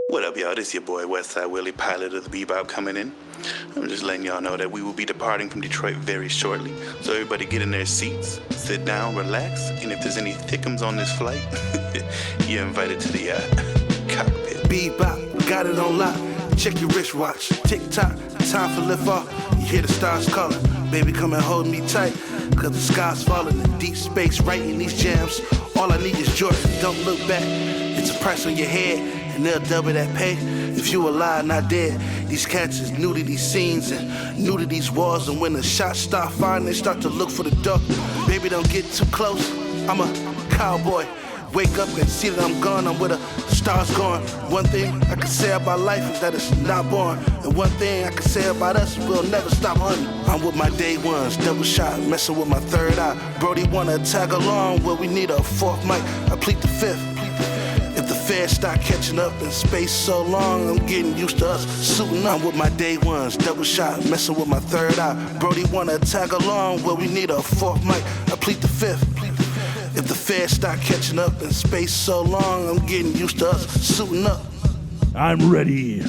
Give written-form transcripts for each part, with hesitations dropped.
What up, y'all? This your boy Westside Willie, pilot of the Bebop, coming in. I'm just letting y'all know that we will be departing from Detroit very shortly. So everybody get in their seats, sit down, relax, and if there's any thickums on this flight, you're invited to the cockpit. Bebop, we got it on lock. Check your wristwatch. Tick-tock, time for lift off. You hear the stars calling. Baby, come and hold me tight. Cause the sky's falling in deep space, writing these jams. All I need is Jordan, don't look back. It's a price on your head, and they'll double that pay. If you alive, not dead. These cats is new to these scenes and new to these walls. And when the shots start firing, they start to look for the door. Baby, don't get too close. I'm a cowboy. Wake up and see that I'm gone, I'm where the stars going. One thing I can say about life is that it's not born. And one thing I can say about us, we'll never stop hunting. I'm with my day ones, double shot, messing with my third eye. Brody wanna tag along, well we need a fourth mic, I plead the fifth. If the feds start catching up in space so long, I'm getting used to us suiting up with my day ones, double shot, messing with my third eye. Brody wanna tag along, well we need a fourth mic, I plead the fifth. If the feds start catching up in space so long, I'm getting used to us suiting up. I'm ready.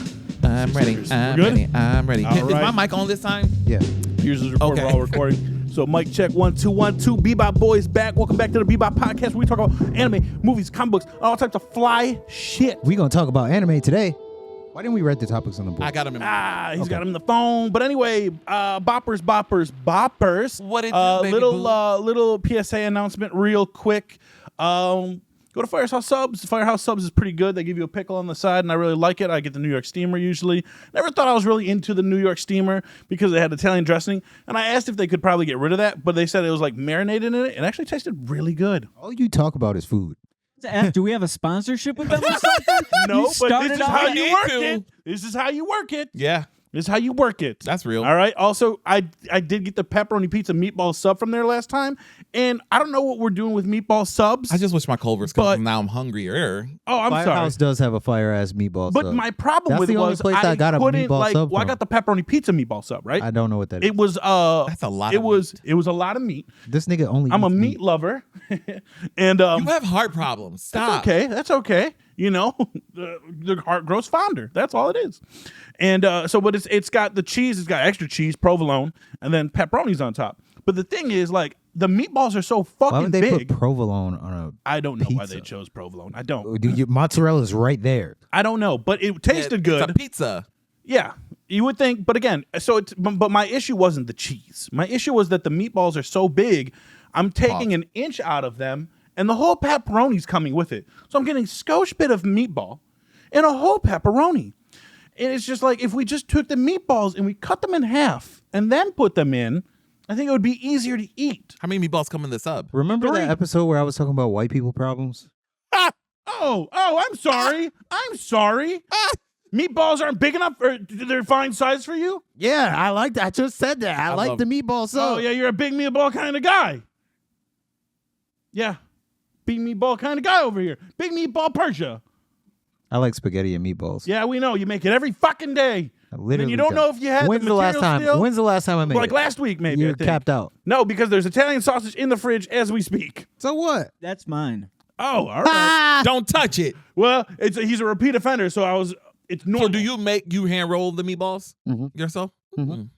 I'm ready. I'm ready. I'm ready. All Is right. my mic on this time? Yeah. Here's the report. Okay. We're all recording. So mic check 1 2 1 2. Bebop boys back. Welcome back to the Bebop podcast, where we talk about anime, movies, comic books, all types of fly shit. We gonna talk about anime today. Why didn't we write the topics on the board? I got him in He's got him in the phone. But anyway, boppers. What it do, baby little PSA announcement real quick. Go to Firehouse Subs. Firehouse Subs is pretty good. They give you a pickle on the side, and I really like it. I get the New York Steamer usually. Never thought I was really into the New York Steamer because it had Italian dressing. And I asked if they could probably get rid of that, but they said it was like marinated in it. It actually tasted really good. All you talk about is food. Do we have a sponsorship with them or something? No, You but started this is out how like- you need work to. it. This is how you work it. Yeah, This is how you work it. that's real. All right. Also, I did get the pepperoni pizza meatball sub from there last time, and I don't know what we're doing with meatball subs. I just wish my Culver's But- because now I'm hungrier. oh, I'm Firehouse sorry. does have a fire ass meatball But sub. my problem That's with the it only was place I got a couldn't, meatball like, sub well, I from. got the pepperoni pizza meatball sub, right? I don't know what that is. It was That's a lot. it was a lot of meat. This nigga only I'm a eats meat lover, and You have heart problems. Stop. that's okay. That's okay. You know, the heart grows fonder. That's all it is. And but it's got the cheese. It's got extra cheese, provolone, and then pepperonis on top. But the thing is, like, the meatballs are so Why fucking would they big. put provolone on I don't know why pizza? they chose provolone. I don't. Dude, your mozzarella's right there. I don't know. But it tasted It's good. a pizza. Yeah, you would think, but again, but my issue wasn't the cheese. My issue was that the meatballs are so big, I'm taking an inch out of them, and the whole pepperoni's coming with it. So I'm getting a skosh bit of meatball and a whole pepperoni. And it's just like, if we just took the meatballs and we cut them in half and then put them in, I think it would be easier to eat. How many meatballs come in this sub? Remember 3. that episode where I was talking about white people problems? Oh, I'm sorry. I'm sorry. Meatballs aren't big enough, or they're fine size for you? Yeah, I like that. I just said that. I like love- the meatball sub. Oh, yeah, you're a big meatball kind of guy. Yeah. Big meatball kind of guy over here. Big meatball Persia. I like spaghetti and meatballs. Yeah, we know. You make it every fucking day. I literally And you don't know if you had When's the the last material time? still? When's the last time I made Like it? last week, maybe. I You're think. capped out. No, because there's Italian sausage in the fridge as we speak. So what? That's mine. Oh, all right. Don't touch it. Well, he's a repeat offender, so it's normal. So do you hand roll the meatballs Mhm. yourself? Mhm. Mm.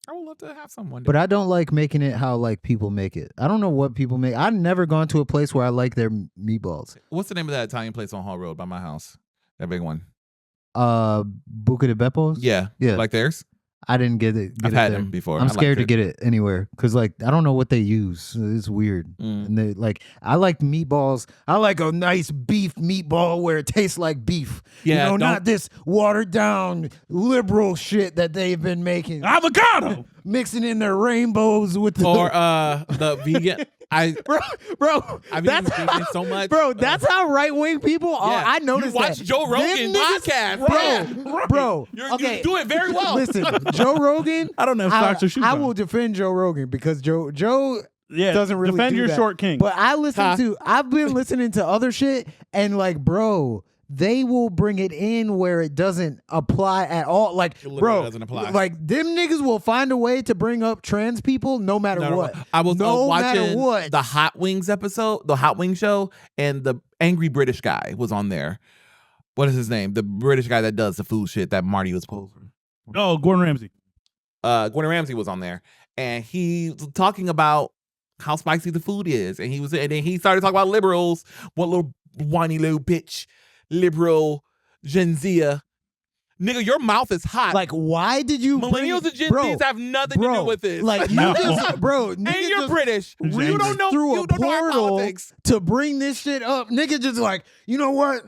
I would love to have some one day. But I don't like making it how like people make it. I don't know what people make. I've never gone to a place where I like their meatballs. What's the name of that Italian place on Hall Road by my house? That big one. Buca de Beppo's? Yeah. Yeah. Like theirs? I didn't get it. I've it had there. them before. I I'm liked scared to it. get it anywhere because like I don't know what they use. It's weird. Mm. And they like I like meatballs. I like a nice beef meatball where it tastes like beef. Yeah, you know, don't- not this watered down liberal shit that they've been making, Avocado. mixing in their rainbows with the Or the vegan. bro. I've That's eaten vegan so much. Bro, that's how right wing people are. Yeah. I noticed You watch that. Joe Rogan Them niggas- podcast, bro. You okay, do it very well. listen, Joe Rogan. I don't know if socks or shoes I on. will defend Joe Rogan because Joe Yeah, doesn't really defend do your that. short king. But I've been listening to other shit and like, bro, they will bring it in where it doesn't apply at all. Like, It literally bro, doesn't apply. like them niggas will find a way to bring up trans people no matter what. I was no matter watching what. the Hot Wings episode, the Hot Wings show, and the angry British guy was on there. what is his name? The British guy that does the food shit that Marty was posing. Oh, Gordon Ramsay. Gordon Ramsay was on there, and he was talking about how spicy the food is, and then he started talking about liberals. What little whiny little bitch, liberal Gen Z. Nigga, your mouth is hot. Like, why did you Millennials and Gen Zs have nothing to do with this. Like, you just, bro, and you're just British. You don't know. through You a don't know our portal politics. to bring this shit up. Nigga just like, you know what?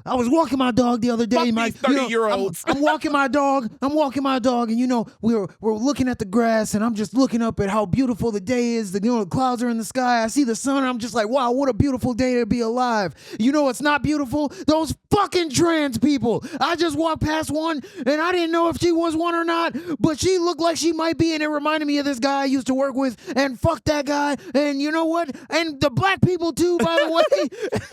I was walking my dog the other day. Fuck these 30-year-olds. I'm walking my dog. And we're looking at the grass, and I'm just looking up at how beautiful the day is. The clouds are in the sky. I see the sun. I'm just like, wow, what a beautiful day to be alive. You know what's not beautiful? Those fucking trans people. I just walked past one, and I didn't know if she was one or not, but she looked like she might be, and it reminded me of this guy I used to work with. And fuck that guy. And you know what? And the black people too, by the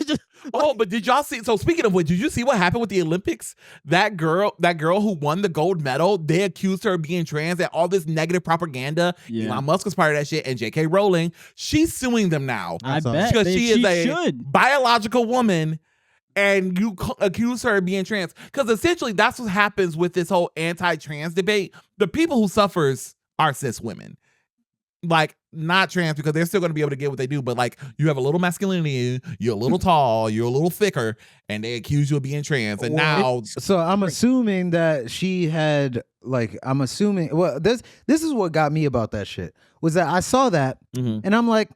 way. Oh, but did y'all see? So speaking of which, did you see what happened with the Olympics? That girl who won the gold medal, they accused her of being trans and all this negative propaganda. Yeah. Elon Musk was part of that shit, and J.K. Rowling, she's suing them now. I bet Because she is a should. biological woman, and you accuse her of being trans. Because essentially, that's what happens with this whole anti-trans debate. The people who suffers are cis women. Like, not trans, because they're still going to be able to get what they do, but like, you have a little masculinity, you're a little tall, you're a little thicker, and they accuse you of being trans. And now, so I'm assuming that she had this is what got me about that shit, was that I saw that, and I'm like,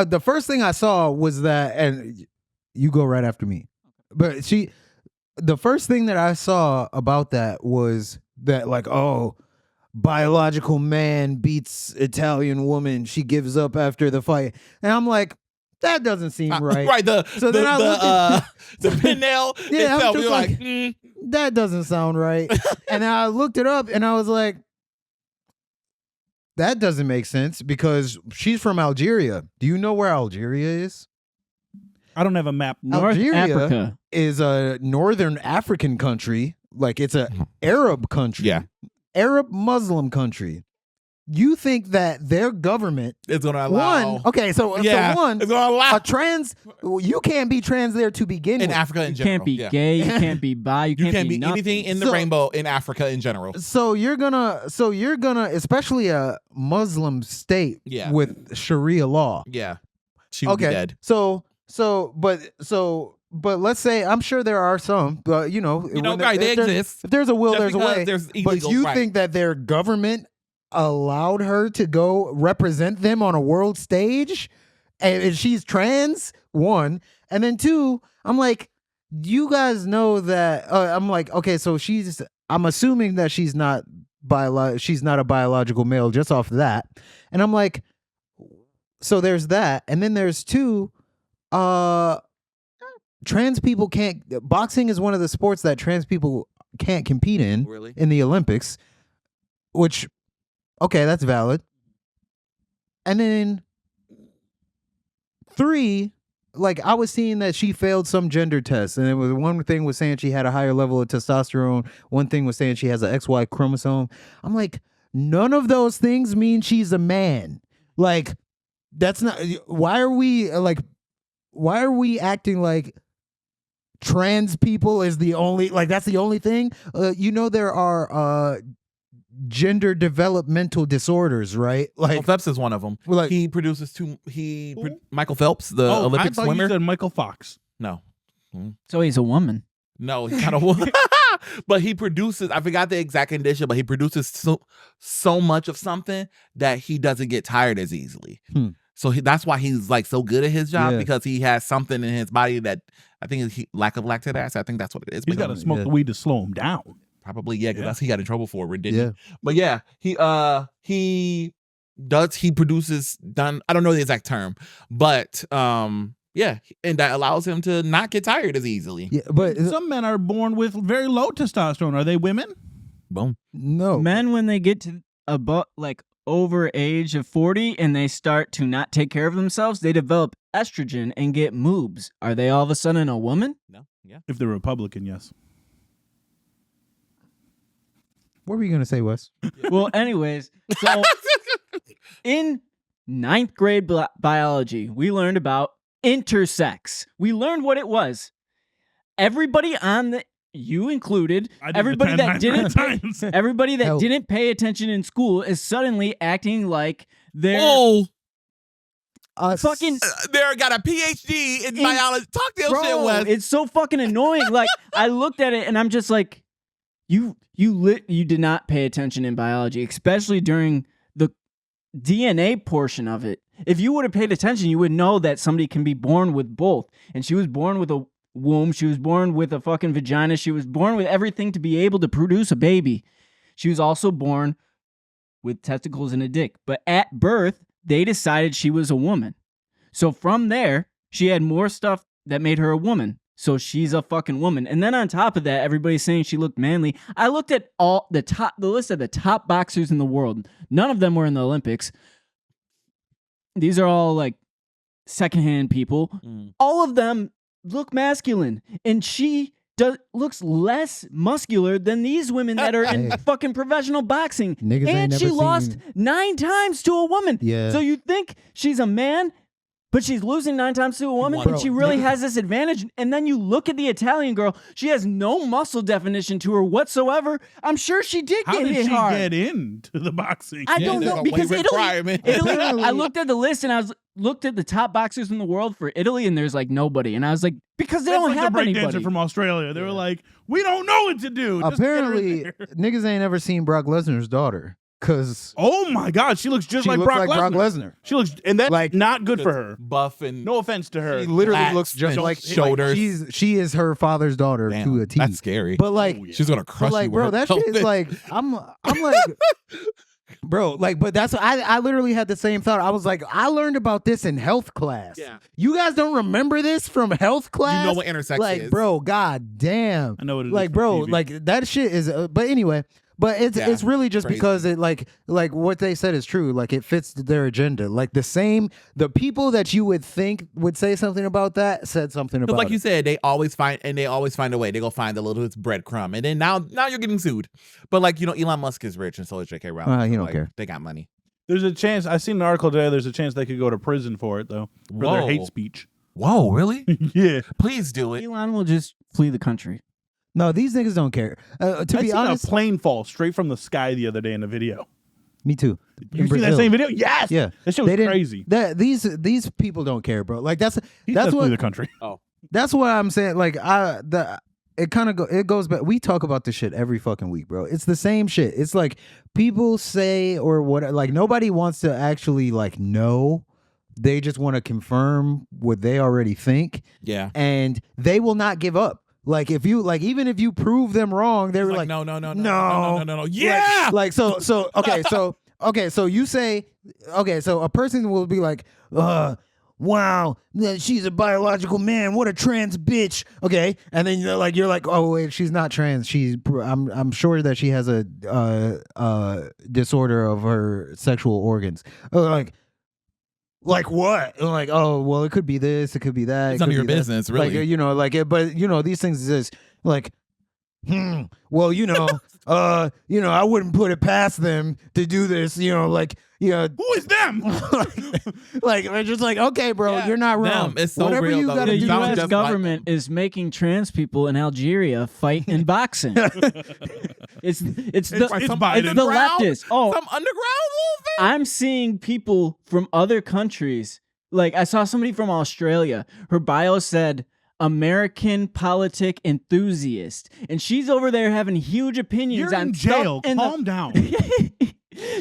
the first thing I saw was that, and you go right after me, but the first thing that I saw about that was that, like, oh, biological man beats Italian woman, she gives up after the fight, and I'm like, that doesn't seem right. Right, the pin nail yeah, itself, you're like, like that doesn't sound right. And I looked it up, and I was like, that doesn't make sense, because she's from Algeria. Do you know where Algeria is? I don't have a map. North Algeria Africa is a northern African country. Like, it's a Arab country. Yeah. Arab Muslim country. You think that their government it's going to allow it's going to allow a trans, you can't be trans there to begin in with. Africa in you general. can't be Yeah. gay, you can't be bi, you can't be nothing. anything in the So- rainbow in Africa in general. So you're gonna, especially a Muslim state Yeah. with Sharia law. Yeah, she would be dead. But let's say, I'm sure there are some, but Right, they exist. If there's a will, Just there's a because way. there's But illegal, you right. think that their government allowed her to go represent them on a world stage, and she's trans? One, and then two, I'm like, you guys know that? I'm like, okay, so I'm assuming that she's not a biological male just off that, and I'm like, so there's that, and then there's two, trans people can't. Boxing is one of the sports that trans people can't compete in. Really? In the Olympics, which, okay, that's valid. And then three, like, I was seeing that she failed some gender tests, and it was, one thing was saying she had a higher level of testosterone. One thing was saying she has an XY chromosome. I'm like, none of those things mean she's a man. Like, that's not. Why are we acting like trans people is the only, like, that's the only thing? There are gender developmental disorders, right? Like, Michael Phelps is one of them. Like- he produces Michael Phelps, the Olympic I thought swimmer. you said Michael Fox. No, So he's a woman. no, he kind of but he produces. I forgot the exact condition, but he produces so much of something that he doesn't get tired as easily. So that's why he's like so good at his job, Yeah. because he has something in his body that I think is lack of lactic acid. I think that's what it is. He's But got to smoke yeah. the weed to slow him down. probably, yeah, because that's he got in trouble for, didn't Yeah. he? But yeah, he produces I don't know the exact term, but yeah, and that allows him to not get tired as easily. yeah, but Some men are born with very low testosterone. Are they women? Boom. no. Men, when they get to about over age of 40 and they start to not take care of themselves, they develop estrogen and get moobs. Are they all of a sudden a woman? No, yeah. If they're Republican, yes. What were you gonna say, Wes? Well, anyways, so in 9th grade biology, we learned about intersex. We learned what it was. everybody on the, you included, I did everybody the that 10 didn't pay, times. everybody that Help. didn't pay attention in school is suddenly acting like they're Oh, fucking they got a PhD in biology. Talk that shit, bro. Wes. It's so fucking annoying. Like I looked at it and I'm just like, you did not pay attention in biology, especially during the DNA portion of it. If you would have paid attention, you would know that somebody can be born with both. And she was born with a womb. She was born with a fucking vagina. She was born with everything to be able to produce a baby. She was also born with testicles and a dick. But at birth, they decided she was a woman. So from there, she had more stuff that made her a woman. So she's a fucking woman. And then on top of that, everybody's saying she looked manly. I looked at all the list of the top boxers in the world. None of them were in the Olympics. These are all like secondhand people. All of them look masculine. And she looks less muscular than these women that are in Hey. fucking professional boxing. Niggas ain't And never she lost seen- 9 times to a woman. Yeah. So you think she's a man, but she's losing 9 times to a woman, Bro, and she really has this advantage. And then you look at the Italian girl; she has no muscle definition to her whatsoever. I'm sure she did How get did hit she hard. get into the boxing? I don't there's know a because waiver Italy. requirement. Italy. I looked at the list and I looked at the top boxers in the world for Italy, and there's like nobody. And I was like, because they That's don't like have the breakdancer anybody. from Australia. They were like, we don't know what to do. Just get her in Apparently, there. niggas ain't ever seen Brock Lesnar's daughter because Oh my God, she looks just she like looks Brock like Lesnar. Brock Lesnar. She looks, and that's Like- not good for her. Buff and No offense to her. She literally lats looks just and like shoulders. She is her father's daughter Damn, to a T. that's scary. But like, She's gonna crush but like, you. bro, with her that shit is pelvis. like, I'm like, bro, like, but that's I literally had the same thought. I was like, I learned about this in health class. Yeah. You guys don't remember this from health class? You know what intersex like, is. bro, god damn. I know what it is like, from bro, TV. like that shit is. But anyway. But Yeah, it's really just crazy. because it like what they said is true. Like it fits their agenda. Like the people that you would think would say something about that said something But about like you it. said, they always find a way. They go find the littlest breadcrumb, and then now you're getting sued. But like Elon Musk is rich, and so is J.K. Rowling. He So, don't like, care. They got money. There's a chance. I seen an article today. There's a chance they could go to prison for it though, for their Whoa. hate speech. Whoa, really? Yeah. Please do it. Elon will just flee the country. No, these niggas don't care. To I be seen honest, a plane fall straight from the sky the other day in a video. me too. You In see that Brazil. same video? Yes. Yeah, That shit was They didn't- crazy. These people don't care, bro. Like that's He said flee what the country. that's what I'm saying. Like it kind of it goes back. We talk about this shit every fucking week, bro. It's the same shit. It's like people say or what. Like nobody wants to actually like know. They just want to confirm what they already think, Yeah. and they will not give up. Like if you like, even if you prove them wrong, they're Like, like, no. no. Yeah. Like so so you say so a person will be like, wow, she's a biological man, what a trans bitch. Okay, and then you're like, oh wait, she's not trans, I'm sure that she has a disorder of her sexual organs. Like what? Like, oh well, it could be this, it could be that. It's it none of could your be that. business, really. Like, but these things exist. Like, well, I wouldn't put it past them to do this. Who is them? like they're just like, okay, bro, Yeah, you're not wrong. them. It's so Whatever real, you though. gotta The do. Don't U.S. just government like is making trans people in Algeria fight in boxing. It's the It's Biden. the leftists. Oh, Some underground little thing. I'm seeing people from other countries. Like I saw somebody from Australia. Her bio said American politic enthusiast, and she's over there having huge opinions You're on in jail. stuff Calm down.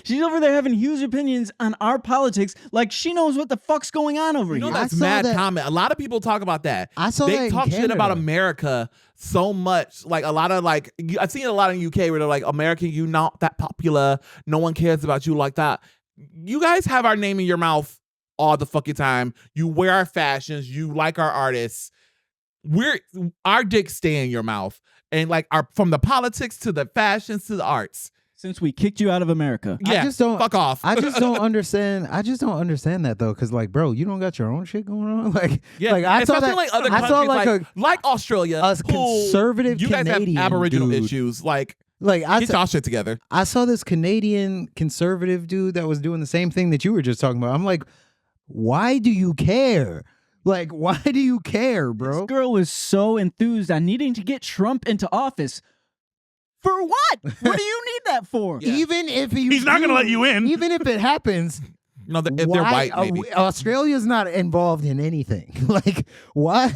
She's over there having huge opinions on our politics, like she knows what the fuck's going on over You know here. that's I saw mad that- comment. A lot of people talk about that. I saw they that in talk shit about Canada. America so much. Like a lot of I've seen it a lot in UK where they're like, America, you not that popular. No one cares about you like that. You guys have our name in your mouth all the fucking time. You wear our fashions. You like our artists. Our dicks stay in your mouth. And like from the politics to the fashions to the arts. Since we kicked you out of America. I Yeah, just don't- fuck off. I just don't understand. I just don't understand that though, because like, bro, you don't got your own shit going on. Like, Yeah, like I saw especially that. like other I countries, saw like like Australia, a who- conservative You guys Canadian have Aboriginal dude. issues. Like, Like I get saw, y'all shit together. I saw this Canadian conservative dude that was doing the same thing that you were just talking about. I'm like, why do you care? Like, why do you care, bro? This girl was so enthused on needing to get Trump into office. For what? What do you need that for? Yeah. Even if He's not gonna let you in. Even if it happens, No, if they're white, maybe. Australia's not involved in anything. Like, why?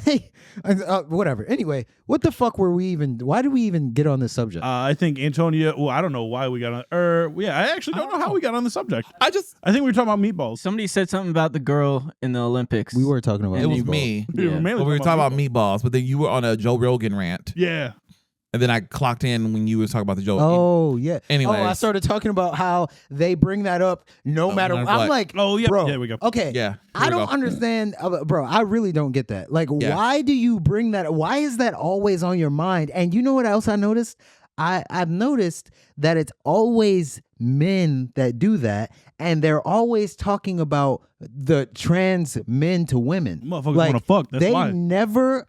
Whatever. Anyway, what the fuck were we even? Why did we even get on this subject? I think Antonia. Well, I don't know why we got on. Yeah, I actually don't know how we got on the subject. I think we were talking about meatballs. Somebody said something about the girl in the Olympics. We were talking about It was meatballs. me. We were mainly But we were talking about meatballs, but then you were on a Joe Rogan rant. Yeah. And then I clocked in when you were talking about the Joe. Oh yeah. Anyways. Oh, I started talking about how they bring that up no matter. matter I'm what. like, Oh yeah. bro. There we go. Okay. Yeah. I don't understand, bro. I really don't get that. Like, why do you bring that? Why is that always on your mind? And you know what else I noticed? I've noticed that it's always men that do that, and they're always talking about the trans men to women. Motherfuckers wanna fuck, that's they why.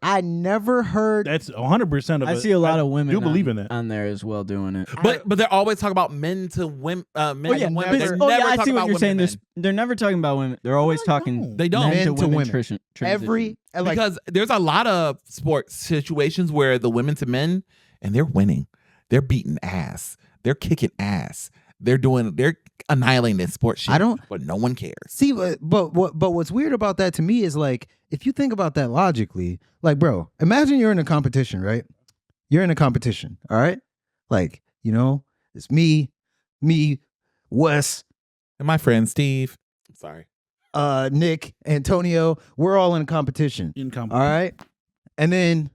I never heard. That's 100% of it. I see a lot of women do believe in that. on there as well doing it. But they're always talking about men to women, men and women. They're Oh yeah, never I talking see what about you're women saying. to men. They're never talking about women. They're always talking. no. They don't. men to women. Every Transition. like, Because there's a lot of sports situations where the women to men, and they're winning. They're beating ass. They're kicking ass. They're annihilating this sports shit. But no one cares. see, but what's weird about that to me is like, if you think about that logically, like, bro, imagine you're in a competition, right? You're in a competition, all right? Like, you know, it's me, Wes, And my friend Steve. I'm sorry. Nick, Antonio, we're all in a competition. All right? And then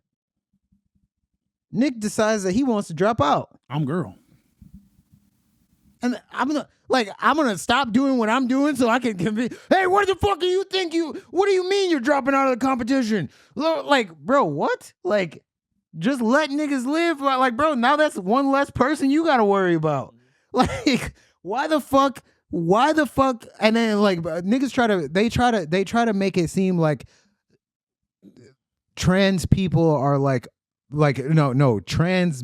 Nick decides that he wants to drop out. I'm girl. And I'm gonna stop doing what I'm doing so I can convince. Hey, what the fuck do you think what do you mean you're dropping out of the competition? Like, bro, what? Like, just let niggas live. Like, bro, now that's one less person you gotta worry about. Like, why the fuck? And then like niggas try to make it seem like trans people are like no trans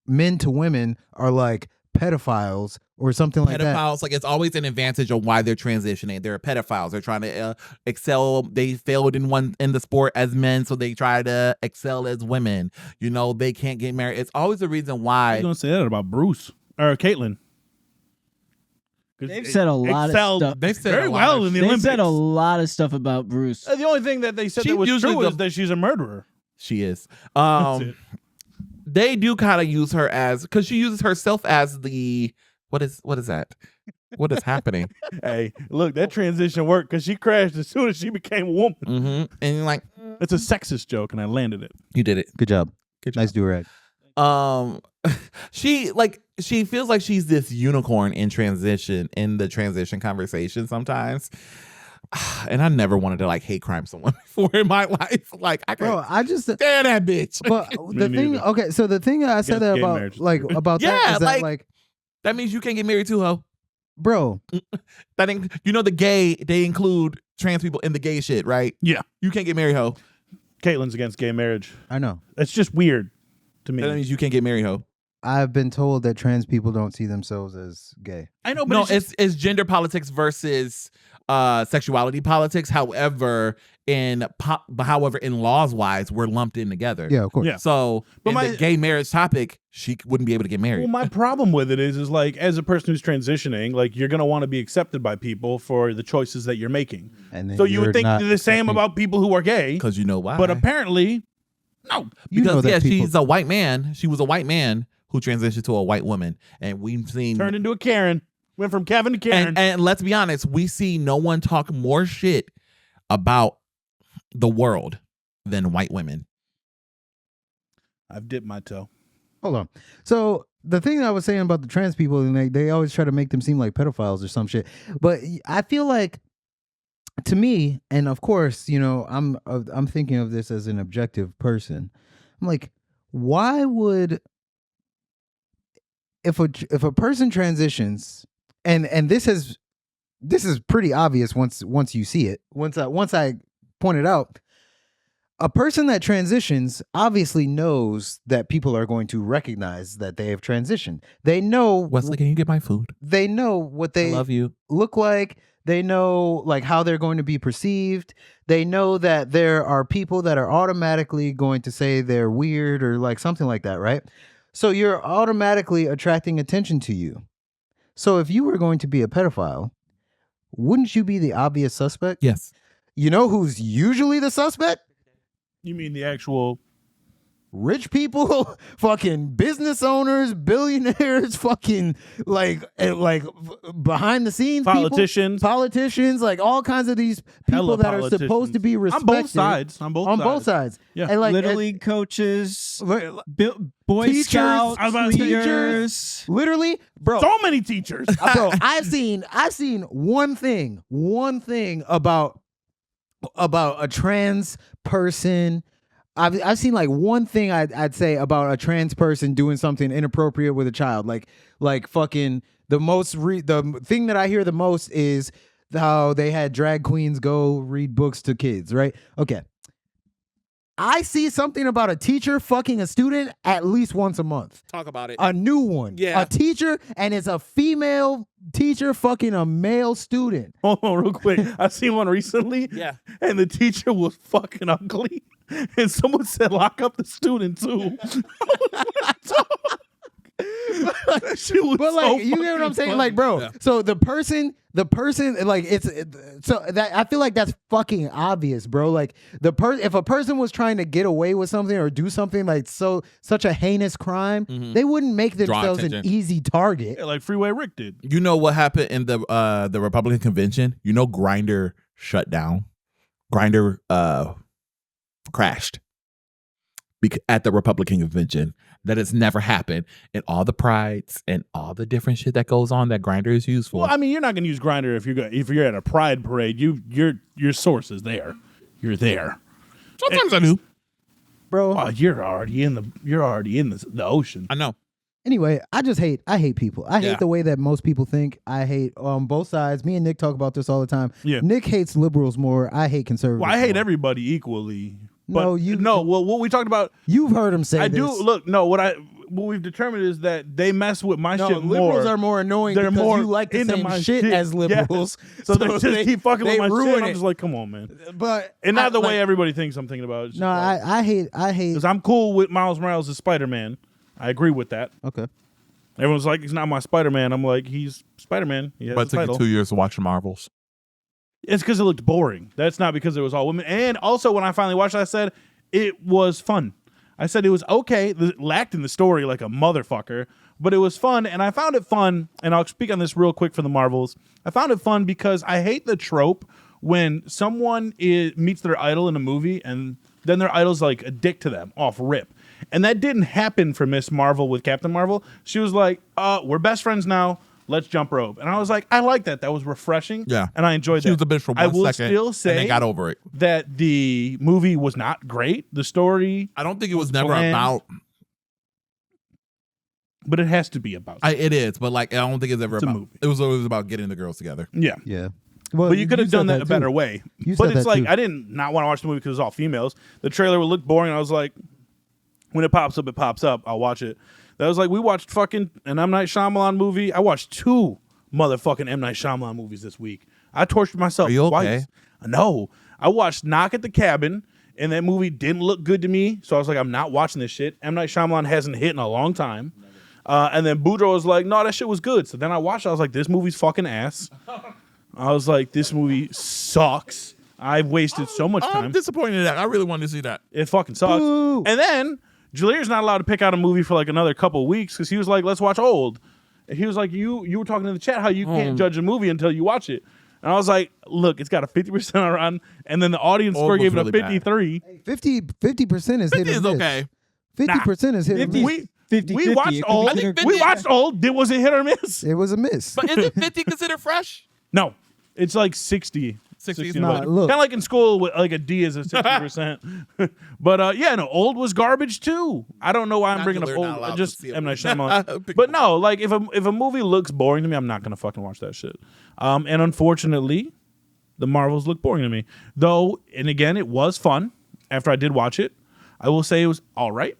men to women are like pedophiles or something like that. Pedophiles, like, it's always an advantage of why they're transitioning. They're pedophiles. They're trying to excel. They failed in the sport as men, so they try to excel as women. You know, they can't get married. It's always the reason why. I was gonna say that about Bruce or Caitlyn. They've said a lot of stuff. They've said very a lot well of in the They've Olympics. said a lot of stuff about Bruce. The only thing that they said She that was usually true the- is that she's a murderer. She is. That's it. They do kind of use her as, because she uses herself as the what is that? What is happening? Hey, look, that transition worked because she crashed as soon as she became a woman. Mm-hmm. And you're like, It's a sexist joke, and I landed it. you did it. Good job. Good job. Nice do-rag. She feels like she's this unicorn in the transition conversation sometimes. And I never wanted to like hate crime someone before in my life. Like, I Bro, can't I just stand that bitch. but the Me thing neither. okay, so the thing I said Against that gay about marriage. like about that Yeah, is that like that means you can't get married too, ho. bro, They include trans people in the gay shit, right? Yeah. You can't get married, ho. Caitlin's against gay marriage. I know. It's just weird to me. That means you can't get married, ho. I've been told that trans people don't see themselves as gay. I know, but No, it's just- it's gender politics versus sexuality politics. However, in laws wise, we're lumped in together. Yeah, of course. Yeah. So, But in the gay marriage topic, she wouldn't be able to get married. Well, my problem with it is like as a person who's transitioning, like you're gonna want to be accepted by people for the choices that you're making. And then So you you're would think not the same accepting- about people who are gay, Because you know why? but apparently, no. You know because that people- she's a white man. She was a white man who transitioned to a white woman, and we've seen. Turned into a Karen. Went from Kevin to Karen. And let's be honest, we see no one talk more shit about the world than white women. I've dipped my toe. Hold on. So the thing I was saying about the trans people, and they always try to make them seem like pedophiles or some shit. But I feel like, to me, and of course, you know, I'm thinking of this as an objective person. I'm like, why would if a person transitions, and this is pretty obvious once you see it. Once I point it out. A person that transitions obviously knows that people are going to recognize that they have transitioned. They know Wesley, can you get my food? they know what I they love you. look like. They know like how they're going to be perceived. They know that there are people that are automatically going to say they're weird or like something like that, right? So you're automatically attracting attention to you. So if you were going to be a pedophile, wouldn't you be the obvious suspect? Yes. You know who's usually the suspect? You mean the actual? Rich people, fucking business owners, billionaires, fucking like behind the scenes Politicians. politicians, like all kinds of these people Hella that are supposed to be respected on both sides. On both sides. Yeah. And like Little League coaches, Boy teachers, Scouts, I was about to say leaders. literally, bro. So many teachers. Bro, I've seen one thing about a trans person. I've seen like one thing I'd say about a trans person doing something inappropriate with a child. Like fucking the thing that I hear the most is how they had drag queens go read books to kids, right? Okay. I see something about a teacher fucking a student at least once a month. Talk about it. A new one. Yeah. A teacher, and it's a female teacher fucking a male student. Hold on, real quick. I seen one recently. Yeah. And the teacher was fucking ugly. And someone said, lock up the student too. That shit was But like, so you get what I'm fucking saying? funny. Like, bro, Yeah. so the person, like, so that I feel like that's fucking obvious, bro. Like, if a person was trying to get away with something or do something like such a heinous crime, they wouldn't make themselves an attention. easy target. Yeah, like Freeway Rick did. You know what happened in the Republican convention? You know, Grindr shut down. Grindr crashed at the Republican convention. That has never happened in all the prides and all the different shit that goes on that Grindr is used for. Well, I mean, you're not gonna use Grindr if you're at a pride parade. Your source is there. You're there. Sometimes I do. Bro. Oh, you're already in the ocean. I know. Anyway, I hate people. I hate Yeah. the way that most people think. I hate both sides. Me and Nick talk about this all the time. Yeah. Nick hates liberals more. I hate conservatives. Well, I hate more. everybody equally. No, But what we talked about. You've heard him say I this. do look. No, what we've determined is that they mess with my No, shit more. liberals are more annoying They're because more you like the into same my shit as liberals. Yes. So they just keep fucking with they my shit. ruin And I'm it. just like, come on, man. But And not the like, way everybody thinks I'm thinking about it. No, I hate. Because I'm cool with Miles Morales as Spider-Man. I agree with that. Okay. Everyone's like, he's not my Spider-Man. I'm like, he's Spider-Man. He has But a it took title. you 2 years to watch the Marvels. It's because it looked boring. That's not because it was all women. And also, when I finally watched it, I said it was fun. I said it was okay. It lacked in the story like a motherfucker, but it was fun. And I found it fun. And I'll speak on this real quick for the Marvels. I found it fun because I hate the trope when someone meets their idol in a movie and then their idol's like a dick to them off rip. And that didn't happen for Miss Marvel with Captain Marvel. She was like, we're best friends now. Let's jump rope. And I was like, I like that. That was refreshing. Yeah. And I enjoyed that. She was a bitch for 1 I will second, still say and they got over it. that the movie was not great. The story, I don't think it was never bland. about. but it has to be about. It is, but like I don't think it's ever It's a about. movie. It was always about getting the girls together. Yeah. Yeah. Well, But you could have said done that a too. better way. You But said it's that like, too. I didn't not want to watch the movie because it was all females. The trailer would look boring. And I was like, when it pops up, it pops up. I'll watch it. That was like, we watched fucking an M. Night Shyamalan movie. I watched 2 motherfucking M. Night Shyamalan movies this week. I tortured myself Are you twice. okay? No. I watched Knock at the Cabin, and that movie didn't look good to me. So I was like, I'm not watching this shit. M. Night Shyamalan hasn't hit in a long time. And then Boudreaux was like, no, that shit was good. So then I watched it. I was like, this movie's fucking ass. I was like, this movie sucks. I've wasted so much time. I'm disappointed in that. I really wanted to see that. It fucking sucks. Boo. And then Jalier's not allowed to pick out a movie for like another couple of weeks because he was like, let's watch Old. And he was like, you were talking in the chat how you can't judge a movie until you watch it. And I was like, look, it's got a 50% on, and then the audience Old score was gave it a really bad. 53. 50% is hit It or is miss. okay. 50% is hit or 50 miss. We 50-50. watched It could Old. be I think considered- 50 We watched Old. Was it hit or miss? It was a miss. But isn't 50 considered fresh? No, it's like 60. 60. Nah, look. Kind of like in school, with like a D is a 60%. But yeah, no, Old was garbage too. I don't know why I'm Not bringing that up we're not Old. allowed Just to see a M. Night movie. Shyamalan. Pick But a no, like if a movie looks boring to me, I'm not gonna fucking watch that shit. And unfortunately, the Marvels look boring to me. Though, and again, it was fun after I did watch it. I will say it was all right.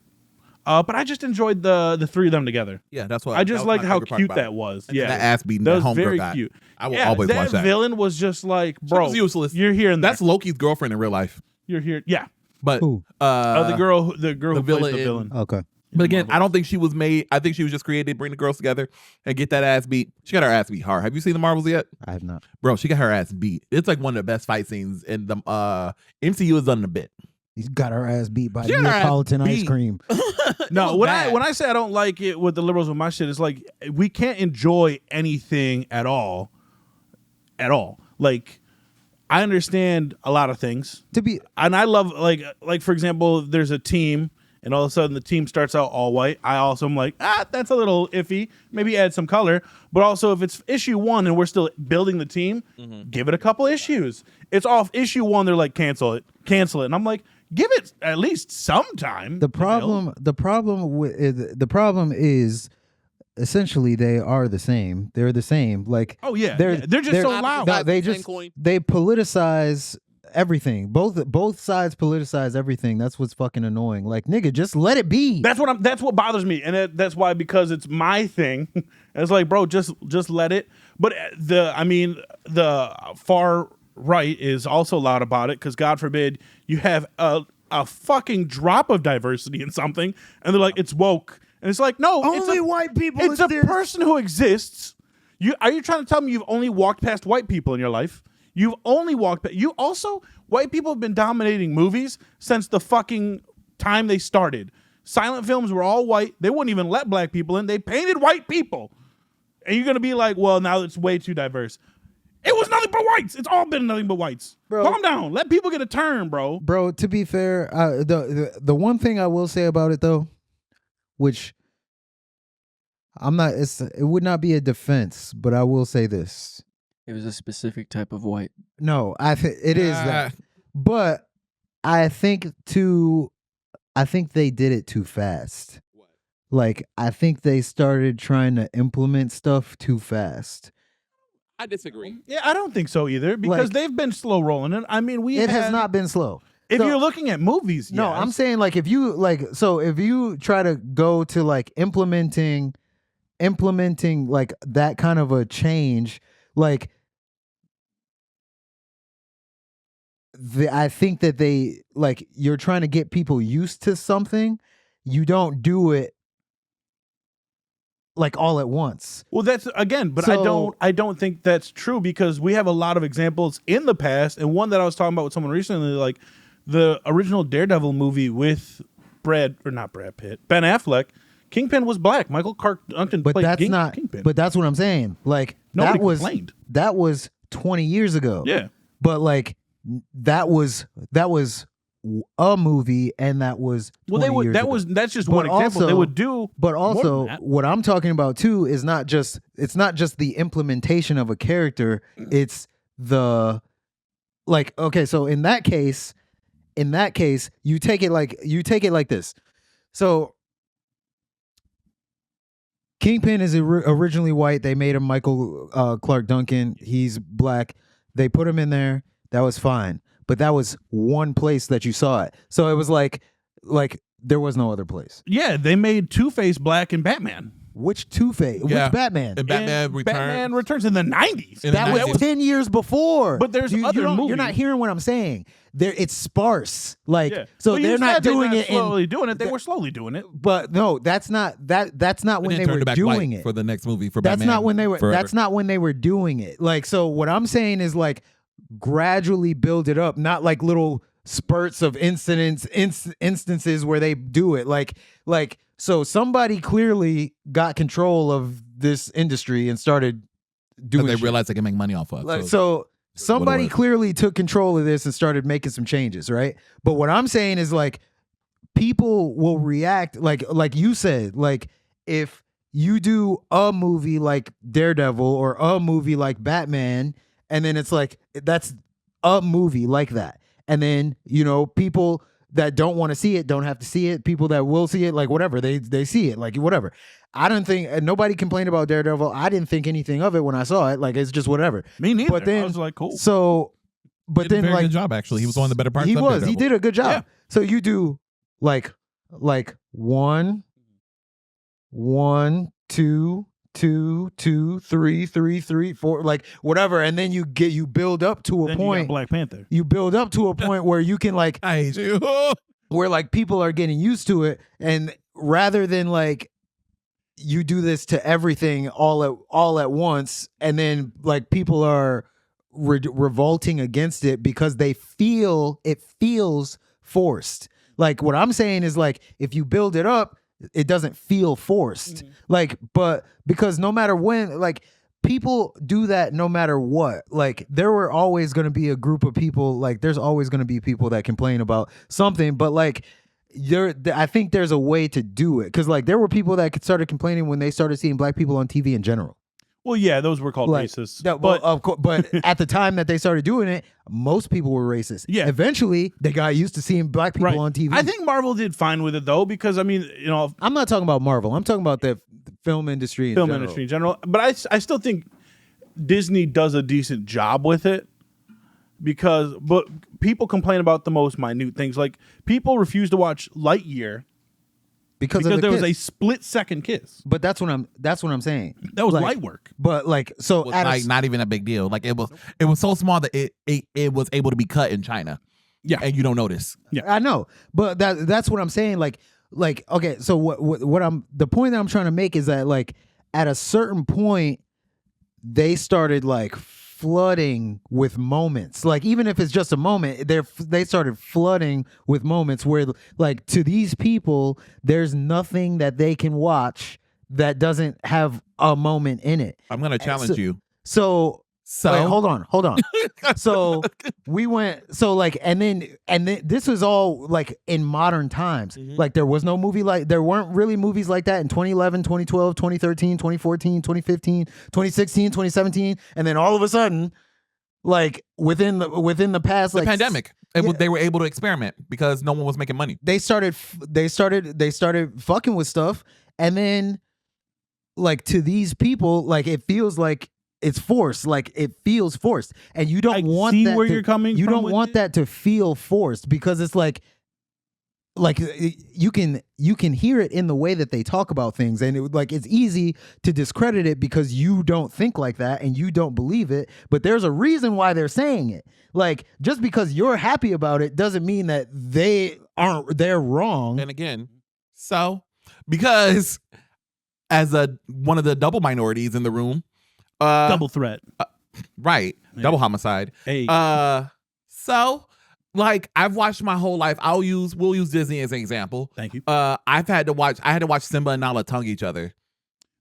But I just enjoyed the three of them together. Yeah, that's what I just that was liked my how favorite part cute about it. that was. And Yeah, that ass beating that that was homegirl very got. cute. I will always watch that. Villain was just like, bro, She was useless. You're here and That's Loki's girlfriend in real life. you're here. Yeah. But Who? The girl who plays villain the in- villain. Okay. But again, I don't think she was made. I think she was just created to bring the girls together and get that ass beat. She got her ass beat hard. Have you seen the Marvels yet? I have not. Bro, she got her ass beat. It's like one of the best fight scenes in the MCU has done in a bit. He's got her ass beat by She got her ass Neapolitan ice beat. cream. No, when when I say I don't like it with the liberals with my shit, it's like we can't enjoy anything at all. At all. Like, I understand a lot of things. And I love like for example, there's a team and all of a sudden the team starts out all white. I also am like, that's a little iffy. Maybe add some color. But also if it's issue 1 and we're still building the team, give it a couple issues. It's off issue 1, they're like, cancel it. And I'm like, give it at least some time. The problem is essentially they are the same. They're the same. Like, Oh yeah, they're just so loud. No, they politicize everything. Both sides politicize everything. That's what's fucking annoying. Like, nigga, just let it be. That's what bothers me, and that's why, because it's my thing. It's like, bro, just let it. But the far right is also loud about it, because God forbid you have a fucking drop of diversity in something, and they're like, it's woke, and it's like, no, Only white people. It's a person who exists. Are you trying to tell me you've only walked past white people in your life? You've only walked past. You also, white people have been dominating movies since the fucking time they started. Silent films were all white. They wouldn't even let black people in. They painted white people. And you're going to be like, well, now it's way too diverse. It was nothing but whites. It's all been nothing but whites. Bro. Calm down. Let people get a turn, bro. Bro, to be fair, the one thing I will say about it though, which it would not be a defense, but I will say this. It was a specific type of white. No, it is that. But I think they did it too fast. Like, I think they started trying to implement stuff too fast. I disagree. Yeah, I don't think so either, because they've been slow rolling it. I mean, It has not been slow. If So- you're looking at movies, No, yes. I'm saying, like, if you try to go to like implementing like that kind of a change, like I think that they, like, you're trying to get people used to something. You don't do it like all at once. Well, that's again, but So- I don't think that's true, because we have a lot of examples in the past, and one that I was talking about with someone recently, like the original Daredevil movie with Ben Affleck. Kingpin was black. Michael Clark Duncan But played that's not. Kingpin. But that's what I'm saying. Like, Nobody that was 20 years ago. yeah, But like that was a movie, and that was 20 years ago. that's just But one example. also- They would do, But more also, than that. what I'm talking about too is it's not just the implementation of a character. It's the, like, okay, so in that case, you take it like this. So Kingpin is originally white. They made him Michael Clark Duncan. He's black. They put him in there. That was fine. But that was one place that you saw it. So it was like there was no other place. yeah, they made Two-Face black in Batman. Which Two-Face? Yeah. Which Batman? And Batman And Returns. Batman Returns in the 90s. In the That was 90s. 10 years before. But there's other You're movies. not hearing what I'm saying. It's sparse. Like, Yeah. so But you they're not said they're doing it. slowly doing it. They were slowly doing it. But no, that's not when And they then were turned it back doing white it. for the next movie for That's Batman. not when they were. Forever. That's not when they were doing it. Like, so what I'm saying is, like, gradually build it up, not like little spurts of instances where they do it. Like so somebody clearly got control of this industry and started doing. They shit. realized they can make money off of. Like, so so somebody was. clearly took control of this and started making some changes, right? But what I'm saying is, like, people will react like you said, like, if you do a movie like Daredevil or a movie like Batman, and then it's like, that's a movie like that, and then, you know, people that don't want to see it don't have to see it. People that will see it, like, whatever, they see it, like, whatever. I don't think nobody complained about Daredevil. I didn't think anything of it when I saw it. Like, it's just whatever. Me neither. But then, I was like, cool. So, but Did a then, very like, good job, actually. He was one of the better parts. he of was. He Daredevil. did a good job. Yeah. So you do like like 1, 1, 2, 2, 2, 3, 3, 3, 4, like whatever, and then you build up to a Then you got point. Black Panther. You build up to a point where you can like I hate you. where like people are getting used to it, and rather than like you do this to everything all at once, and then like people are revolting against it because it feels forced. Like what I'm saying is like if you build it up, it doesn't feel forced. Like, but because no matter when, like people do that no matter what. Like there were always going to be a group of people, like there's always going to be people that complain about something, but like I think there's a way to do it, because like there were people that started complaining when they started seeing black people on TV in general. Well, yeah, those were called Like, racist. but of course, but at the time that they started doing it, most people were racist. Yeah. Eventually, they got used to seeing black people on TV. I think Marvel did fine with it though, because I mean, you know, I'm not talking about Marvel. I'm talking about the film industry in general. But I still think Disney does a decent job with it, but people complain about the most minute things. Like people refuse to watch Lightyear because there was a split-second kiss. But that's what I'm saying. That was like, light work. But like, so Was like not even a big deal. Like it was so small that it was able to be cut in China. Yeah, and you don't notice. Yeah, I know, but that's what I'm saying. Like okay, so the point that I'm trying to make is that like at a certain point they started like flooding with moments. Like even if it's just a moment, they started flooding with moments where like to these people there's nothing that they can watch that doesn't have a moment in it. I'm gonna challenge you. So wait, hold on. So we went. So like, and then this was all like in modern times. Mm-hmm. Like there was no movie there weren't really movies like that in 2011, 2012, 2013, 2014, 2015, 2016, 2017, and then all of a sudden, like within the past, The like pandemic, they were able to experiment because no one was making money. they started fucking with stuff, and then like to these people, like it feels like it's forced. Like it feels forced, and you don't want see that where to, you're coming you from don't with want it. that to feel forced, because it's like you can hear it in the way that they talk about things, and it's easy to discredit it because you don't think like that and you don't believe it, but there's a reason why they're saying it. Like just because you're happy about it doesn't mean that they're wrong. And again, so because as one of the double minorities in the room, double threat, right? Yeah. Double homicide. Hey. So like I've watched my whole life. We'll use Disney as an example. Thank you. I had to watch Simba and Nala tongue each other.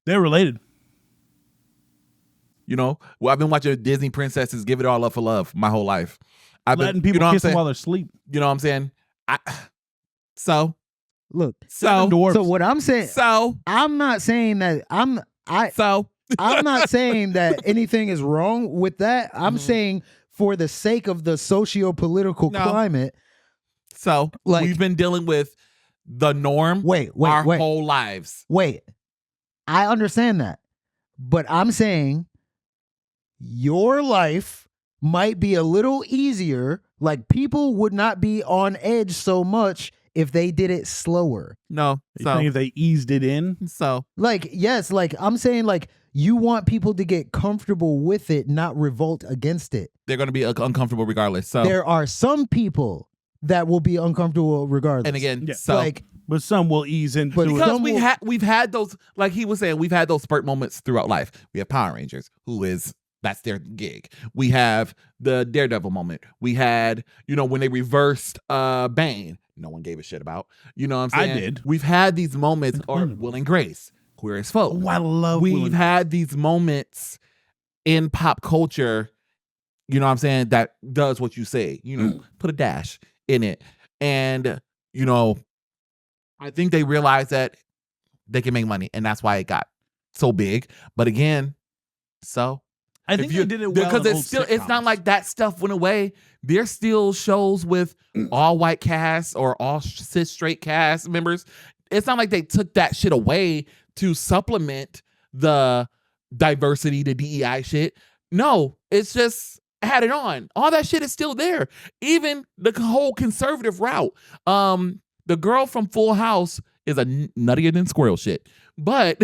They're related. You know, well, I've been watching Disney princesses give it all up for love my whole life. I've Letting been people you know kiss what I'm them while saying? they're asleep. You know what I'm saying? Look, Seven dwarfs. so what I'm saying, I'm not saying that I'm not saying that anything is wrong with that. I'm saying for the sake of the socio-political climate. So like we've been dealing with the norm our whole lives. Wait, I understand that, but I'm saying your life might be a little easier. Like people would not be on edge so much if they did it slower. No, You think if they eased it in? So like yes, like I'm saying, like you want people to get comfortable with it, not revolt against it. they're going to be uncomfortable regardless. So There are some people that will be uncomfortable regardless. and again, Yeah. so like But some will ease into But it. because some we've had those, like he was saying, we've had those spurt moments throughout life. We have Power Rangers, that's their gig. We have the Daredevil moment. We had, when they reversed Bane. No one gave a shit about. You know what I'm I saying? did. We've had these moments, or Will and Grace, Queer as Folk. Oh, I love Will We've and- had these moments in pop culture, you know what I'm saying, that does what you say, put a dash in it. And, I think they realized that they can make money, and that's why it got so big. But again, I think they did it well because in it's old not sitcoms. like that stuff went away. There's still shows with all white cast or all cis straight cast members. It's not like they took that shit away to supplement the diversity, the DEI shit. No, it's just had it on. All that shit is still there. Even the whole conservative route. The girl from Full House is a nuttier than squirrel shit. But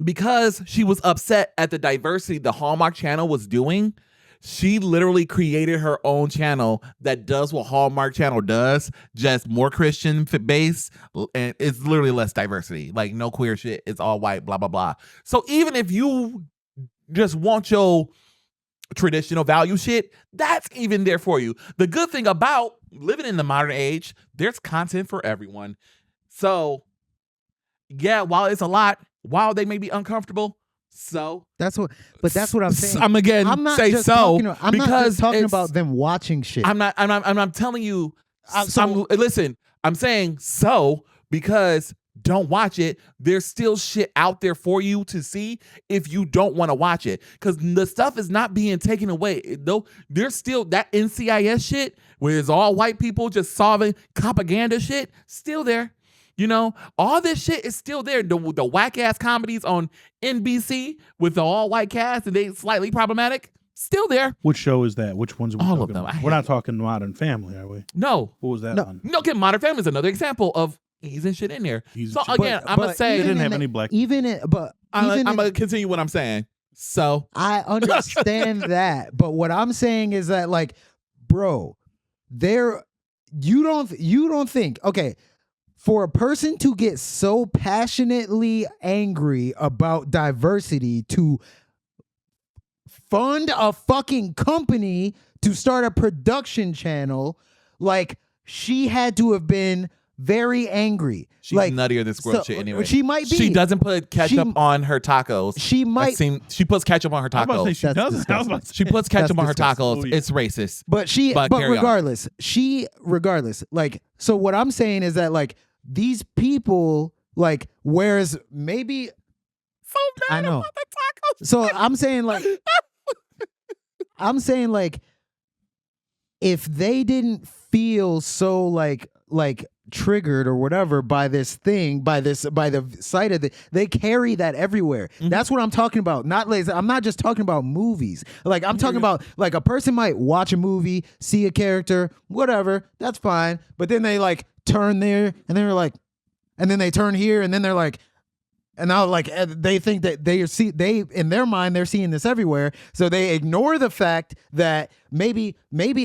because she was upset at the diversity the Hallmark Channel was doing, she literally created her own channel that does what Hallmark Channel does, just more Christian based, and it's literally less diversity. Like no queer shit. It's all white, blah, blah, blah. So even if you just want your traditional value shit, that's even there for you. The good thing about living in the modern age, there's content for everyone. So yeah, while it's a lot, while they may be uncomfortable, so that's what I'm saying. I'm again I'm not say just so talking, I'm because not just talking it's- about them watching shit. I'm telling you. So- Listen, I'm saying so because don't watch it. There's still shit out there for you to see if you don't want to watch it, because the stuff is not being taken away. Though there's still that NCIS shit where it's all white people just solving propaganda shit still there. You know, all this shit is still there. The whack ass comedies on NBC with the all white cast and they slightly problematic, still there. Which show is that? Which ones are we All talking of them. about? I We're hate not talking Modern Family, are we? No. What was that No. one? No, again, Modern Family is another example of easing shit in there. Easing So shit. again, I'm gonna But say They even didn't in have the- any black. I'm gonna continue what I'm saying. So I understand that, but what I'm saying is that, like, bro, you don't think, okay, for a person to get so passionately angry about diversity to fund a fucking company to start a production channel, like, she had to have been very angry. she's like, nuttier than squirrel shit anyway. She might be. She doesn't put ketchup She- on her tacos. She might. She puts ketchup on her I was about to say tacos. she That's doesn't. I was disgusting. about to She puts ketchup That's on her disgusting. tacos. Oh, yeah. It's racist. But But carry on. regardless, like, so what I'm saying is that, like, these people, like, whereas maybe So mad I know. about the tacos. So I'm saying like if they didn't feel so like triggered or whatever by this thing, by the sight of it, they carry that everywhere. Mhm. That's what I'm talking about. I'm not just talking about movies. Like, I'm talking about, like, a person might watch a movie, see a character, whatever, that's fine. But then they, like, turn there and they're like, and then they turn here and then they're like, and now, like, they think that they in their mind they're seeing this everywhere, so they ignore the fact that maybe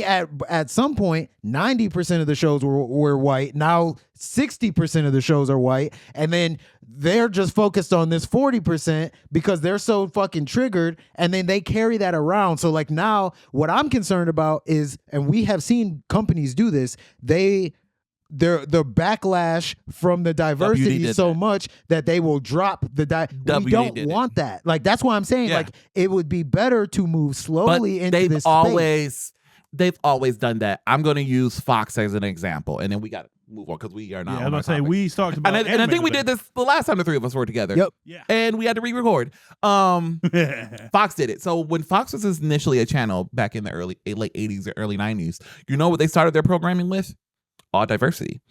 at some point 90% of the shows were white. Now 60% of the shows are white, and then they're just focused on this 40% because they're so fucking triggered, and then they carry that around. So, like, now what I'm concerned about is, and we have seen companies do this, the backlash from the diversity did so that. much that they will drop the we WD don't did want that. Like, that's why I'm saying, Yeah. like, it would be better to move But slowly into they've this they've always done that. I'm going to use Fox as an example, and then we got to move on because we are not. Yeah, I on was our about to say topic. we talked about. and I think we did this the last time the three of us were together. Yep. Yeah. And we had to re-record. Fox did it. So when Fox was initially a channel back in the late 80s or early 90s, you know what they started their programming with? All diversity.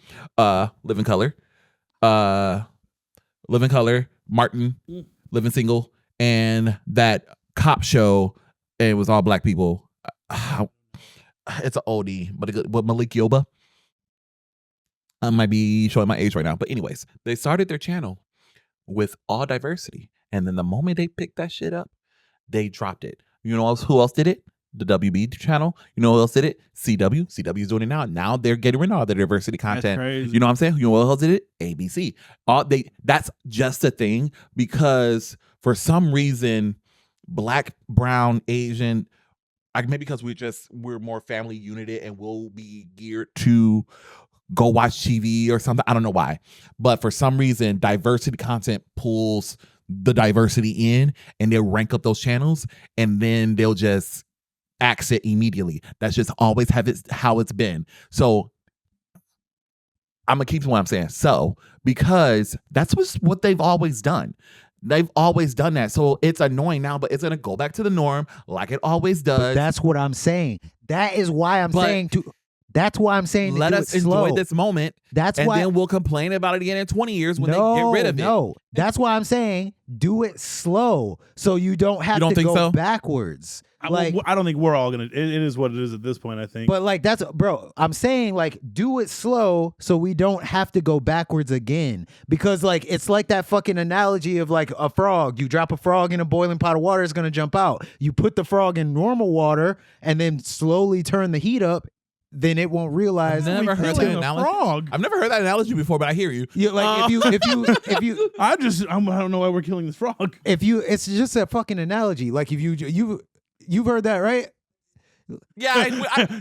Living Color, Martin, Living Single, and that cop show. And it was all black people. It's an oldie, but Malik Yoba. I might be showing my age right now, but anyways, they started their channel with all diversity, and then the moment they picked that shit up, they dropped it. You know who else did it? The WB channel. You know who else did it? CW. CW is doing it now. Now they're getting rid of all the diversity content. crazy. You know what I'm saying? You know what else did it? ABC. That's just a thing because for some reason, Black, brown, Asian, maybe because we're more family united and we'll be geared to go watch TV or something. I don't know why. But for some reason, diversity content pulls the diversity in and they'll rank up those channels and then they'll just axe it immediately. That's just always how it's been. So I'm going to keep what I'm saying. So, because that's what they've always done. They've always done that. So it's annoying now, but it's going to go back to the norm like it always does. But that's what I'm saying. That is why I'm But- saying to That's why I'm saying let to do us it slow. enjoy this moment. That's and why. then we'll complain about it again in 20 years when they get rid of it. No, that's why I'm saying do it slow so you don't have You don't to think go so? backwards. Like, I don't think we're all gonna. It is what it is at this point. I think. but like that's bro. I'm saying like do it slow so we don't have to go backwards again because like it's like that fucking analogy of like a frog. You drop a frog in a boiling pot of water, it's gonna jump out. You put the frog in normal water and then slowly turn the heat up. Then it won't realize. I've never heard that killing a analogy. frog. I've never heard that analogy before, but I hear you. Like if you I don't know why we're killing this frog. it's just a fucking analogy. Like if you've heard that, right? Yeah,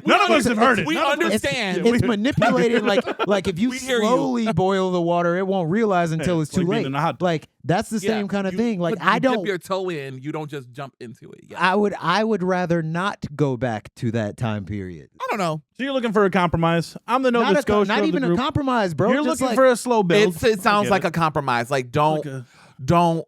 None of us have heard it. We None of us- understand. It's manipulated like if you We hear you. slowly boil the water, it won't realize until it's it's like too being late. in a hot tub. Like that's the same kind of thing. Like I you don't dip your toe in. You don't just jump into it. Yeah. I would rather not go back to that time period. I don't know. So you're looking for a compromise. I'm the Nova Scotia. Not of even the a group. compromise, bro. You're Just looking like, for a slow build. It sounds I like get a compromise. Like Like don't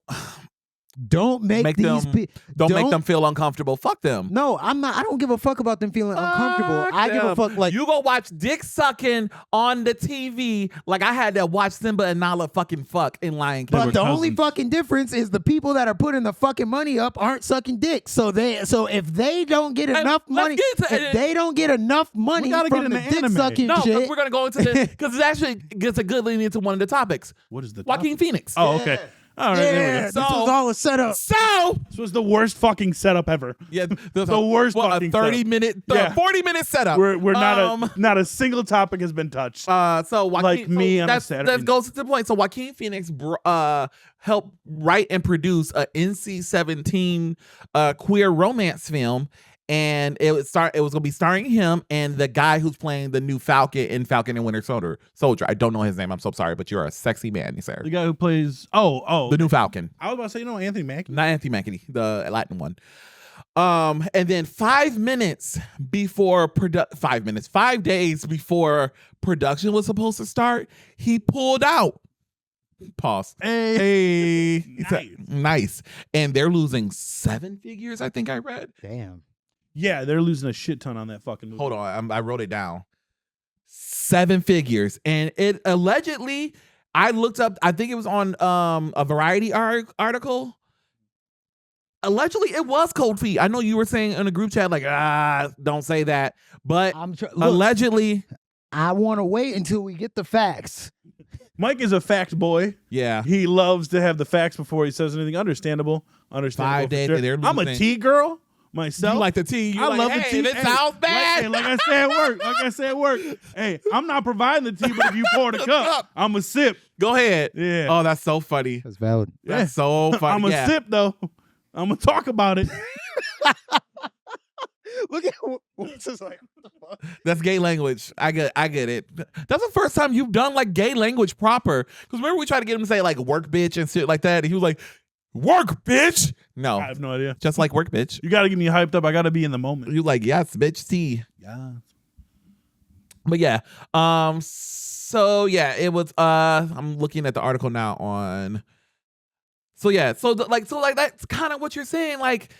don't make these them people don't make them feel uncomfortable. Fuck them. No, I'm not. I don't give a fuck about them feeling uncomfortable. Fuck I give a them. fuck like you go watch dick sucking on the TV. Like I had to watch Simba and Nala fucking fuck in Lion King. But the only fucking difference is the people that are putting the fucking money up aren't sucking dick. So if they don't get enough money, if they don't get enough money gotta from get the into dick anime. sucking no, because shit, we're gonna go into this because it actually gets a good lean into one of the topics. What is the Joaquin Phoenix. Oh, okay. All right. there we yeah, go. this was all a setup. So This was the worst fucking setup ever. yeah, The worst a fucking 30-minute, Yeah. 40-minute setup. We're not a single topic has been touched. So Joaquin, Like me on a that Saturday. goes to the point. So Joaquin Phoenix helped write and produce a NC-17 queer romance film, and it was gonna be starring him and the guy who's playing the new Falcon in Falcon and Winter Soldier. I don't know his name. I'm so sorry, but you're a sexy man, sir. The guy who plays the The new Falcon, I was about to say Anthony Mackie. not Anthony Mackie, the Latin one. And then 5 days before production was supposed to start, he pulled out. Pause. Hey. He said, nice. And they're losing 7 figures, I think I read. Damn. Yeah, they're losing a shit ton on that fucking movie. Hold on, I wrote it down. 7 figures. And it allegedly, I looked up, I think it was on a Variety article. Allegedly, it was cold feet. I know you were saying in a group chat, like, don't say that. But allegedly. I want to wait until we get the facts. Mike is a fact boy. Yeah. He loves to have the facts before he says anything. Understandable. 5 days. Sure. They're I'm a losing. tea girl myself. You like the tea. I love the tea. It sounds bad. Like I said at work. Hey, I'm not providing the tea, but if you pour the cup, I'm a sip. Go ahead. Yeah. Oh, that's so funny. That's valid. That's so funny. I'm a sip though. I'm gonna talk about it. Look at what's this like? What the fuck? That's gay language. I get it. That's the first time you've done like gay language proper. Because remember we tried to get him to say like work bitch and shit like that. And he was like, work bitch. No. I have no idea. Just like work bitch. You gotta get me hyped up. I gotta be in the moment. You like, yes, bitch tea. Yeah. But yeah. So yeah, it was I'm looking at the article now on. So yeah, so that's kind of what you're saying. Like,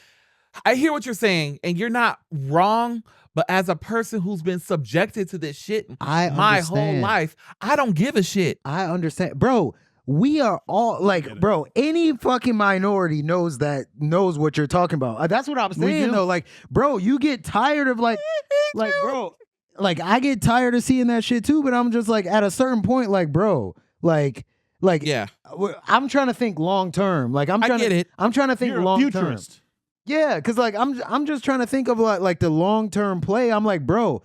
I hear what you're saying, and you're not wrong. But as a person who's been subjected to this shit my whole life, I don't give a shit. I understand, bro. We are all like, bro, any fucking minority knows what you're talking about. That's what I'm saying though. Like, bro, you get tired of like, bro, like I get tired of seeing that shit too. But I'm just like, at a certain point, like, bro, like, yeah, I'm trying to think long term. Like, I'm trying to think You're long a term. futurist. Yeah, because like I'm just trying to think of like the long term play. I'm like, bro,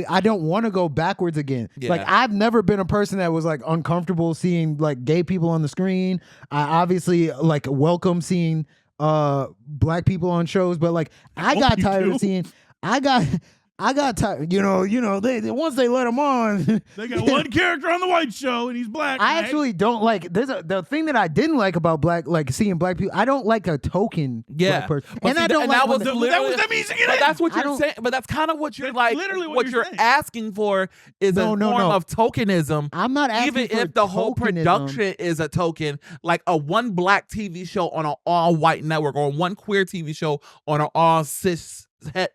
I don't want to go backwards again. Yeah. Like I've never been a person that was like uncomfortable seeing like gay people on the screen. I obviously like welcome seeing black people on shows, but like I got tired of seeing. I got tired. You know. They once they let him on, They got one character on the White Show, and he's black. I right? actually don't like. The thing that I didn't like about seeing black people. I don't like a token black person, But and see, I don't and like that when was the- literally- that means to get But in. that's what I you're don't- saying. But that's kind of what you're That's like. literally What what you're you're saying. asking for is a form of tokenism. I'm not asking Even for if the whole tokenism. production is a token, like a one black TV show on an all white network or one queer TV show on an all cis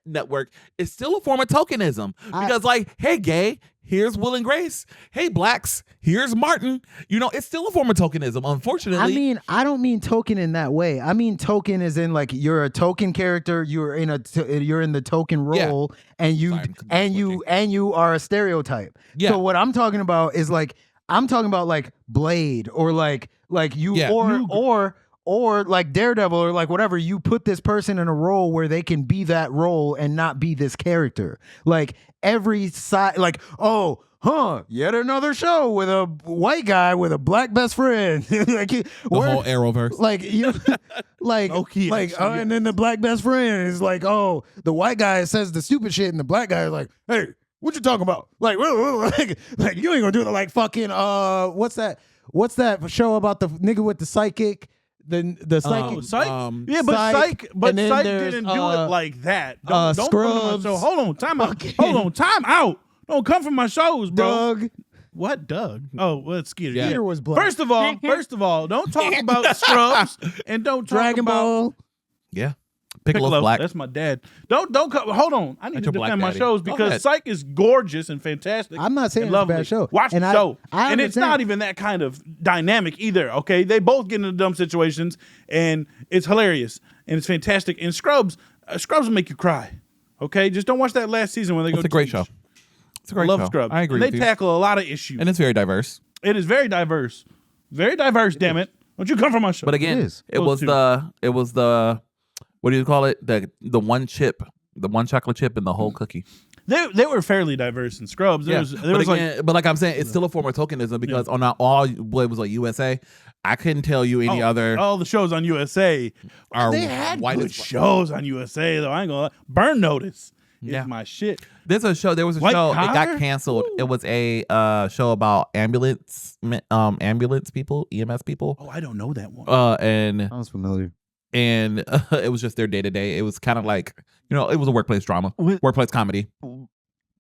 network is still a form of tokenism. Because like, hey, gay, here's Will and Grace. Hey, blacks, here's Martin. You know, it's still a form of tokenism, unfortunately. I mean, I don't mean token in that way. I mean token as in like you're a token character. You're in the token role, and you are a stereotype. Yeah. So what I'm talking about is like I'm talking about like Blade or like you or like Daredevil or like whatever. You put this person in a role where they can be that role and not be this character. Like every side, like yet another show with a white guy with a black best friend. Like the whole Arrowverse. Like you, and then the black best friend is like, the white guy says the stupid shit, and the black guy is like, hey, what you talking about? Like, like you ain't gonna do it. Like fucking what's that show about the nigga with the psychic? The psychic, Psych didn't do it like that. Don't come to my show. Hold on, time out. Hold on, time out. Don't come from my shows, bro. Doug. What, Doug? Oh, well, it's Skeeter. Skeeter was black. First of all, don't talk about Scrubs and don't talk Dragon about Ball. Yeah. Piccolo's black. That's my dad. Don't hold on. I need to defend my shows because Psych is gorgeous and fantastic. I'm not saying it's a bad show. Watch the show. And it's not even that kind of dynamic either, okay? They both get into dumb situations and it's hilarious and it's fantastic. And Scrubs will make you cry, okay? Just don't watch that last season when they go to It's a great show. It's a great show. Love Scrubs. I agree They with you. tackle a lot of issues. And it's very diverse. It is very diverse. Very diverse, damn it. Don't you come from my show. But again, it was the what do you call it? The one chip, the one chocolate chip in the whole cookie. They were fairly diverse in Scrubs. But like I'm saying, it's still a form of tokenism because on all what was like USA, I couldn't tell you any other. All the shows on USA they had good shows on USA though. I ain't gonna lie. Burn Notice is my shit. There was a show. It got canceled. It was a show about ambulance people, EMS people. Oh, I don't know that one. And sounds familiar. And it was just their day to day. It was kind of like, it was a workplace drama, workplace comedy.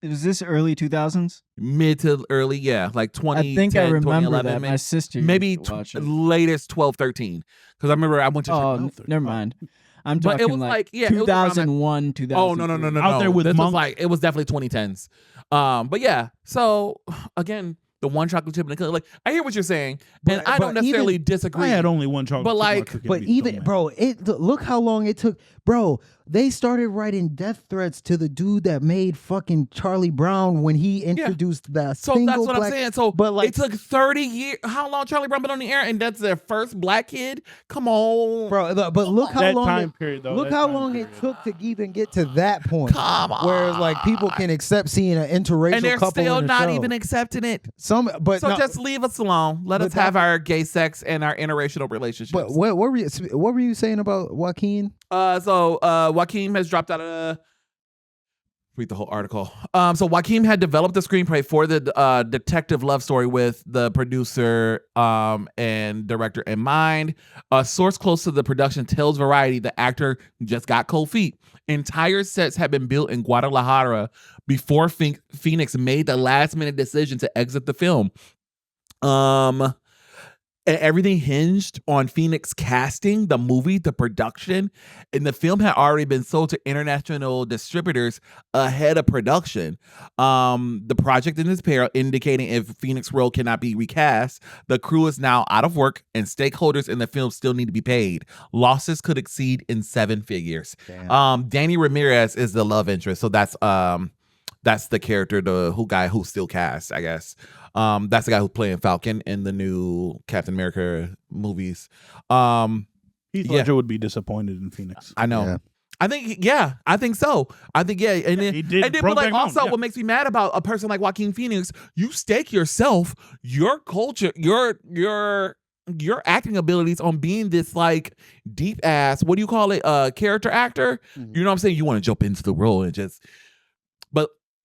Was this early 2000s? Mid to early, yeah, like 2010, I think I remember that. Maybe, my sister maybe latest 12, 13. Because I remember I went to. Oh, never mind. I'm talking it was like 2001, 2000. Oh no! Out there with this Monk. was like it was definitely 2010s. But yeah, so again, the one chocolate chip and the cookie. Like I hear what you're saying, and I don't necessarily disagree. I had only one chocolate. But like, chip but even bro, look how long it took, bro. They started writing death threats to the dude that made fucking Charlie Brown when he introduced that. So single that's what black, I'm saying. So but like, it took 30 years. How long Charlie Brown been on the air, and that's their first black kid? Come on, bro. But look how that long time period, though. Look how long it took to even get to that point. Come on, whereas like people can accept seeing an interracial and they're couple still in a not show. even accepting it. Just leave us alone. Let us have our gay sex and our interracial relationships. But what were you saying about Joaquin? So Joaquin has dropped out of read the whole article. So Joaquin had developed the screenplay for the detective love story with the producer and director in mind. A source close to the production tells Variety the actor just got cold feet. Entire sets had been built in Guadalajara before Phoenix made the last minute decision to exit the film. And everything hinged on Phoenix casting the movie, the production, and the film had already been sold to international distributors ahead of production. The project in this pair indicating if Phoenix role cannot be recast, the crew is now out of work and stakeholders in the film still need to be paid. Losses could exceed in 7 figures. Danny Ramirez is the love interest, so that's the character, the guy who's still cast, I guess. That's the guy who's playing Falcon in the new Captain America movies. Heath Ledger would be disappointed in Phoenix. I know. Yeah. I think so. And then, but like also what makes me mad about a person like Joaquin Phoenix, you stake yourself, your culture, your acting abilities on being this like deep ass, what do you call it? Character actor. Mm-hmm. You know what I'm saying? You want to jump into the role and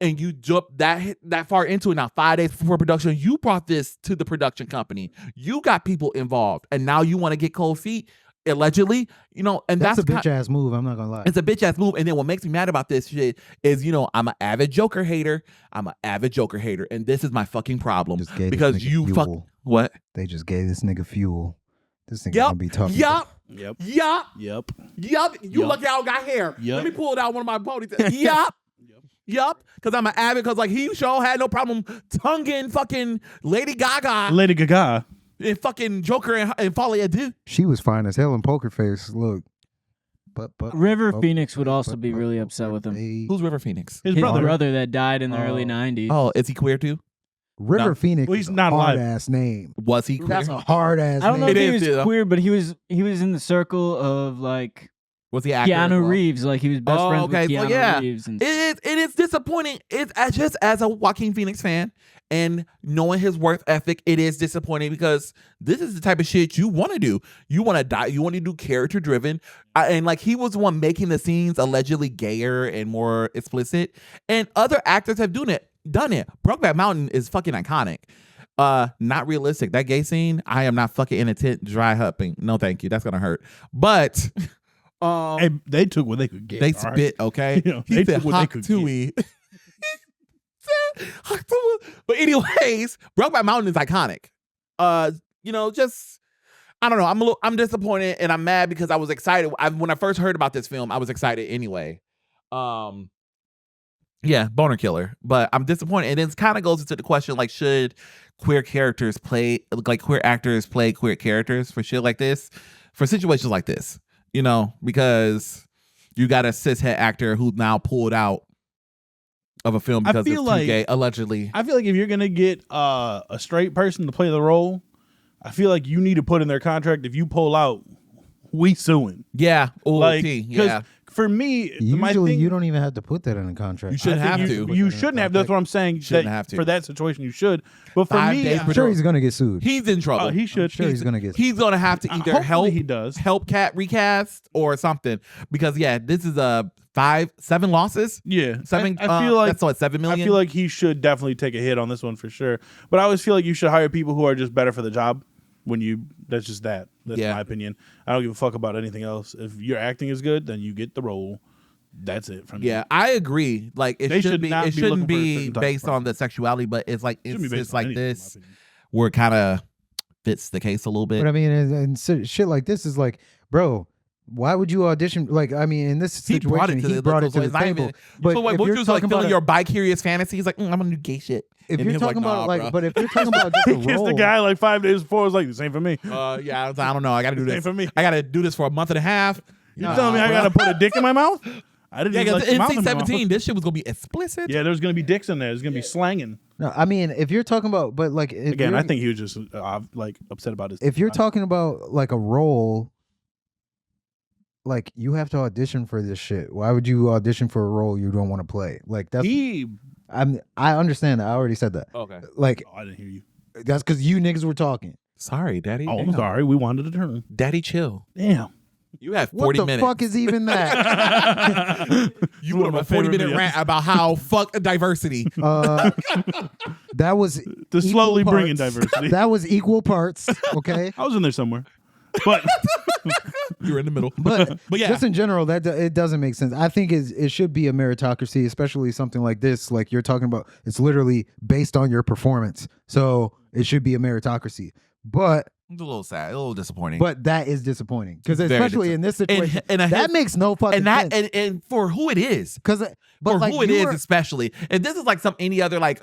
and you jump that far into it now, 5 days before production, you brought this to the production company. You got people involved, and now you want to get cold feet, allegedly, and that's a bitch ass move. I'm not gonna lie. It's a bitch ass move. And then what makes me mad about this shit is, I'm an avid Joker hater. And this is my fucking problem. Because you fuck what? They just gave this nigga fuel. This nigga gonna be talking. Yep. Yup. Yep. Yup. You lucky I don't got hair. Yup. Let me pull it out one of my ponytails. Yup. Yup. Because I'm an avid. Because like he sure had no problem tonguing fucking Lady Gaga Lady Gaga. and fucking Joker and Folly Ado. She was fine as hell in Poker Face. Look. But River Phoenix would also be really upset with him. Who's River Phoenix? His His brother. brother that died in the early 90s. Oh, is he queer too? River No. Phoenix Well, he's is a not alive. hard ass name. Was he queer? That's a hard ass I don't know name. if he It was is, yeah. queer, but he was in the circle of like Was he actor as Keanu well? Reeves. Like he was best friends with Keanu so yeah, Reeves. And it is disappointing. It's just as a Joaquin Phoenix fan and knowing his work ethic, it is disappointing because this is the type of shit you want to do. You want to die. You want to do character driven, and like he was the one making the scenes allegedly gayer and more explicit, and other actors have done it. Brokeback Mountain is fucking iconic. Not realistic. That gay scene, I am not fucking in a tent dry humping. No, thank you. That's gonna hurt. But Hey, they took what they could get. they all right? spit, okay? You know, He they said took what they hot could tooey. But anyways, Brokeback Mountain is iconic. Just I don't know. I'm disappointed and I'm mad because I was excited. When I first heard about this film, I was excited anyway. Yeah, boner killer. But I'm disappointed. And it kind of goes into the question like, should queer actors play queer characters for shit like this, for situations like this? You know, because you got a cishet actor who now pulled out of a film because it's too gay, allegedly. I feel like if you're gonna get a straight person to play the role, I feel like you need to put in their contract, if you pull out, we suing. Yeah. Like, yeah. for me, my Usually, thing, you don't even have to put that in a contract. You shouldn't I think have to. You shouldn't have. That's what I'm saying. Shouldn't that have to. For that situation, you should. But for 5 me, days I'm sure he's gonna get sued. He's in trouble. he should. I'm sure he's gonna get. He's gonna have to either Hopefully he does. help cat recast or something, because this is 7 losses. Yeah, 7. I feel like that's what, 7 million. I feel like he should definitely take a hit on this one for sure. But I always feel like you should hire people who are just better for the job. That's just that. That's Yeah. my opinion. I don't give a fuck about anything else. If your acting is good, then you get the role. That's it from me. Yeah, I agree. Like it They should should be. not It be looking shouldn't for a be certain type of based on person. the sexuality, but it's like Shouldn't be based it's on like anything, in my this opinion. where it kind of fits the case a little bit. But I mean, and shit like this is like, bro, why would you audition? Like, I mean, in this He brought situation, it to he brought it to it's the not table. even- But so wait, if what you're you was like talking filling about, your bi-curious fantasy? He's like, I'm gonna do gay shit. if And you're he was talking like, about nah, like, bro. but if you're talking about just a He kissed role, the guy like 5 days before. I was like, this ain't for me. Yeah, I don't know. I gotta do This this ain't for me. I gotta do this for a month and a half. You telling me I gotta put a dick in my mouth? I didn't Yeah, even because let the mouth in my NC-17, mouth. this shit was gonna be explicit. Yeah, there's gonna be dicks in there. There's gonna be slanging. no, I mean, if you're talking about, but like, if Again, you're- I think he was just like upset about his. if you're talking about like a role, like you have to audition for this shit. Why would you audition for a role you don't want to play? Like that's I understand that. I already said that. Okay. Like Oh, I didn't hear you. that's because you niggas were talking. Sorry, Daddy. Oh, I'm Damn. sorry. We wanted to turn. Daddy, chill. Damn. You had What 40 the minutes. fuck is even that? You One went of on my a 40-minute favorite rant about how fuck diversity. That was To equal slowly bring in parts. diversity. That was equal parts. Okay. I was in there somewhere, but You were in the middle. But yeah. just in general, that it doesn't make sense. I think it should be a meritocracy, especially something like this. Like you're talking about, it's literally based on your performance, so it should be a meritocracy. But It's a little sad, a little disappointing. that is disappointing because It's very especially in this situation, And that makes no fucking sense. and for who it is, Because but for like who it you is, were- especially if this is like any other like,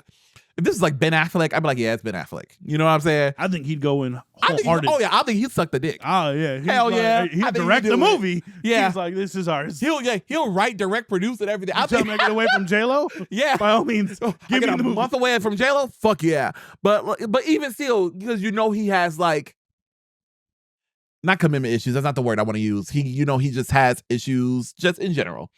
if this is like Ben Affleck, I'd be like, yeah, it's Ben Affleck. You know what I'm saying? I think he'd go in I think, wholehearted. I think he'd suck the dick. Oh yeah, Hell like, yeah. I He'd think direct he'd the do it. movie. Yeah. He's like, this is ours. He'll write, direct, produce, and everything. You tell me I get away from J Lo? Yeah. By all means, I give me get the a movie. month away from J-Lo? Fuck yeah. But even still, because he has like, not commitment issues. That's not the word I want to use. He just has issues just in general.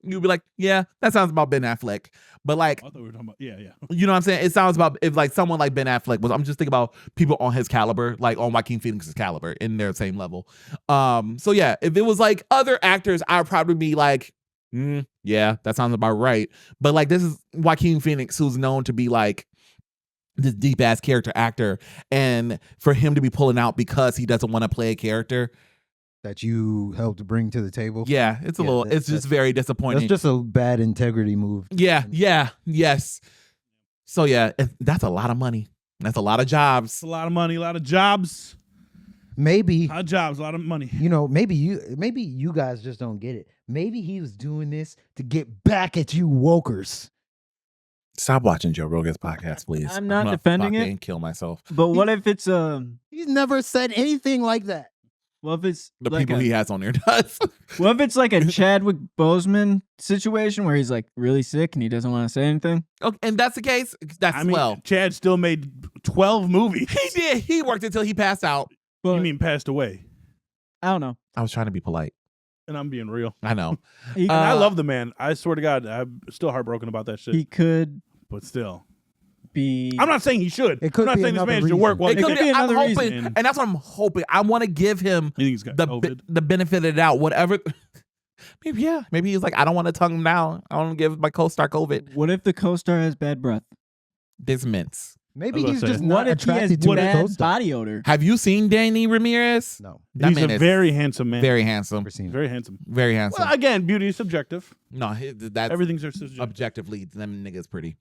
You'd be like, yeah, that sounds about Ben Affleck. But like, I thought we were talking about yeah. you know what I'm saying? It sounds about if like someone like Ben Affleck was, I'm just thinking about people on his caliber, like on Joaquin Phoenix's caliber in their same level. So yeah, if it was like other actors, I'd probably be like, yeah, that sounds about right. But like this is Joaquin Phoenix, who's known to be like this deep ass character actor, and for him to be pulling out because he doesn't want to play a character, that you helped bring to the table. yeah, it's a Yeah, little, that's- it's just very disappointing. That's just a bad integrity move. Yes. So yeah, that's a lot of money. That's a lot of jobs. It's a lot of money, a lot of jobs. maybe Hot jobs, a lot of money. maybe you guys just don't get it. Maybe he was doing this to get back at you wokers. Stop watching Joe Rogan's podcast, please. I'm not gonna defending it. fucking kill myself. But what if it's He's never said anything like that. what if it's The like people he has on there does. what if it's like a Chadwick Boseman situation where he's like really sick and he doesn't want to say anything? Okay, and that's the case. That's I mean, well. Chad still made 12 movies. He did. He worked until he passed out. But You mean passed away? I don't know. I was trying to be polite. And I'm being real. I know. He, And I love the man. I swear to God, I'm still heartbroken about that shit. he could But still, be. I'm not saying he should. It could I'm not be saying this another man should reason. work while It he could can. be I'm another hoping, reason. and that's what I'm hoping. I want to give him You think he's got COVID? the benefit of the doubt. Whatever. Maybe yeah. Maybe he's like, I don't want to tongue him down. I don't want to give my co-star COVID. What if the co-star has bad breath? This mints. Maybe I was he's gonna just say. not What if he has attracted to bad the co-star. body odor? Have you seen Danny Ramirez? No, That He's man a is very handsome man. very handsome. never seen it. Very handsome. Very handsome. Well, again, beauty is subjective. No, that's Everything's subjective. objectively them niggas pretty.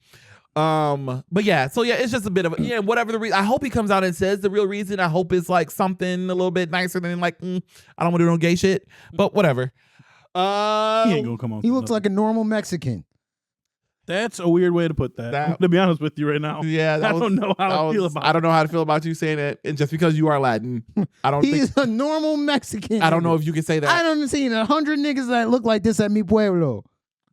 But yeah, so yeah, it's just a bit of whatever the reason. I hope he comes out and says the real reason. I hope it's like something a little bit nicer than like I don't want to do no gay shit. But whatever. He ain't gonna come on. He looks like a normal Mexican. That's a weird way to put that. That- To be honest with you right now. Yeah, I don't know how to feel about I don't know how to feel about you saying that. And just because you are Latin, I don't think He's a normal Mexican. I don't know if you can say I that. done seen 100 niggas that look like this at mi pueblo.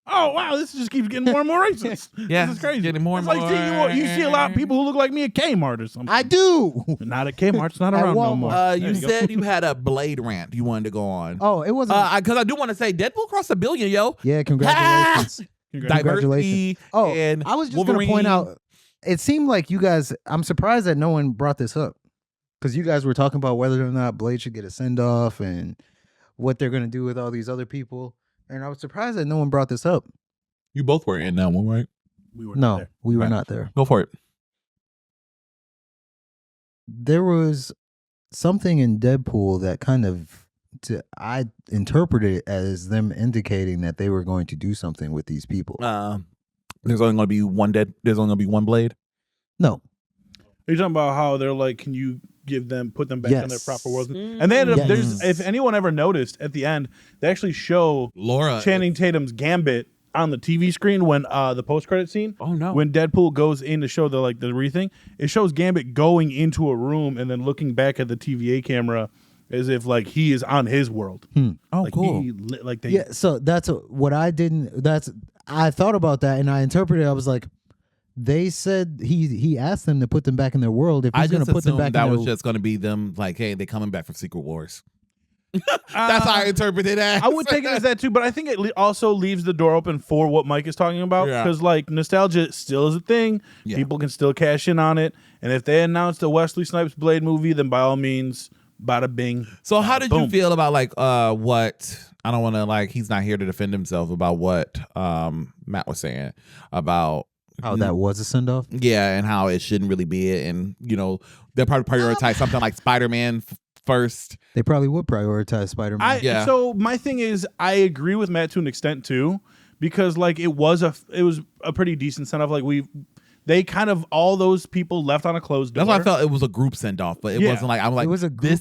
Oh wow, this just keeps getting more and more racist. Yeah, This is crazy. getting more and It's like more. you see a lot of people who look like me at Kmart or something. I do. Not at Kmart. It's not At around no Walmart. more. There You go. said you had a Blade rant you wanted to go on. Oh, it wasn't. Because I do want to say Deadpool crossed $1 billion, yo. Yeah, congratulations. Diversity. Oh, and I was just going to point Wolverine. out, it seemed like you guys, I'm surprised that no one brought this up. Because you guys were talking about whether or not Blade should get a send-off and what they're going to do with all these other people. And I was surprised that no one brought this up. You both were in that one, right? We were No, there. we were Right. not there. Go for it. There was something in Deadpool that kind of, I interpreted it as them indicating that they were going to do something with these people. There's only going to be one There's only going to be one Blade. No. Are you talking about how they're like, can you put them back in their Yes. proper worlds? And they ended up, Yes. if anyone ever noticed at the end, they actually show Laura. Channing Tatum's Gambit on the TV screen when the post-credit scene. Oh, no. When Deadpool goes in to show the re-thing, it shows Gambit going into a room and then looking back at the TVA camera as if like he is on his world. Oh, Like cool. Yeah, so that's what I didn't. I thought about that and I interpreted. I was like, they said he asked them to put them back in their world. If I he's going just to put them assumed back, that in was their, just going to be them like, hey, they coming back from Secret Wars. That's how I interpreted that. I would take it as that too, but I think it also leaves the door open for what Mike is talking about Yeah. because like nostalgia still is a thing. Yeah. People can still cash in on it, and if they announced a Wesley Snipes Blade movie, then by all means, bada bing. So how did you Boom. feel about like what I don't want to like he's not here to defend himself about what Matt was saying about how that was a send off. yeah and how it shouldn't really be it and they'll probably prioritize something like Spider-Man first. They probably would prioritize Spider-Man. Yeah. So my thing is, I agree with Matt to an extent too, because like it was a pretty decent send off. Like they kind of all those people left on a closed door. That's why I felt it was a group send off, but it Yeah. wasn't like I'm like It was a group-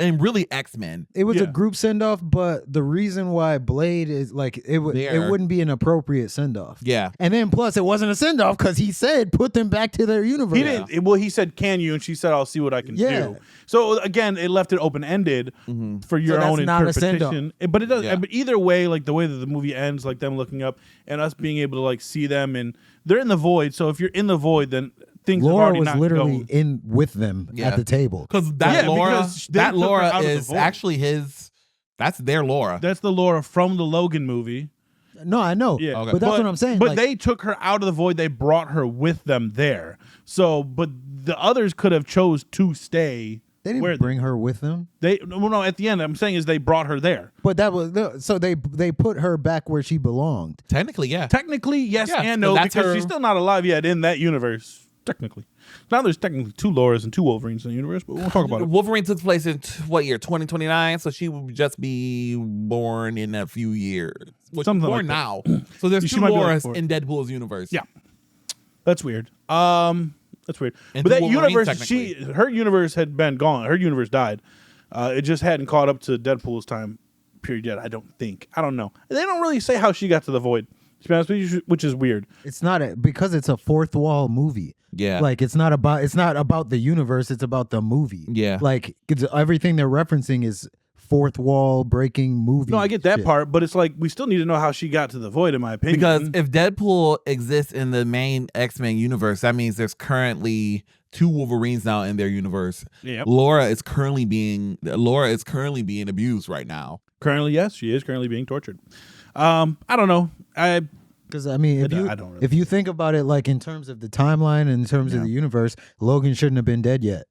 and really X-Men. It was Yeah. a group send off, but the reason why Blade is like it There. wouldn't be an appropriate send off. Yeah. And then plus it wasn't a send off because he said put them back to their universe. He didn't. Well, he said, "Can you?" And she said, "I'll see what I can Yeah. do." So again, it left it open ended for your that's own not a send-off. interpretation. But it does. Yeah. But either way, like the way that the movie ends, like them looking up and us being able to like see them, and they're in the void. So if you're in the void, then things have Laura already was not literally gone. in with them Yeah. at the table. Because that Yeah, Laura, because they that took her Laura out of the is void. actually his. That's their Laura. That's the Laura from the Logan movie. No, I know. Yeah, Okay. But that's what I'm saying. But like, they took her out of the void. They brought her with them there. So, but the others could have chose to stay. they didn't where bring her with them. no. At the end, I'm saying is they brought her there. But that was so they put her back where she belonged. Technically, yeah. Technically, yes Yeah, and so no, that's because her- she's still not alive yet in that universe. Technically, now there's technically 2 Lauras and 2 Wolverines in the universe, but we'll talk about it. Wolverine took place in what year? 2029. So she will just be born in a few years. Well, Something born like now. So there's She 2 might be like Lauras 4. in Deadpool's universe. Yeah, that's weird. That's weird. And But that two Wolverines, universe, her universe had been gone. Her universe died. It just hadn't caught up to Deadpool's time period yet. I don't think. I don't know. They don't really say how she got to the void, to be honest with you, which is weird. It's not because it's a fourth wall movie. Yeah. Like it's not about the universe, it's about the movie. Yeah. Like everything they're referencing is fourth wall breaking movie. No, I get that shit. part, but it's like we still need to know how she got to the void, in my opinion. Because if Deadpool exists in the main X-Men universe, that means there's currently 2 Wolverines now in their universe. Yep. Laura is currently being abused right now. Currently, yes, she is currently being tortured. I don't know. Because I mean, I don't really if you think about it, like in terms of the timeline and in terms of the universe, Logan shouldn't have been dead yet.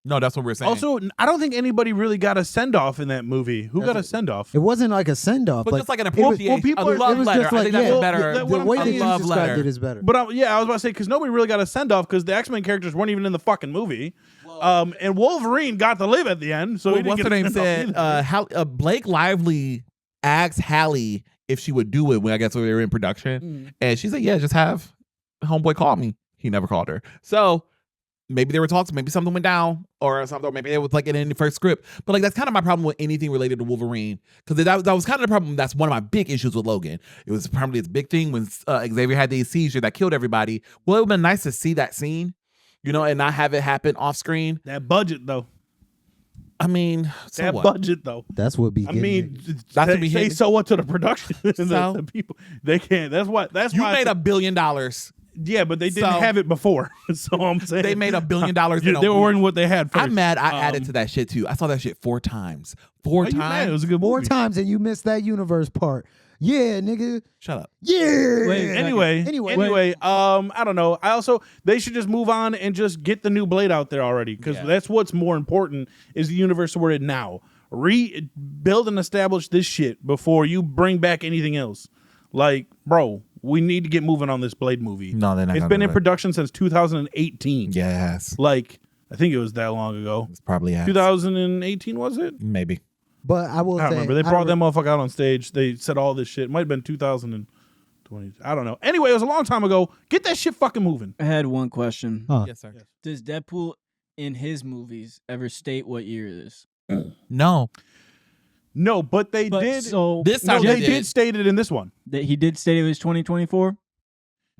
No, that's what we're saying. Also, I don't think anybody really got a send off in that movie. Who got a send off? It wasn't like a send off, but just like an it was- appreciation, a love letter. I think that's better. The what I'm way saying that is- you love described letter. it is better. But I was about to say, because nobody really got a send off because the X-Men characters weren't even in the fucking movie. And Wolverine got to live at the end. So he didn't what's get her a name send-off said? either. Blake Lively asked Hallie if she would do it when I guess when they were in production, and she said, "Yeah, just have homeboy call me." He never called her, so maybe they were talking. Maybe something went down or something. Or maybe it was like in the first script. But like that's kind of my problem with anything related to Wolverine, because that was kind of the problem. That's one of my big issues with Logan. It was probably his big thing when Xavier had the seizure that killed everybody. Well, it would have been nice to see that scene, and not have it happen off screen. That budget, though. I mean, so That what? budget, though. That's what be. I getting mean, it. That's they what be say hitting. so what to the production. So? the people, they can't. That's You why. made $1 billion. Yeah, but they didn't So- have it before. So I'm saying They made $1 billion. They were working what they had first. I'm mad. I added to that shit too. I saw that shit 4 times. 4 Why you mad? It times. was a good More movie. times and you missed that universe part. Yeah, nigga. Shut up. Yeah. Wait, Anyway, I don't know. They should just move on and just get the new Blade out there already, because that's what's more important is the universe we're in now. Rebuild and establish this shit before you bring back anything else. Like, bro, we need to get moving on this Blade movie. No, they're not It's gonna been do in it. production since 2018. Yes. Like, I think it was that long ago. It's probably has. 2018 was it? Maybe. But I will I don't say, remember. They brought that motherfucker out on stage. They said all this shit. It might have been 2020. I don't know. Anyway, it was a long time ago. Get that shit fucking moving. I had one question. Huh. Yes, sir. Does Deadpool in his movies ever state what year it is? No. No, but they But did. so This No, time they they did state it in this one. that he did state it was 2024.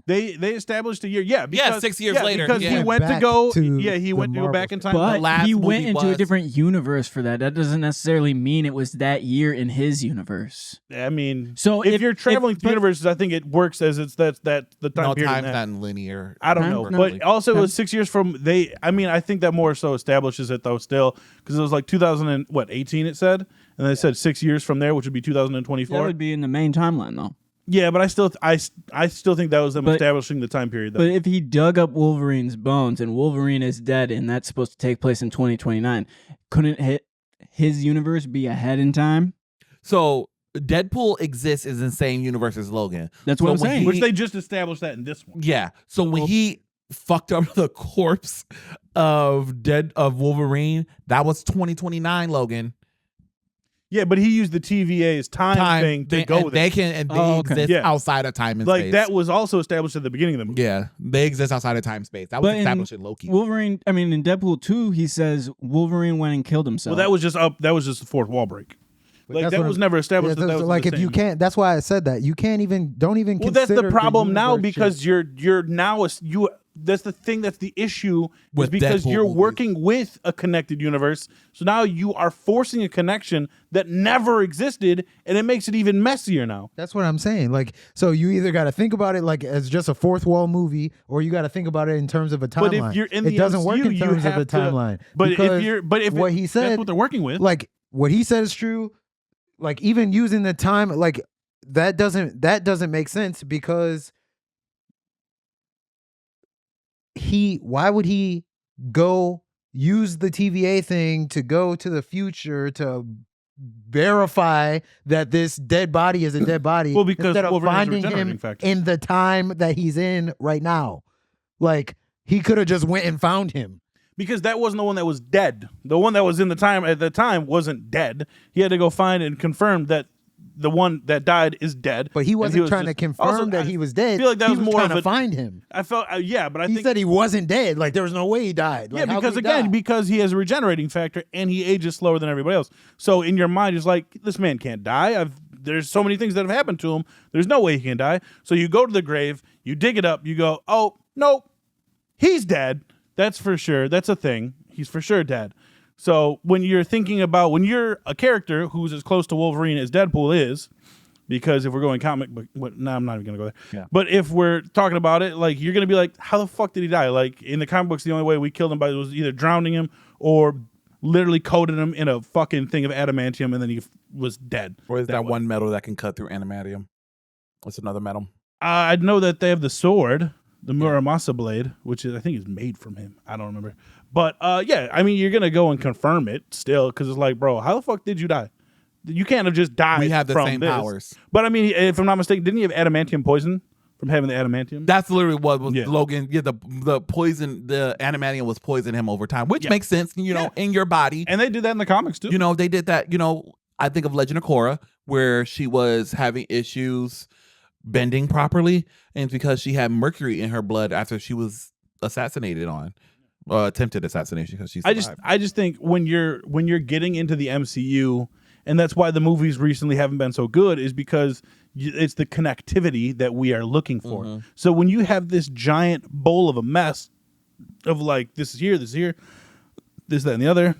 They established a year. Yeah, because, 6 years later. Because Yeah. he went to Back go. to He went to the go back in Marvel time. But last he went movie into a was- different universe for that. That doesn't necessarily mean it was that year in his universe. I mean, So if you're traveling through but- universes, I think it works as that's the time No, period. in time's that. not linear. I don't Time- know, no. but also it Time- was 6 years from they. I mean, I think that more so establishes it though still, because it was like 2018 it said, and they said 6 years from there, which would be That 2024. would be in the main timeline though. Yeah, but I still think that was them But- establishing the time period. Though. But if he dug up Wolverine's bones and Wolverine is dead and that's supposed to take place in 2029, couldn't his universe be ahead in time? So Deadpool exists is in the same universe as Logan. That's what So I'm when saying. Which they just established that in this one. Yeah. So when he fucked up the corpse of Wolverine, that was 2029 Logan. Yeah, but he used the TVA's time thing to go and there. they can and they Oh, okay. exist Yeah. outside of time and Like space. that was also established at the beginning of the movie. Yeah, they exist outside of time and space. That was But in established in Loki. Wolverine, I mean in Deadpool 2, he says Wolverine went and killed himself. Well, that was just the fourth wall break. Like that's that what was I'm- never established. Yeah, that was like in the if you same- can't, that's why I said that you can't even don't even. Well, that's the consider problem now universe because shit. you're now you. That's the thing. That's the issue. With is because Deadpool you're movies. working with a connected universe. So now you are forcing a connection that never existed, and it makes it even messier now. That's what I'm saying. Like, so you either got to think about it like as just a fourth wall movie, or you got to think about it in terms of a timeline. But if you're in it the doesn't work MCU, in you terms of have a timeline. But because if what he that's said, what they're working with. like what he said is true. Like even using the time, like that doesn't make sense because why would he go use the TVA thing to go to the future to verify that this dead body is a dead body Well, because instead of Wolverine's finding regenerating him factor. in the time that he's in right now? Like he could have just went and found him. Because that wasn't the one that was dead. The one that was in the time at the time wasn't dead. He had to go find and confirm that the one that died is dead. But he and wasn't was trying to just- confirm also, that he was dead. I feel like that he was more trying of to a, find him. I felt, but I He think said he wasn't dead. Like there was no way he died. Like, yeah, how because could he again, die? because he has a regenerating factor and he ages slower than everybody else. So in your mind, it's like this man can't die. There's so many things that have happened to him. There's no way he can die. So you go to the grave, you dig it up, you go, oh nope, he's dead. That's for sure. That's a thing. He's for sure dead. So when you're thinking about when you're a character who's as close to Wolverine as Deadpool is, because if we're going comic book, no, I'm not even gonna go there. Yeah. But if we're talking about it, like you're gonna be like, how the fuck did he die? Like in the comic books, the only way we killed him was either drowning him or literally coated him in a fucking thing of adamantium, and then he was dead. Or is that way. one metal that can cut through adamantium? What's another metal? I know that they have the sword, the Muramasa blade, which I think is made from him. I don't remember. But yeah, I mean, you're gonna go and confirm it still because it's like, bro, how the fuck did you die? You can't have just died. We have the from same this. powers. But I mean, if I'm not mistaken, didn't he have adamantium poison from having the adamantium? That's literally what was Yeah. Logan. Yeah, the poison, the adamantium was poisoning him over time, which Yeah. makes sense. You know, in your body. And they did that in the comics too. You know, they did that. You know, I think of Legend of Korra, where she was having issues bending properly, and it's because she had mercury in her blood after she was assassinated on, attempted assassination because she's. I just think when you're getting into the MCU, and that's why the movies recently haven't been so good, is because it's the connectivity that we are looking for. Mm-hmm. So when you have this giant bowl of a mess of like this is here, this, that, and the other,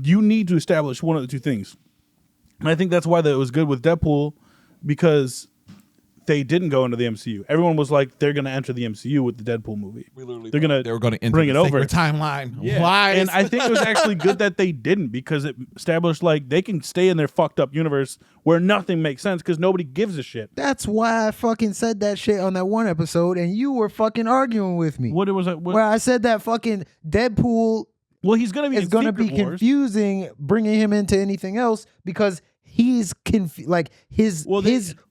you need to establish one of the two things. And I think that's why that was good with Deadpool, because they didn't go into the MCU. Everyone was like, they're going to enter the MCU with the Deadpool movie. We literally They're gonna they were going to bring it over. timeline. Yeah. Why? And I think it was actually good that they didn't, because it established like they can stay in their fucked up universe where nothing makes sense because nobody gives a shit. That's why I fucking said that shit on that one episode, and you were fucking arguing with me. What was that? Where I said that fucking Deadpool Well, he's going to be is in going to Secret be Wars. confusing bringing him into anything else because he's like his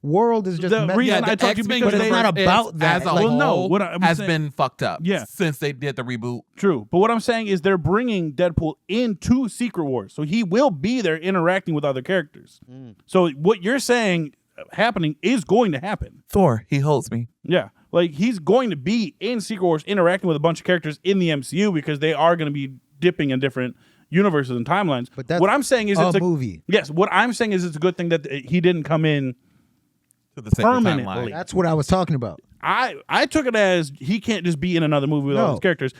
world is just the messed reason up. I told you X-Men because But it's they- not about as that. a Like, well, no, whole what I'm has saying- been fucked up. Yeah. Since they did the reboot. True. But what I'm saying is they're bringing Deadpool into Secret Wars. So he will be there interacting with other characters. So what you're saying happening is going to happen. Thor, he holds me. Yeah. Like he's going to be in Secret Wars interacting with a bunch of characters in the MCU because they are going to be dipping in different universes and timelines. But that's what I'm saying is a it's a movie. Yes, what I'm saying is it's a good thing that he didn't come in To the sacred permanently. timeline. That's what I was talking about. I took it as he can't just be in another movie with all No. his characters.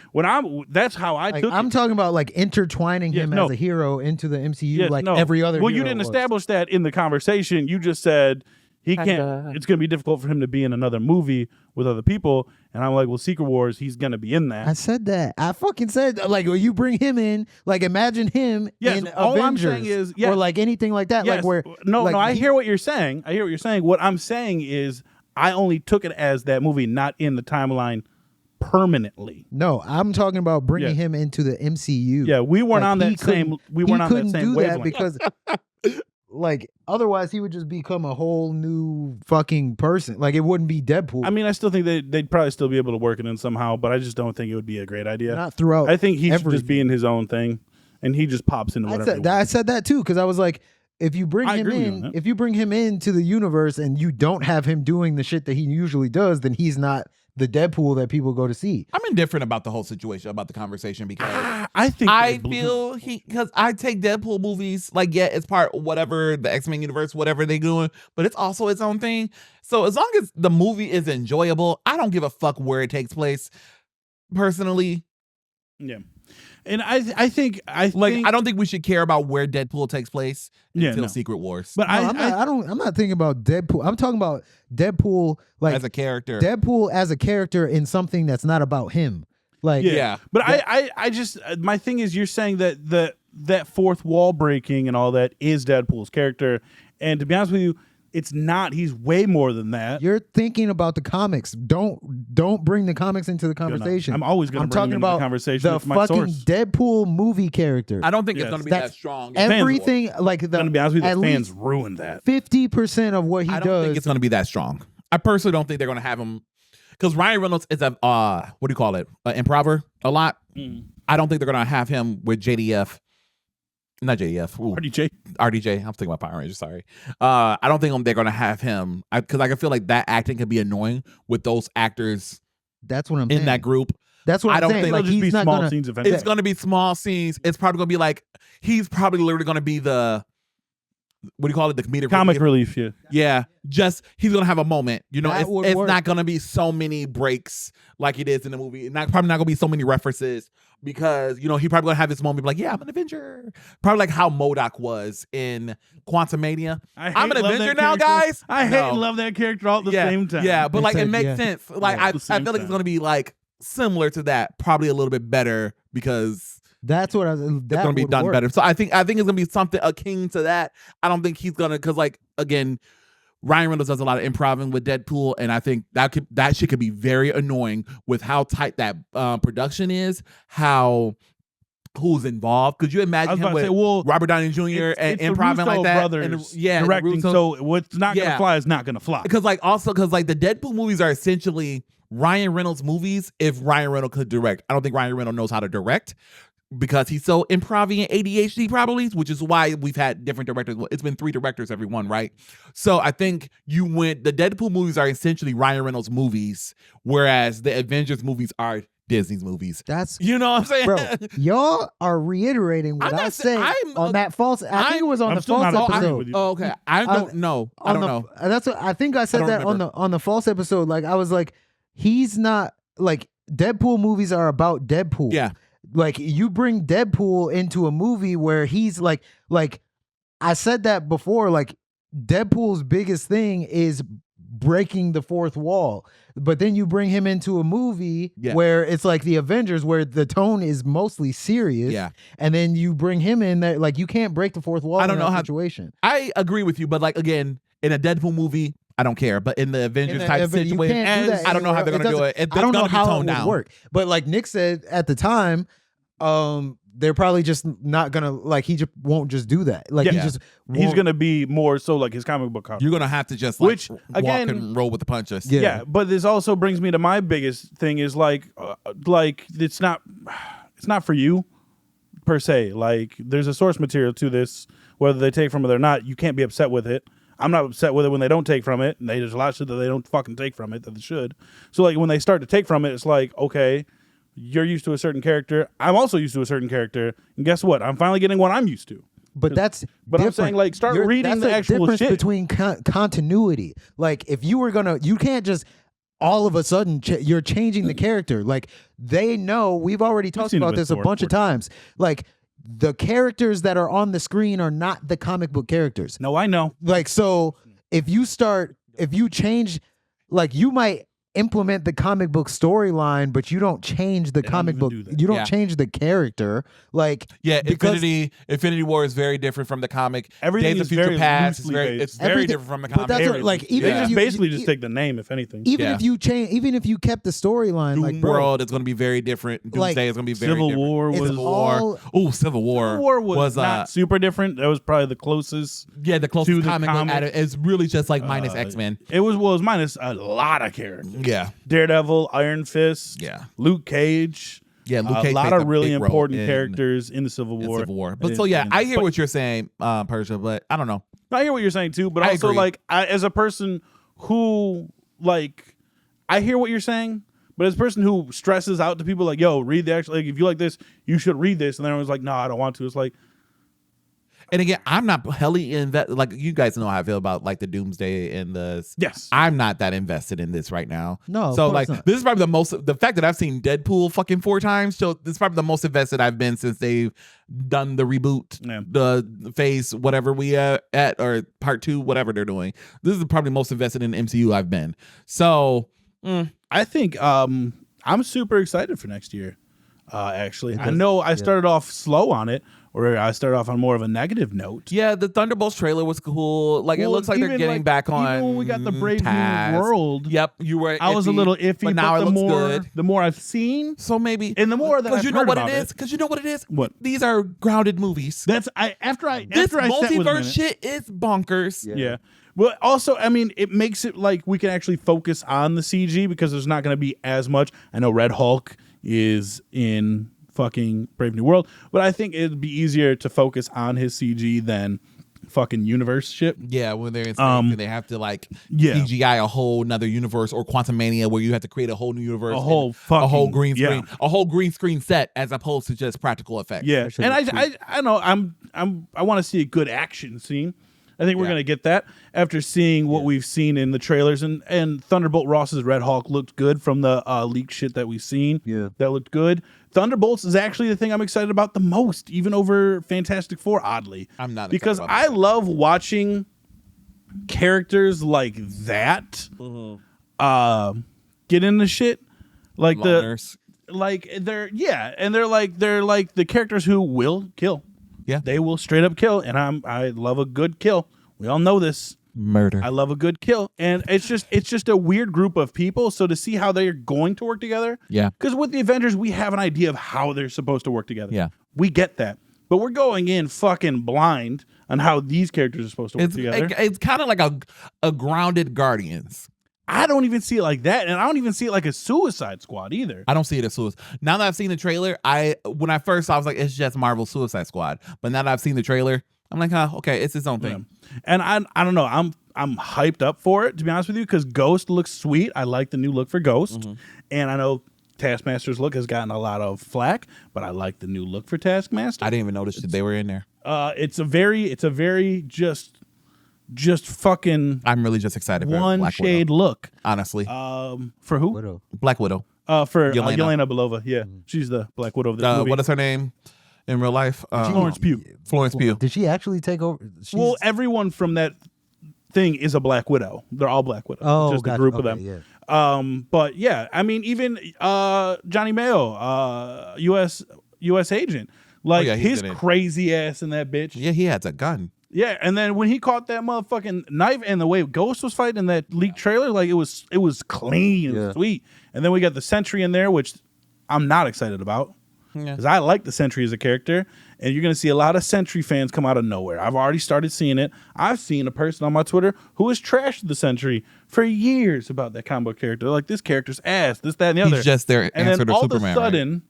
That's how I Like, took I'm it. talking about like intertwining Yeah, him no. as a hero into the MCU Yes, like no. every other Well, you hero didn't was. establish that in the conversation. You just said he can't. It's going to be difficult for him to be in another movie with other people. And I'm like, well, Secret Wars, he's going to be in that. I said that. I fucking said like when you bring him in, like imagine him Yes, in all I'm Avengers saying is- yes. or like anything like that. Yes. Like where no, like, I he- hear what you're saying. I hear what you're saying. What I'm saying is I only took it as that movie, not in the timeline permanently. No, I'm talking about bringing Yeah. him into the MCU. Yeah, we weren't Like, on he that same. couldn't- We he weren't on that couldn't same do that wavelength. because like otherwise he would just become a whole new fucking person. Like it wouldn't be Deadpool. I mean, I still think they'd probably still be able to work it in somehow, but I just don't think it would be a great idea. not throughout. I think he should just everything. be in his own thing, and he just pops into whatever. I said that too because I was like, if you bring I him agree with you on in, that. if you bring him into the universe and you don't have him doing the shit that he usually does, then he's not the Deadpool that people go to see. I'm indifferent about the whole situation, about the conversation, because I think I they- feel because I take Deadpool movies like, yeah, it's part whatever the X-Men universe, whatever they doing, but it's also its own thing. So as long as the movie is enjoyable, I don't give a fuck where it takes place. Personally, Yeah, and I think I don't think we should care about where Deadpool takes place Yeah, until no. Secret Wars. But No, I'm not thinking about Deadpool. I'm talking about Deadpool like as a character, Deadpool as a character in something that's not about him. Like yeah. But I just my thing is you're saying that that fourth wall breaking and all that is Deadpool's character, and to be honest with you, it's not. He's way more than that. you're thinking about the comics. Don't bring the comics into the conversation. I'm always going to I'm bring talking him into about the conversation. the It's my fucking source. Deadpool movie character. I don't think it's Yes. going to be That's that strong. Everything like I'm going to be honest with you, at the fans least ruined that. 50% of what he I don't does. think it's going to be that strong. I personally don't think they're going to have him, because Ryan Reynolds is a what do you call it, improver a lot. I don't think they're going to have him with JDF Not JEF. Ooh. RDJ. RDJ. I'm thinking about Power Rangers. Sorry. I don't think they're gonna have him because I can feel like that acting can be annoying with those actors That's what I'm in saying. that group. That's what I I'm don't saying. think Like It'll just be he's not small gonna. scenes if It's anything. gonna be small scenes. It's probably gonna be like he's probably literally gonna be the what do you call it? The comedic Comic relief, yeah. Yeah, just he's gonna have a moment. You know, That would it's work. not gonna be so many breaks like it is in the movie. Probably not gonna be so many references because you know he probably gonna have this moment, be like, "Yeah, I'm an Avenger." Probably like how MODOK was in Quantumania. I'm an Avenger now, guys. I hate and No. love that character all at the same time. Yeah, but like it Except, makes yeah. sense. Like Yeah, I at the feel same like it's time. gonna be like similar to that, probably a little bit better because That's what I. it's That gonna be would done work. better. So I think it's gonna be something akin to that. I don't think he's gonna because like again, Ryan Reynolds does a lot of improv with Deadpool, and I think that shit could be very annoying with how tight that production is. Who's involved? Could you I imagine was him about to with say, well, Robert Downey Jr. and it's the improv like Russo that? brothers the directing, Russo- so what's not gonna Yeah. fly is not gonna fly. because like the Deadpool movies are essentially Ryan Reynolds movies if Ryan Reynolds could direct. I don't think Ryan Reynolds knows how to direct because he's so improv and ADHD probably, which is why we've had different directors. It's been 3 directors every one, right? So I think the Deadpool movies are essentially Ryan Reynolds movies, whereas the Avengers movies are Disney's movies. That's You know what I'm saying? bro. Y'all are reiterating what I'm I not said I'm- on that false. I think it was on I'm the still false not agreeing episode. with you. Oh, okay. I don't know. I don't know. That's what I think. I said don't that on the false episode. Like I was like, he's not like Deadpool movies are about Deadpool. Yeah. Like you bring Deadpool into a movie where he's like I said that before. Like Deadpool's biggest thing is breaking the fourth wall. But then you bring him into a movie where it's like the Avengers, where the tone is mostly serious. Yeah. And then you bring him in there, like you can't break the fourth wall. I don't in know that how- situation. I agree with you, but like again, in a Deadpool movie, I don't care. But in the Avengers type You situation, can't do that I don't know how they're anywhere. gonna do it. It's I don't know gonna be how it toned would down. work. But like Nick said at the time, they're probably just not gonna like. He just won't just do that. Like he Yeah. just He's won't- gonna be more so like his comic book comic. You're gonna have to just like Which, walk again- and roll with the punches. Yeah. Yeah, but this also brings me to my biggest thing is like it's not for you per se. Like there's a source material to this, whether they take from it or not. You can't be upset with it. I'm not upset with it when they don't take from it, and there's a lot of shit that they don't fucking take from it that they should. So like when they start to take from it, it's like okay, you're used to a certain character. I'm also used to a certain character, and guess what? I'm finally getting what I'm used to. But that's. But I'm different. saying, like, start reading that's the a actual difference shit. between continuity. Like if you were gonna, you can't just all of a sudden you're changing the character. Like they know we've already talked seen it about with this a Thor, bunch of Thor. times. Like the characters that are on the screen are not the comic book characters. No, I know. Like so, if you change, like you might implement the comic book storyline, but you don't change the They don't comic even book. do that. You don't Yeah. change the character. Like Yeah, because Infinity War is very different from the comic. Everything Days of is Future very Past is loosely very based. it's very Everything- different from the but comic. that's what, Everything. like even They if just you basically e- just take the name, if anything. even Yeah. if you change, even if you kept the storyline, Doom like bro, World is going to be very different. Doomsday like, is going to be very Civil different. War it's was Civil all- War. Ooh, Civil War. Civil War was not super different. That was probably the closest. yeah, the closest to the comic book comic. at it is really just like minus X-Men. It was minus a lot of characters. Yeah. Daredevil, Iron Fist, Yeah. Luke Cage. Yeah, Luke a Cage lot plays of really big role important in- characters in the Civil in War. Civil War. But And- so yeah, and- I hear but- what you're saying, Persia, but I don't know. I hear what you're saying too, but I also agree. like as a person who like I hear what you're saying, but as a person who stresses out to people like, yo, read the actual, like if you like this, you should read this, and then everyone's like, no, I don't want to. It's like And again, I'm not heavily invested. Like you guys know how I feel about like the Doomsday and the. yes. I'm not that invested in this right now. No, of so course like not. this is probably the fact that I've seen Deadpool fucking 4 times. So this is probably the most invested I've been since they've done the reboot, Yeah. the phase whatever we at or part 2, whatever they're doing. This is probably most invested in the MCU I've been. So I think I'm super excited for next year. Actually, I know I started off slow on it, or I started off on more of a negative note. yeah, the Thunderbolts trailer was cool. Like it Well, looks like they're even, getting like, back on. even when we got the Brave New task. World. Yep, you were. I was a iffy, little iffy, but now it the looks more good. the more I've seen, So maybe, and the more that I've you know heard what about it is, because you know what it is. What? These are grounded movies. That's after I This sat with a multiverse minute- shit is bonkers. Yeah. Well, also, I mean, it makes it like we can actually focus on the CG because there's not going to be as much. I know Red Hulk is in fucking Brave New World. But I think it'd be easier to focus on his CG than fucking universe shit. Yeah, when they're in space, they have to like Yeah. CGI a whole another universe, or Quantum Mania where you have to create a whole new universe, A whole and a whole fucking- green yeah. screen, a whole green screen set, as opposed to just practical effects. Yeah, That shit and looks I know I want to see a good action scene. I think we're gonna get that after seeing what we've seen in the trailers, and Thunderbolt Ross's Red Hulk looked good from the leaked shit that we've seen. Yeah. That looked good. Thunderbolts is actually the thing I'm excited about the most, even over Fantastic Four. Oddly, I'm not, because excited about I that. love watching characters like that get into shit like Loners. they're like the characters who will kill. Yeah. They will straight up kill, and I love a good kill. We all know this. Murder. I love a good kill, and it's just a weird group of people. So to see how they're going to work together, Yeah. because with the Avengers we have an idea of how they're supposed to work together. Yeah. we get that, but we're going in fucking blind on how these characters are supposed to work together. It's kind of like a grounded Guardians. I don't even see it like that, and I don't even see it like a Suicide Squad either. I don't see it as Suicide. Now that I've seen the trailer, when I first saw, I was like, it's just Marvel Suicide Squad. But now that I've seen the trailer, I'm like, okay, it's its own thing. And I don't know. I'm hyped up for it, to be honest with you, because Ghost looks sweet. I like the new look for Ghost, and I know Taskmaster's look has gotten a lot of flack, but I like the new look for Taskmaster. I didn't even notice that they were in there. It's a very just fucking I'm really just excited for one Black shade Widow, look. honestly. For who? Widow. Black Widow. For Yelena. Yelena Belova. Yeah, she's the Black Widow of this movie. What is her name in real life? Florence Pugh. Florence Pugh. Did she actually take over? Well, everyone from that thing is a Black Widow. They're all Black Widows. Oh, just a gotcha. group of Okay, them. yeah. But yeah, I mean, even Johnny Mayo, U.S. agent, like yeah, he's his in it. crazy ass in that bitch. Yeah, he has a gun. Yeah, and then when he caught that motherfucking knife and the way Ghost was fighting in that leaked trailer, like it was clean, it was sweet. And then we got the Sentry in there, which I'm not excited about because I like the Sentry as a character, and you're gonna see a lot of Sentry fans come out of nowhere. I've already started seeing it. I've seen a person on my Twitter who has trashed the Sentry for years about that comic book character. Like, this character's ass, this, that, and the other. He's just their and answer then to all Superman. of a sudden,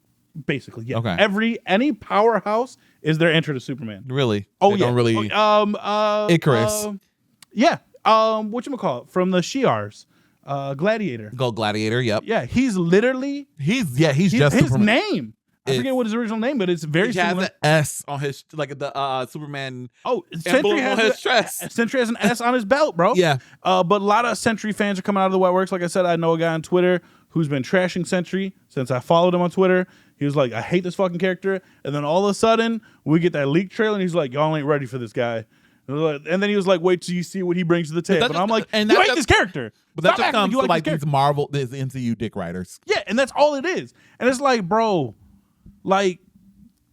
basically, yeah. Okay. Any powerhouse is their answer to Superman. Right? Really? Oh, They yeah. don't really. Icarus. Yeah. Whatchamacallit? From the Shi'ars. Gladiator. Go Gladiator. Yep. Yeah, he's literally He's just his Superman. name. I forget what his original name, but it's very He has similar. an S on his, like the Superman. Oh, emblem Sentry on has his chest. Sentry has an S on his belt, bro. Yeah. But a lot of Sentry fans are coming out of the woodworks. Like I said, I know a guy on Twitter who's been trashing Sentry since I followed him on Twitter. He was like, I hate this fucking character. And then all of a sudden, we get that leaked trailer, and he's like, y'all ain't ready for this guy. And then he was like, wait till you see what he brings to the table. And I'm like, you hate this character. But that Stop just acting comes you to like this these Marvel, these MCU dick writers. Yeah, and that's all it is. And it's like, bro, like,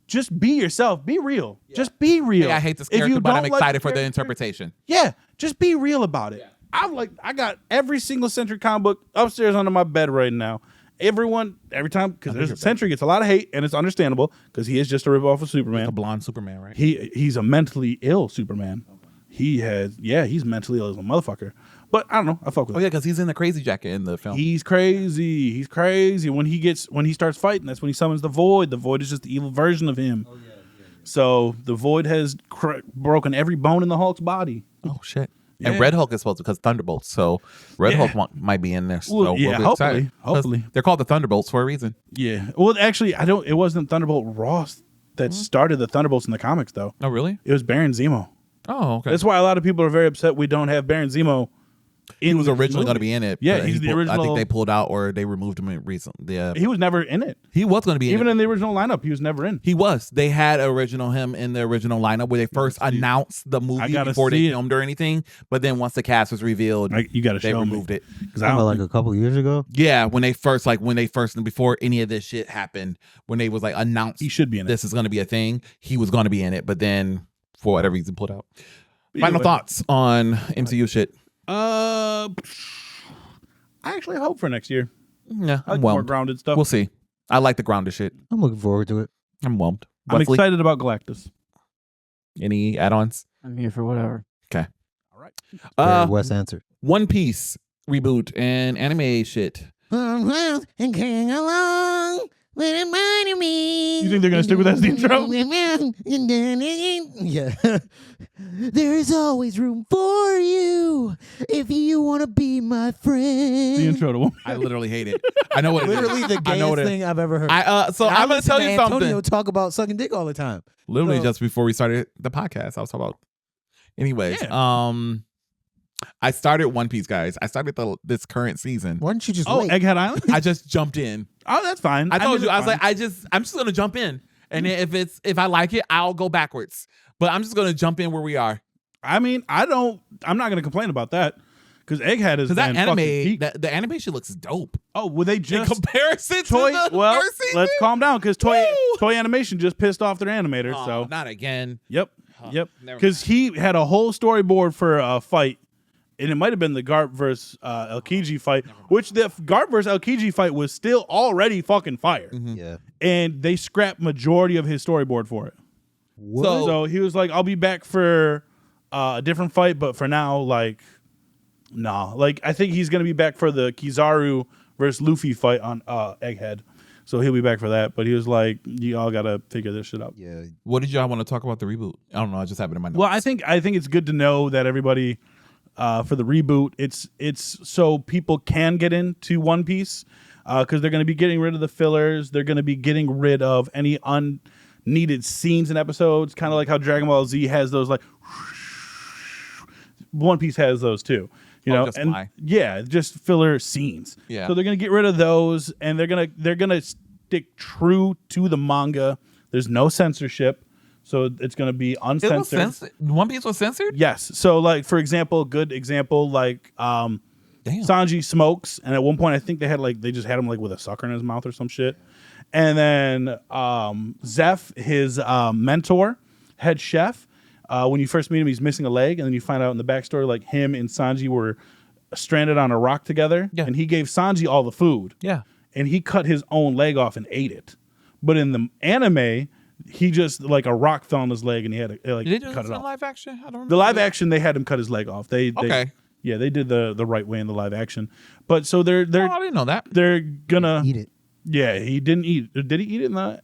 just be yourself. Be real. Just be real. Yeah, I hate this If you character, but I'm don't like excited for the character- interpretation. Yeah, just be real about it. I got every single Sentry comic book upstairs under my bed right now. Every time, because Sentry gets a lot of hate, and it's understandable because he is just a ripoff of Superman. A blonde Superman, right? He's a mentally ill Superman. He's mentally ill as a motherfucker. But I don't know. I fuck with Oh him. yeah, because he's in the crazy jacket in the film. He's crazy. He's crazy. When he starts fighting, that's when he summons the Void. The Void is just the evil version of him. Oh, yeah. So the Void has broken every bone in the Hulk's body. Oh shit. Yeah. And Red Hulk is supposed to, because Thunderbolts. So Red Hulk might be in there. So Well, yeah, we'll be hopefully. excited. 'Cause Hopefully. they're called the Thunderbolts for a reason. Yeah. Well, actually, it wasn't Thunderbolt Ross that started the Thunderbolts in the comics, though. Oh really? It was Baron Zemo. Oh okay. That's why a lot of people are very upset we don't have Baron Zemo. He was originally going to be in it. Yeah, but he's the I original- think they pulled out or they removed him recently. Yeah, He was never in it. he was going to be Even in it. in the original lineup, he was never in. He was. They had him in the original lineup where they first announced the movie gotta before they see it. filmed or anything. But then once the cast was revealed, You got to they show removed me. it. Because I don't Like a couple years ago. Yeah, when they first before any of this shit happened, when they was like announced he should be in it. this is going to be a thing, he was going to be in it. But then for whatever reason, pulled out. Either Final way. thoughts on MCU shit? I actually hope for next year. Yeah, I like I'm more whelmed. grounded stuff. We'll see. I like the grounded shit. I'm looking forward to it. I'm whelmed. I'm Wesley, excited about Galactus. any add-ons? I'm here for whatever. Okay. All right. Very Wes answered. One Piece reboot and anime shit. And king along You think they're gonna stick with that as the intro? Yeah. There's always room for you if you want to be my friend. The intro to one. I literally hate it. I know what it is. Literally the I know what gayest it is. thing I've ever heard. So I'm gonna tell you Antonio something. talk about sucking dick all the time. Literally So- just before we started the podcast, I was talking about. Anyways, I started One Piece, guys. I started this current season. Why don't you just Oh, wait? Egghead Island. I just jumped in. Oh, that's fine. I told mean, you, I that's was like, fine. I'm just gonna jump in, and then if I like it, I'll go backwards. But I'm just gonna jump in where we are. I mean, I'm not gonna complain about that because Egghead is Because that been fucking anime, peak. the animation looks dope. Oh, well, they In just comparison toy. to the Well, first season. let's calm down because Woo! toy animation just pissed off their animator. Oh, So not again. yep, never because he had a whole storyboard for a fight. And it might have been the Garp versus Aokiji fight, which the Garp versus Aokiji fight was still already fucking fire. Yeah. And they scrapped majority of his storyboard for it. What? So he was like, I'll be back for a different fight, but for now, like, nah. Like, I think he's going to be back for the Kizaru versus Luffy fight on Egghead. So he'll be back for that. But he was like, y'all got to figure this shit out. Yeah. What did y'all want to talk about the reboot? I don't know. I just have it in my notes. Well, I think it's good to know that everybody for the reboot, it's so people can get into One Piece because they're going to be getting rid of the fillers. They're going to be getting rid of any unneeded scenes and episodes, kind of like how Dragon Ball Z has those like. One Piece has those too, you know, just and why? yeah, just filler scenes. Yeah. So they're gonna get rid of those, and they're gonna stick true to the manga. There's no censorship, so it's gonna be it was uncensored. censored. One Piece was censored. Yes. So like for example, good example, like Damn. Sanji smokes, and at one point I think they just had him like with a sucker in his mouth or some shit. And then Zeph, his mentor, head chef, when you first meet him, he's missing a leg, and then you find out in the backstory like him and Sanji were stranded on a rock together, Yeah. and he gave Sanji all the food. Yeah. And he cut his own leg off and ate it. But in the anime, he just like a rock fell on his leg and he had to Did they do cut this it in off. live action? I don't remember. The live action, they had him cut his leg off. They Okay. yeah, they did the right way in the live action. But so they're Oh, I didn't know that. they're gonna Eat it. Yeah, he didn't eat. Did he eat it in that?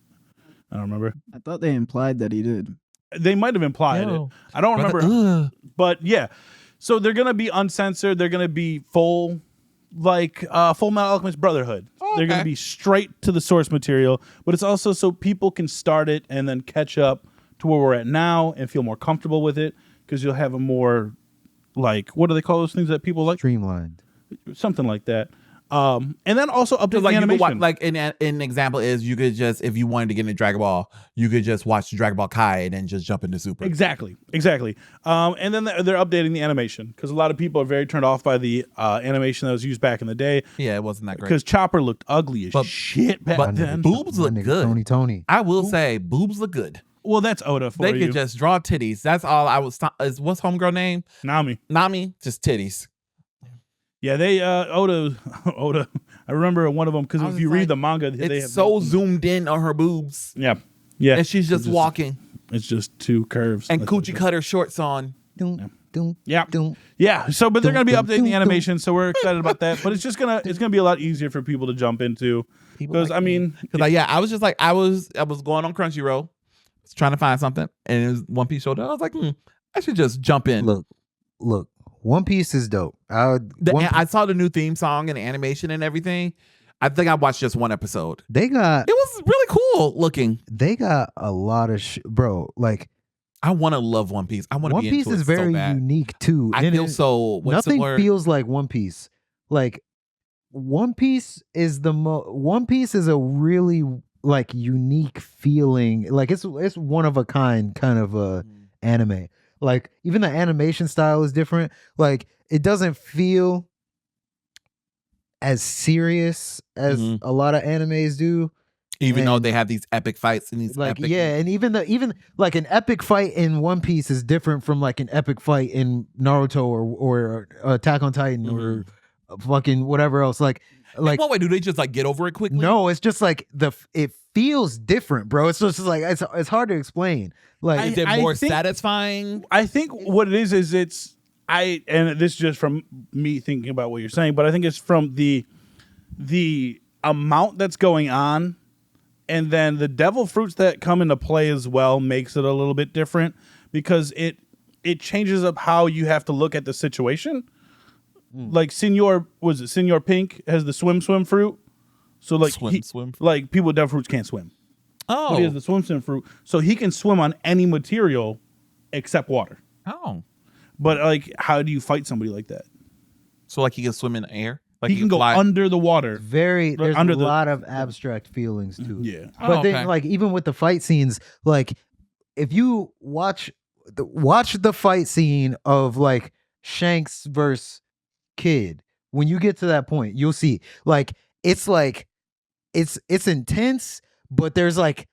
I don't remember. I thought they implied that he did. They might have implied Yo. it. I don't Brother, remember. But yeah, so they're gonna be uncensored. They're gonna be full, like Full Metal Alchemist Brotherhood. Oh, They're gonna okay. be straight to the source material. But it's also so people can start it and then catch up to where we're at now and feel more comfortable with it because you'll have a more like what do they call those things that people like? Streamlined. Something like that. And then also update the Like you could animation. watch, like an example is you could just, if you wanted to get into Dragon Ball, you could just watch Dragon Ball Kai and then just jump into Super. Exactly. And then they're updating the animation because a lot of people are very turned off by the animation that was used back in the day Yeah, it wasn't that great. because Chopper looked ugly as But- shit back but then. boobs My look nigga good. Tony. I will say, boobs look good. Well, that's Oda for They you. could just draw titties. That's all I was. What's homegirl name? Nami. Nami. Just titties. Yeah, they Oda. I remember one of them because I if was you just read like, the manga, they It's have so zoomed in on her boobs, yeah, and she's just walking, It's just two curves and That's coochie it. cut her shorts on. Dun, dun, Yeah. dun. Yeah, so but they're gonna be Dun, updating dun, the dun, animation, so we're excited about that. But it's gonna be a lot easier for people to jump into because I mean, I was just like, I was going on Crunchyroll, was trying to find something, and it was One Piece showed up. I was like, I should just jump in. Look. One Piece is dope. I saw the new theme song and the animation and everything. I think I watched just one episode. They got It was really cool looking. a lot of bro. Like I want to love One Piece. I want to One be Piece into is it so very bad. unique too. I And feel so. What's nothing the word? feels like One Piece. Like One Piece is One Piece is a really like unique feeling. Like it's one of a kind of a anime. Like even the animation style is different. Like it doesn't feel as serious as Mhm. a lot of animes do. Even though and- they have these epic fights and these Like epic, yeah, and even like an epic fight in One Piece is different from like an epic fight in Naruto or Attack on Titan or fucking whatever else. Like what way do they just like get over it quickly? no, it's just like it feels different, bro. It's just like it's hard to explain. Like Is it I more think- satisfying? I think what it is it's and this is just from me thinking about what you're saying, but I think it's from the amount that's going on And then the devil fruits that come into play as well makes it a little bit different because it changes up how you have to look at the situation. Like Senor Pink has the swim fruit. So like swim. like people with devil fruits can't swim. Oh. So he has the swim fruit. So he can swim on any material except water. Oh. But like how do you fight somebody like that? So like he can swim in the air? Like He can go fly? under the water. There's under a the- lot of abstract feelings to it. Yeah. But okay. then, like, even with the fight scenes, like, if you watch the fight scene of like Shanks versus Kid, when you get to that point, you'll see like it's intense, but there's like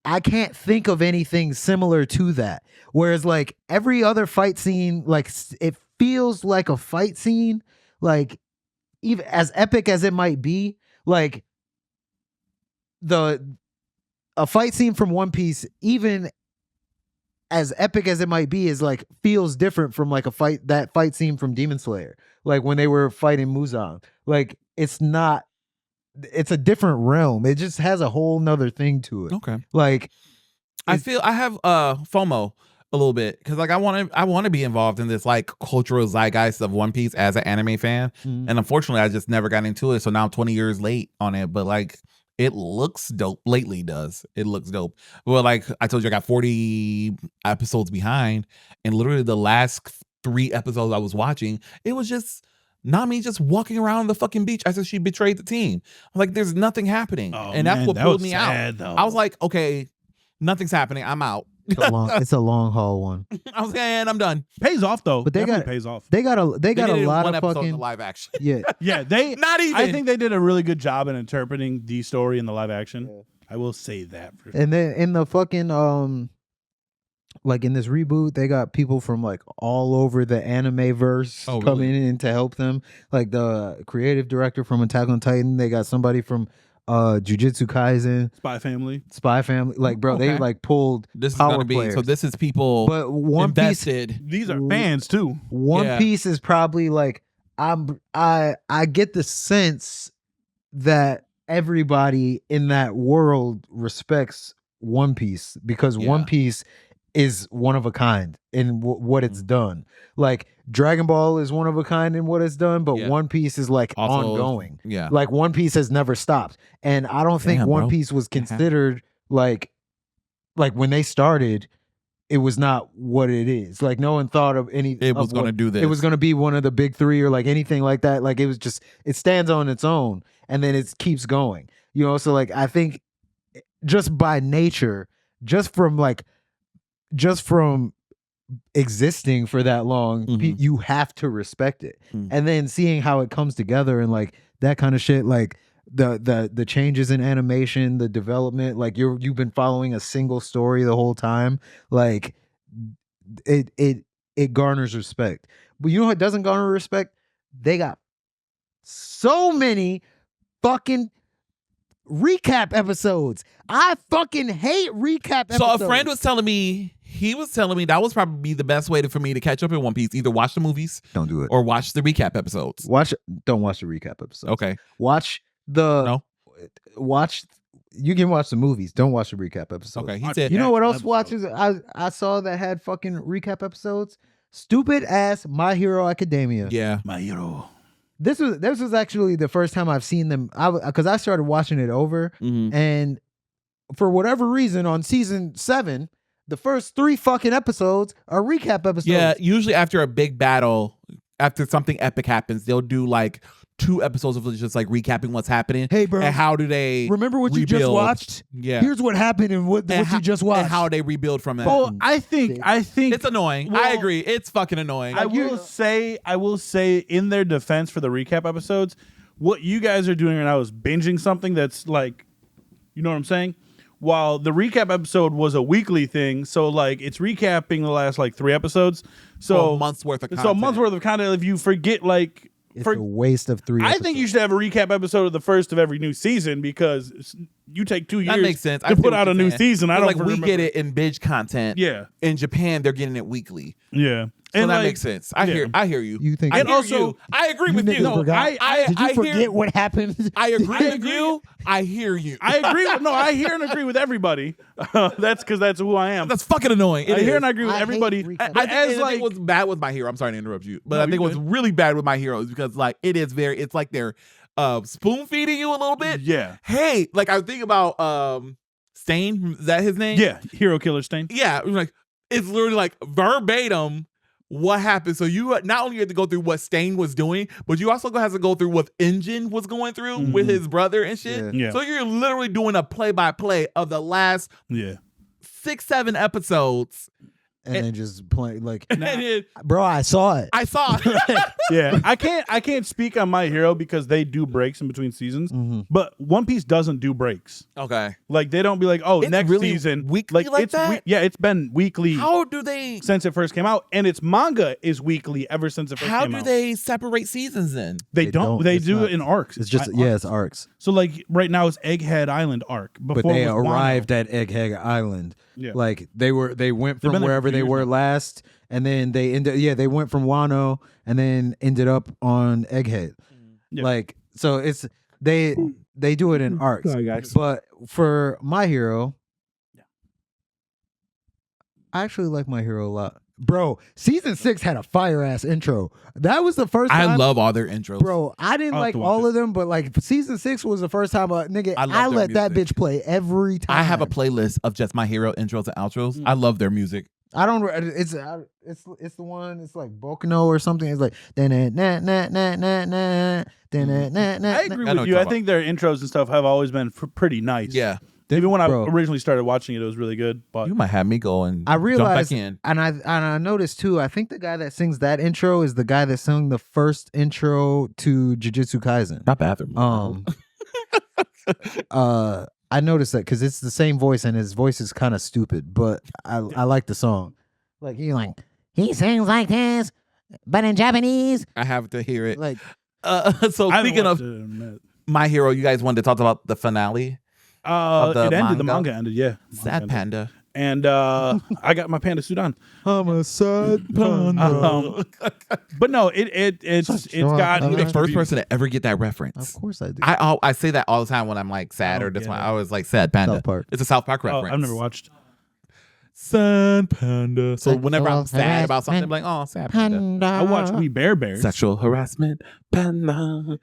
I can't think of anything similar to that. Whereas like every other fight scene, like it feels like a fight scene, like even as epic as it might be, like a fight scene from One Piece, even as epic as it might be, is like feels different from like that fight scene from Demon Slayer, like when they were fighting Muzan. Like it's a different realm. It just has a whole nother thing to it. Okay. Like I feel I have FOMO a little bit because like I want to be involved in this like cultural zeitgeist of One Piece as an anime fan, and unfortunately I just never got into it. So now I'm 20 years late on it, but like it looks dope. Lately does it looks dope? Well, like I told you, I got 40 episodes behind, and literally the last 3 episodes I was watching, it was just Nami just walking around the fucking beach after she betrayed the team. Like there's nothing happening, and that's what pulled me out. Though. I was like, okay, nothing's happening. I'm out. it's a long haul one. I was like, and I'm done. Pays off though. But they Definitely got- pays off. They got a They did it in lot one of episode in fucking the live action. yeah. Yeah, they Not even. I think they did a really good job in interpreting the story in the live action. I will say that. For And then in the fucking like in this reboot, they got people from like all over the anime verse Oh, coming really? in to help them. Like the creative director from Attack on Titan, they got somebody from Jujutsu Kaisen, Spy Family. Spy Family. Like, bro, they Okay. like pulled This is power gonna be players. so. This is people But One Piece, invested. These are fans too. One Yeah. Piece is probably like I get the sense that everybody in that world respects One Piece because One Yeah. Piece is one of a kind in what it's done. Like Dragon Ball is one of a kind in what it's done, but Yeah. One Piece is like Also, ongoing. Yeah. Like One Piece has never stopped. And I don't think Damn, One bro. Piece was Yeah. considered like when they started, it was not what it is. Like no one thought of any It of was going to what- do this. it was going to be one of the big 3 or like anything like that. Like it was just it stands on its own and then it keeps going. You know, so like I think just by nature, just from existing for that long, Mhm. you have to respect it. Mm. And then seeing how it comes together and like that kind of shit, like the changes in animation, the development, like you've been following a single story the whole time, like it garners respect. But you know what doesn't garner respect? They got so many fucking recap episodes. I fucking hate recap episodes. So a friend was telling me, that was probably the best way for me to catch up in One Piece. Either watch the movies don't do it. or watch the recap episodes. Don't watch the recap episodes. Okay. Watch you can watch the movies. Don't watch the recap episodes. Okay. He said, You know what else Episodes. watches I saw that had fucking recap episodes? Stupid ass My Hero Academia. yeah. My hero. This was actually the first time I've seen them. Because I started watching it over, Mhm. and for whatever reason, on season 7, the first 3 fucking episodes are recap episodes. Yeah. Usually after a big battle, after something epic happens, they'll do like 2 episodes of just like recapping what's happening. Hey, bro. And how do they Remember what you just rebuild. watched? Yeah. Here's what happened and what you just watched. And how they rebuild from that. Well, I think It's annoying. I Well, agree. It's fucking annoying. I will say in their defense for the recap episodes, what you guys are doing right now is binging something that's like, you know what I'm saying? While the recap episode was a weekly thing, so like it's recapping the last like 3 episodes. So a month's worth of content. So a month's worth of content. If you forget like. It's a waste of 3 I think you should have a recap episode of the first of every new season because you take 2 years That makes sense. I to see put what out a you're new saying. season. I But, don't like we remember. get it in binge content. Yeah. In Japan, they're getting it weekly. Yeah. So And that like, makes sense. I yeah. hear you. You think? I And hear also- you. I agree you with niggas you. No, forgot? I Did you hear forget you. what happened? I agree with agree. you. I hear you. I agree with I hear and agree with everybody. That's because that's who I am. That's fucking annoying. It I hear is. and I agree with I hate everybody. recuts. I think, As and I think like, what's bad with My Hero, I'm sorry to interrupt you, but No, I think you're what's good. really bad with My Hero is because like it's like they're spoon feeding you a little bit. yeah, Hey, like I think about Stain, is that his name? yeah, hero killer stain. Yeah, like it's literally like verbatim what happened. So you not only have to go through what Stain was doing, but you also have to go through what Engine was going through with his brother and shit. Yeah. Yeah. So you're literally doing a play-by-play of the last Yeah, 6-7 episodes. and then just playing like, And then bro, I saw it. I saw yeah. I can't speak on My Hero because they do breaks in between seasons. Mhm. But One Piece doesn't do breaks. Okay. Like they don't be like, oh, It's next really season weekly like it's that? yeah, it's been weekly How do they since it first came out, and its manga is weekly ever since it first how came do out. they separate seasons then? They They don't. don't. They It's do not- it in arcs. It's just arcs. it's arcs. So like right now it's Egghead Island arc. Before But they it was Wano. arrived at Egghead Island. Yeah. Like they went They've from been there wherever for they years were now. last, and then they they went from Wano and then ended up on Egghead. Yeah. Like so it's they do it in arcs. Sorry, guys. But for My Hero, I actually like My Hero a lot. Bro, season 6 had a fire ass intro. That was the first time. I love all their intros. Bro, I didn't I'll have like to watch all it. of them, but like season 6 was the first time nigga, I love I their let that music. bitch play every time. I have a playlist of just My Hero intros and outros. I love their music. I don't. It's the one. It's like Bokuno or something. It's like na na na na na na na na. I agree I know with what you. you're I talking think their intros and stuff have always been pretty nice. Yeah. Even when Bro. I originally started watching it, it was really good. But You might have me go and I jump realized, back in. and I noticed too. I think the guy that sings that intro is the guy that sung the first intro to Jujutsu Kaisen. Not bathroom. I noticed that because it's the same voice, and his voice is kind of stupid, but I like the song. Like he sings like this, but in Japanese. I have to hear it. Like So I haven't speaking watched of it in a minute. My Hero, you guys wanted to talk about the finale? Of the It ended. The manga? manga ended. Yeah. Sad Panda. And I got my panda suit on. I'm a sad panda. But no, it's got You're the mixed first reviews. person to ever get that Of reference. course I do. I say that all the time when I'm like sad I or don't just get when it. I was like sad Panda. South Park. It's a South Park Oh, reference. I've never watched. Sad Panda. So whenever I'm Sexual sad about something, I'm harassment. like, oh, sad Panda. I watched We Bear Bears. Sexual harassment, Panda.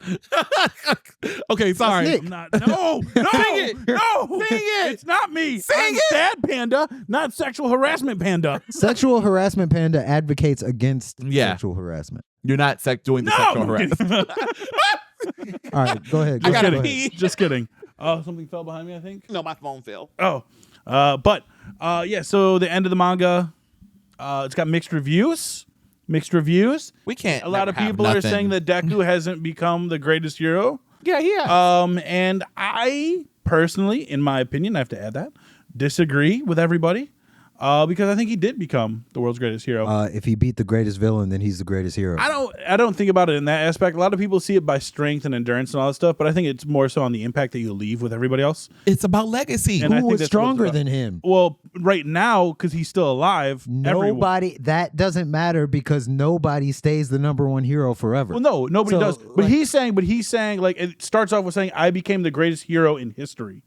Okay, sorry. Nick. No, no, Sing it. no, Sing it. It's not me. Sing I'm it. Sad Panda, not sexual harassment panda. Sexual harassment panda advocates against Yeah. sexual harassment. You're not doing the No, sexual I'm harassment. All right, go ahead. I gotta go ahead. pee. Just kidding. Oh, something fell behind me. I think. No, my phone fell. Oh, yeah. So the end of the manga, it's got mixed reviews. We can't. A lot never of have people are nothing. saying that Deku hasn't become the greatest hero. Yeah. And I personally, in my opinion, I have to add that, disagree with everybody. Because I think he did become the world's greatest hero. If he beat the greatest villain, then he's the greatest hero. I don't think about it in that aspect. A lot of people see it by strength and endurance and all that stuff, but I think it's more so on the impact that you leave with everybody else. It's about legacy. And I Who think was that's what it's stronger about. than him? Well, right now, because he's still alive, everyone. Nobody. That doesn't matter because nobody stays the number one hero forever. Well, no, nobody So, does. But like- he's saying like it starts off with saying, "I became the greatest hero in history."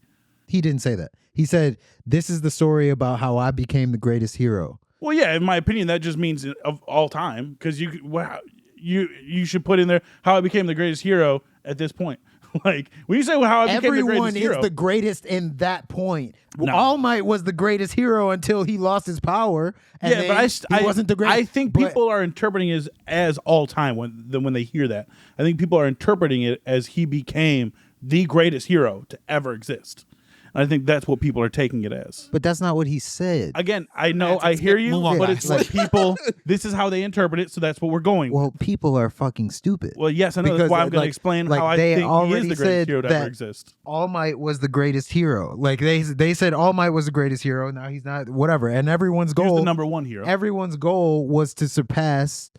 He didn't say that. He said, "This is the story about how I became the greatest hero." Well, yeah, in my opinion, that just means of all time because you should put in there how I became the greatest hero at this point. Like when you say how I became the Everyone greatest is hero, the greatest in that point. No. All Might was the greatest hero until he lost his power. And yeah, then but he wasn't the greatest. I think but- people are interpreting it as all time when they hear that. I think people are interpreting it as he became the greatest hero to ever exist. And I think that's what people are taking it as. But that's not what he said. Again, I know, I hear you, move on, but guys. it's like people. This is how they interpret it, so that's what we're going. Well, people are fucking stupid. Well, yes, I know. Because, That's why I'm going like- to explain like how I they think he is already the greatest said hero to that- ever exist. All Might was the greatest hero. Like they said All Might was the greatest hero. Now he's not. Whatever. And everyone's He's goal. the number one hero. Everyone's goal was to surpass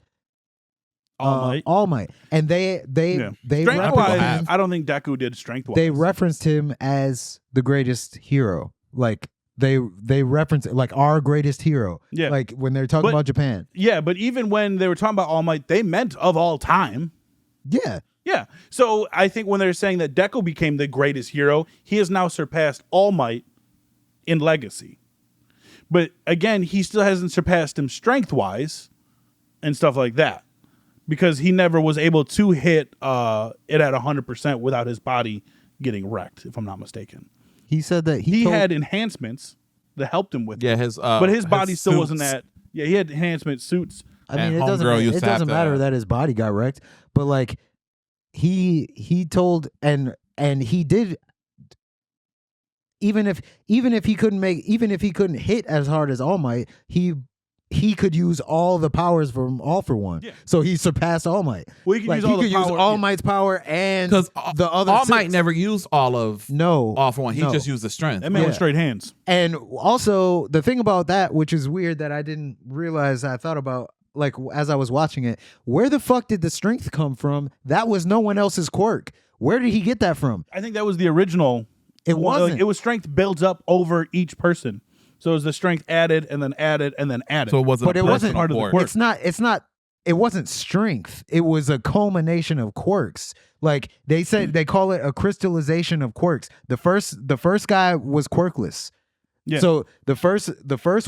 All Might. All Might. And they Yeah. they Strength referenced wise, him, I don't think Deku did strength wise. they referenced him as the greatest hero. Like they reference it like our greatest hero. Yeah. Like when they're talking But- about Japan. Yeah, but even when they were talking about All Might, they meant of all time. Yeah. Yeah. So I think when they're saying that Deku became the greatest hero, he has now surpassed All Might in legacy. But again, he still hasn't surpassed him strength-wise and stuff like that. Because he never was able to hit it at 100% without his body getting wrecked, if I'm not mistaken. He said that He told- had enhancements that helped him with it. Yeah, his But his body still wasn't suits. at... Yeah, he had enhancement suits. I mean, And it doesn't Homegirl used it to have doesn't to- matter that his body got wrecked, but like he told and he did even if he couldn't hit as hard as All Might, he could use all the powers from All for One. Yeah. So he surpassed All Might. Well, he could Like, use all the could use power- All yeah. Might's power and Because the other All Might six. never used all of No. All for One. He no. just used the strength. That man with Yeah. straight hands. And also the thing about that, which is weird that I didn't realize, I thought about like as I was watching it, where the fuck did the strength come from? That was no one else's quirk. Where did he get that from? I think that was the original. It one. wasn't. It was strength builds up over each person. So it was the strength added and then added and then added. So it wasn't. But a it wasn't personal part of the quirk. quirk. It's not it wasn't strength. It was a culmination of quirks. Like they said they call it a crystallization of quirks. The first guy was quirkless. Yeah. So the first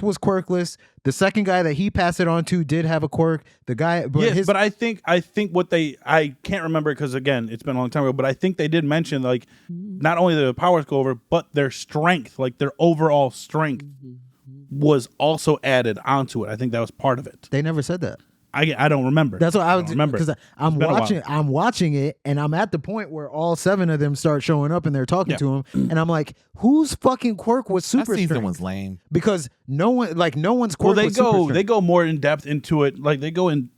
was quirkless. The second guy that he passed it on to did have a quirk. The guy, but Yes, his, but I think what I can't remember because again it's been a long time ago. But I think they did mention like not only the powers go over, but their strength, like their overall strength, was also added onto it. I think that was part of it. they never said that. I don't remember. That's what I don't was remember because I'm been a while. watching. I'm watching it, and I'm at the point where all 7 of them start showing up, and they're talking Yeah. to him, and I'm like, whose fucking quirk was That super season strength? was lame. Because no one's Well, quirk they was super go strength. more in depth into it. Like they go in.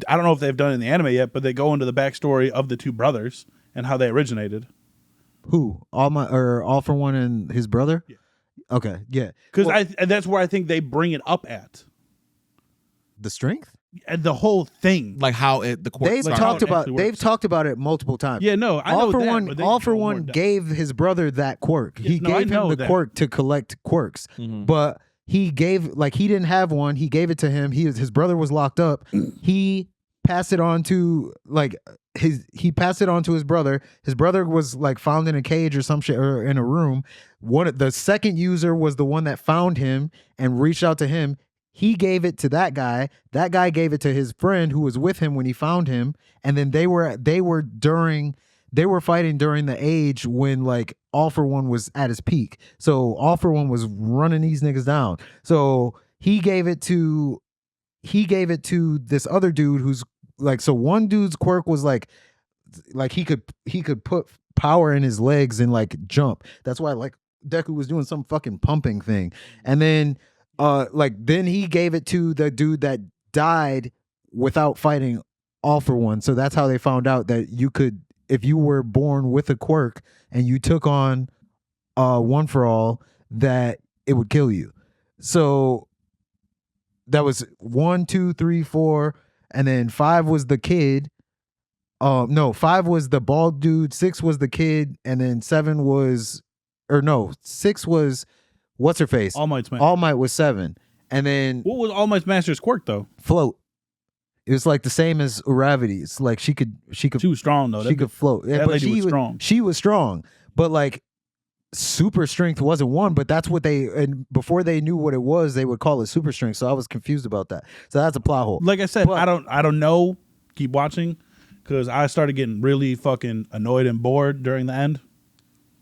I don't know if they've done it in the anime yet, but they go into the backstory of the two brothers and how they originated. Who? All for One and his brother? Yeah. Okay, yeah. Because that's where I think they bring it up at. The strength? And the whole thing. Like how the quirk. They've like started. how talked it about actually they've works. talked about it multiple times. Yeah, no, I know All for that, One, but they All for go more One in depth. gave his brother that quirk. Yeah, He no, I gave him know the that. quirk to collect quirks, but he didn't have one. He gave it to him. His brother was locked up. He passed it on to he passed it on to his brother. His brother was like found in a cage or some shit or in a room. The second user was the one that found him and reached out to him. He gave it to that guy. That guy gave it to his friend who was with him when he found him. And then they were fighting during the age when like All for One was at his peak. So All for One was running these niggas down. So he gave it to this other dude who's like, so one dude's quirk was like he could put power in his legs and like jump. That's why like Deku was doing some fucking pumping thing. And then then he gave it to the dude that died without fighting All for One. So that's how they found out that you could, if you were born with a quirk and you took on One for All, that it would kill you. So that was 1, 2, 3, 4, and then 5 was the kid. 5 was the bald dude, 6 was the kid, and then 6 was what's her face? All Might's man. All Might was 7. And then What was All Might's master's quirk though? float. It was like the same as Uravity. It's like she could She was strong though. she could float. Yeah, that but lady was strong. She was strong. But like super strength wasn't one, but that's what and before they knew what it was, they would call it super strength. So I was confused about that. So that's a plot hole. Like I said, But- I don't know. Keep watching because I started getting really fucking annoyed and bored during the end.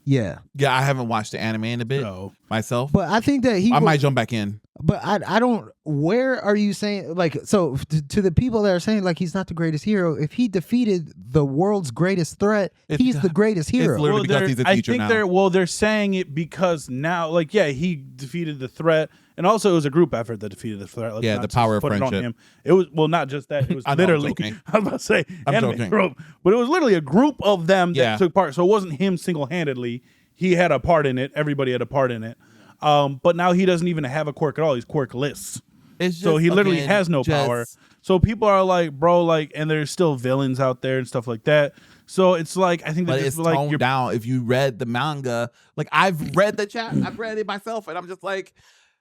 Yeah. Yeah, I haven't watched the anime in a bit So myself. But I think that I might jump back in. But I don't. Where are you saying like so to the people that are saying like he's not the greatest hero? If he defeated the world's greatest threat, It's- he's the greatest hero. literally because they're- he's a I teacher think now. they're saying it because now, like, yeah, he defeated the threat, and also it was a group effort that defeated the threat. Let's Yeah, not the just power of put it on friendship. him. It was not just that. It was I know, I'm literally. joking. I was about to say I'm anime joking. group, but it was literally a group of them that Yeah. took part. So it wasn't him single handedly. He had a part in it. Everybody had a part in it. But now he doesn't even have a quirk at all. He's quirkless. It's So just, he literally again, has no just- power. So people are like, bro, like, and there's still villains out there and stuff like that. So it's like I think But that it's just like toned down. If you read the manga, like I've read I've read it myself, and I'm just like,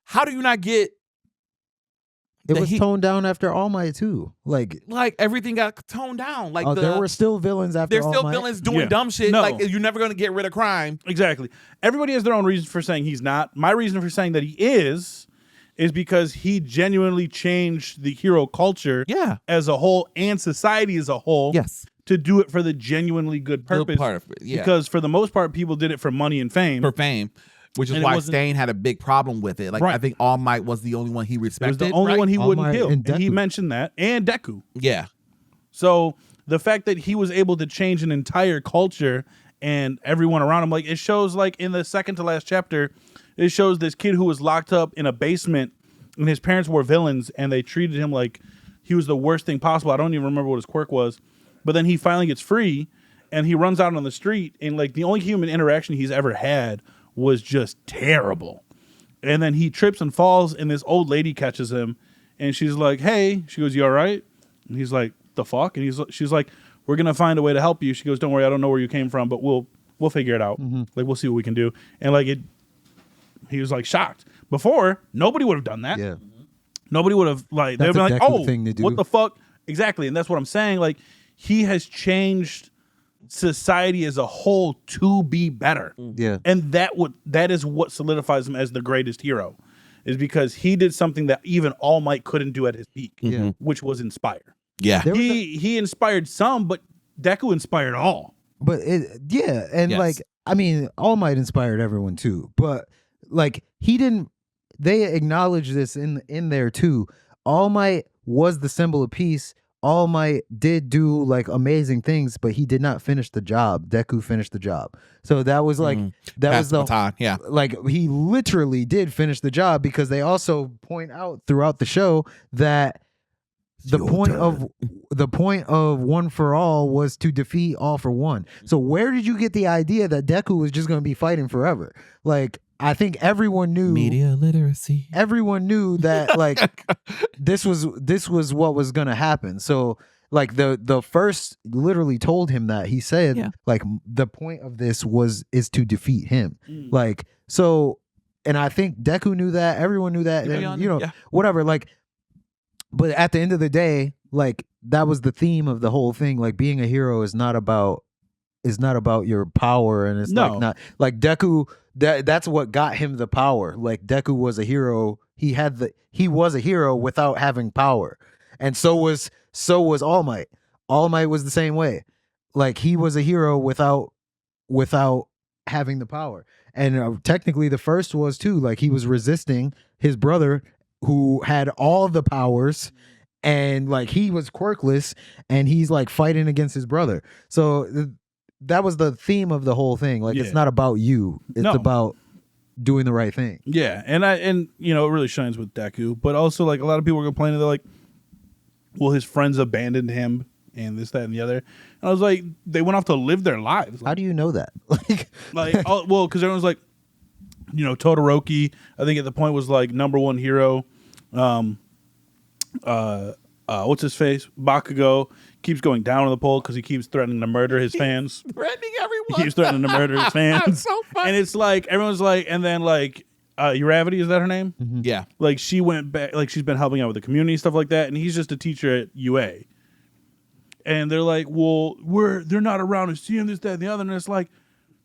how do you not get? It that was toned down after All Might too. Like everything got toned down. Like there were still villains after there's All still Might. villains doing Yeah. dumb shit. No. Like you're never gonna get rid of crime. Exactly. Everybody has their own reason for saying he's not. My reason for saying that he is because he genuinely changed the hero culture Yeah. as a whole and society as a whole. Yes. To do it for the genuinely good purpose. part of it, yeah. Because for the most part, people did it for money and fame. For fame. Which is And it why wasn't- Stain had a big problem with it. Like Right. I think All Might was the only one he It was respected. the only right? one he All wouldn't Might kill. and And he Deku. mentioned that. And Deku. Yeah. So the fact that he was able to change an entire culture and everyone around him, like it shows like in the second to last chapter, it shows this kid who was locked up in a basement and his parents were villains and they treated him like he was the worst thing possible. I don't even remember what his quirk was. But then he finally gets free and he runs out on the street and like the only human interaction he's ever had was just terrible. And then he trips and falls and this old lady catches him and she's like, "Hey," she goes, "You all right?" And he's like, "The fuck?" And she's like, "We're going to find a way to help you." She goes, "Don't worry, I don't know where you came from, but we'll figure it out. Like we'll see what we can do." And like he was like shocked. Before, nobody would have done that. Yeah. Nobody would have like they'd That's be a like, Deku "Oh, thing to do." what the fuck?" Exactly. And that's what I'm saying. Like he has changed society as a whole to be better. Yeah. And that is what solidifies him as the greatest hero. Is because he did something that even All Might couldn't do at his peak, Yeah. which was inspire. Yeah. There was He inspired some, but Deku inspired all. But yeah, and Yes. like I mean, All Might inspired everyone too. But like he didn't. They acknowledge this in there too. All Might was the symbol of peace. All Might did do like amazing things, but he did not finish the job. Deku finished the job. So that was like that Pass was the baton. Yeah. like he literally did finish the job because they also point out throughout the show that the point of One for All was to defeat All for One. So where did you get the idea that Deku was just going to be fighting forever? Like I think everyone knew Media literacy. everyone knew that like this was what was going to happen. So like the first literally told him that. He said Yeah. like the point of this is to defeat him. Like so and I think Deku knew that, everyone knew that, and you know, whatever, like but at the end of the day, like that was the theme of the whole thing. Like being a hero is not about your power, and it's No. like not like Deku. That's what got him the power. Like Deku was a hero. He was a hero without having power, and so was All Might. All Might was the same way. Like he was a hero without having the power. And technically, the first was too. Like he was resisting his brother, who had all the powers, and like he was quirkless, and he's like fighting against his brother. So that was the theme of the whole thing. Like it's Yeah. not about you; it's No. about doing the right thing. Yeah, and you know it really shines with Deku, but also like a lot of people are complaining. They're like, "Well, his friends abandoned him, and this, that, and the other." And I was like, "They went off to live their lives." How do you know that? Well, because everyone's like, you know, Todoroki. I think at the point was like #1 hero. What's his face? Bakugo keeps going down on the pole because he keeps threatening to murder his fans. Threatening everyone. He keeps threatening to murder his fans. So funny. And it's like everyone's like, and then like Uravity, is that her name? Yeah. Like she went back, like she's been helping out with the community stuff like that, and he's just a teacher at UA. And they're like, well, they're not around to see him, this, that, and the other. And it's like,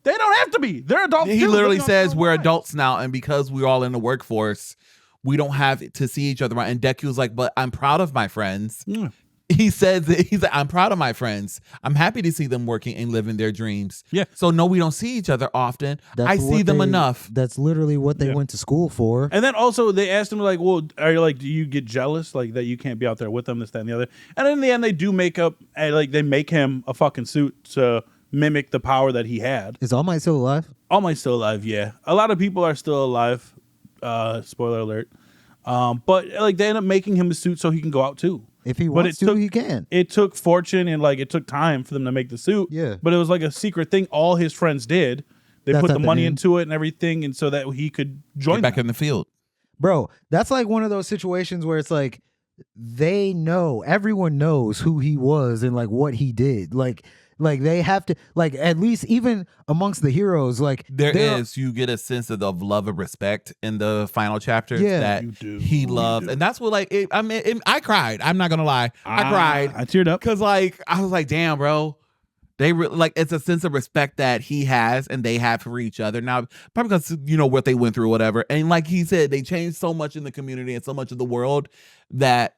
they don't have to be. They're adults. He too. literally Living on says their own we're lives. adults now, and because we're all in the workforce, we don't have to see each other. And Deku's like, but I'm proud of my friends. Yeah. He says that he's like, I'm proud of my friends. I'm happy to see them working and living their dreams. Yeah. So no, we don't see each other often. I see what them they- enough. That's literally what they Yeah. went to school for. And then also they asked him like, well, are you like, do you get jealous like that you can't be out there with them, this, that, and the other? And in the end, they do make up, like they make him a fucking suit to mimic the power that he had. Is All Might still alive? All Might's still alive, yeah. A lot of people are still alive. Spoiler alert. But like they end up making him a suit so he can go out too. If he But wants it to, took- he can. It took fortune and like it took time for them to make the suit. Yeah. But it was like a secret thing all his friends did. They That's put at the the money end. into it and everything, and so that he could join Get back them. in the field. Bro, that's like one of those situations where it's like everyone knows who he was and like what he did. Like Like they have to, like at least even amongst the heroes, like you get a sense of love and respect in the final chapters Yeah. that You do. he You loves, do. and that's what I cried. I'm not gonna lie, I cried I teared up. because I was like, damn, bro. They it's a sense of respect that he has and they have for each other. Now, probably because what they went through, or whatever. And like he said, they changed so much in the community and so much of the world that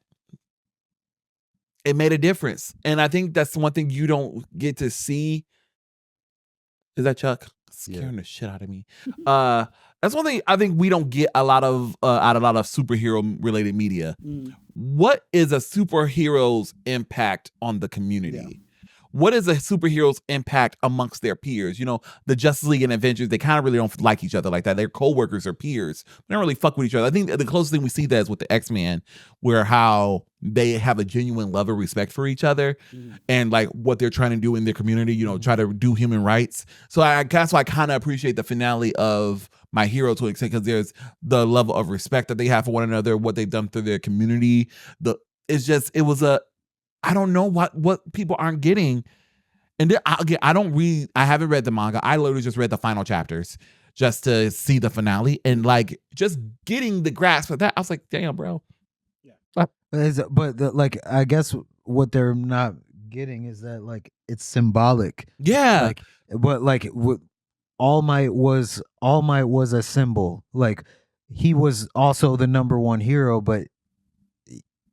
it made a difference. And I think that's one thing you don't get to see. Is that Chuck? Scaring the shit out of me. That's one thing I think we don't get a lot of out of a lot of superhero related media. What is a superhero's impact on the community? Yeah. What is a superhero's impact amongst their peers? The Justice League and Avengers, they kind of really don't like each other like that. They're co-workers or peers. They don't really fuck with each other. I think the closest thing we see that is with the X-Men, where how they have a genuine love and respect for each other and like what they're trying to do in their community, try to do human rights. So that's why I kind of appreciate the finale of My Hero to an extent, because there's the level of respect that they have for one another, what they've done through their community. I don't know what people aren't getting. And I haven't read the manga. I literally just read the final chapters just to see the finale, and like just getting the grasp of that. I was like, damn, bro. But I guess what they're not getting is that like it's symbolic. Yeah. All Might was a symbol. Like he was also the number one hero, but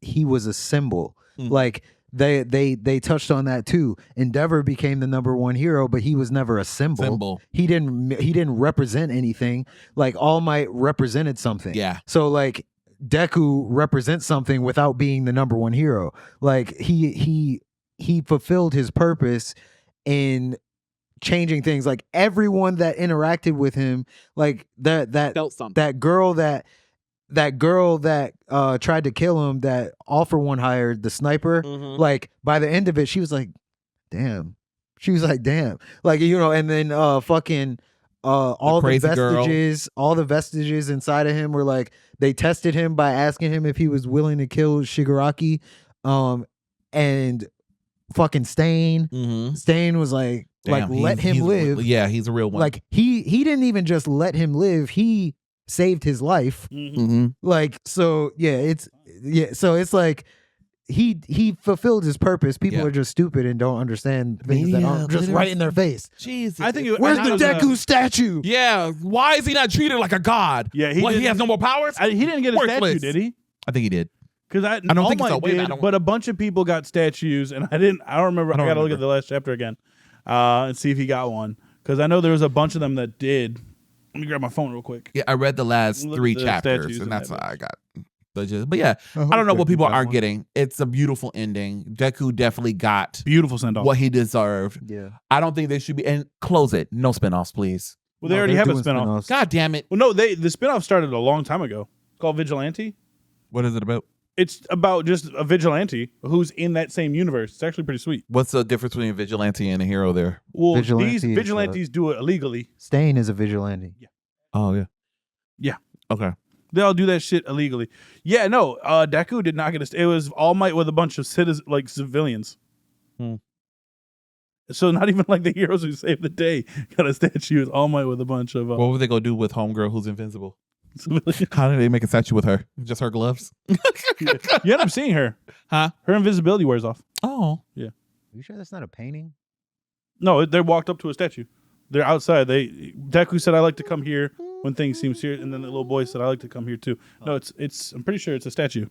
he was a symbol. Like they touched on that too. Endeavor became the number one hero, but he was never a symbol. He didn't represent anything. Like All Might represented something. Yeah. So like Deku represents something without being the number one hero. Like he fulfilled his purpose in changing things. Like everyone that interacted with him, like that felt something. that girl that tried to kill him, that All For One hired, the sniper, like by the end of it, she was like, damn. She was like, damn. Like, and then all the vestiges inside of him were like, they tested him by asking him if he was willing to kill Shigaraki. And fucking Stain. Stain was like, damn, let him live. Yeah, he's a real one. Like he didn't even just let him live. He saved his life. Like, so so it's like he fulfilled his purpose. People are just stupid and don't understand things that aren't just right in their face. Jesus. I think Where's the Deku statue? Yeah, why is he not treated like a god? Yeah, he has no more powers? He didn't get a statue, did he? I think he did. Because I don't think All so. Might Wait, did, but a bunch of people got statues, and I don't remember. I gotta look at the last chapter again and see if he got one. Because I know there was a bunch of them that did. Let me grab my phone real quick. Yeah, I read the last Look 3 at the chapters, statues and that's in what that I got. But yeah, I don't know what people aren't getting. It's a beautiful ending. Deku definitely got Beautiful send off. what he deserved. Yeah. I don't think they should be. And close it. No spinoffs, please. Well, they already have a spinoff. God damn it. Well, no, the spinoff started a long time ago. It's called Vigilante. What is it about? It's about just a vigilante who's in that same universe. It's actually pretty sweet. What's the difference between a vigilante and a hero there? Well, Vigilante these is, vigilantes do it illegally. Stain is a vigilante. Oh, yeah. Yeah. Okay. They all do that shit illegally. Yeah, no, Deku did not get it was All Might with a bunch of civilians. So not even like the heroes who saved the day got a statue. It's All Might with a bunch of What would they go do with Homegirl who's invincible? civilians. How did they make a statue with her? Just her gloves? You end up seeing her. Huh? Her invisibility wears off. Oh. You sure that's not a painting? No, they walked up to a statue. They're outside. Deku said, "I like to come here when things seem serious," and then the little boy said, "I like to come here too." No, it's. I'm pretty sure it's a statue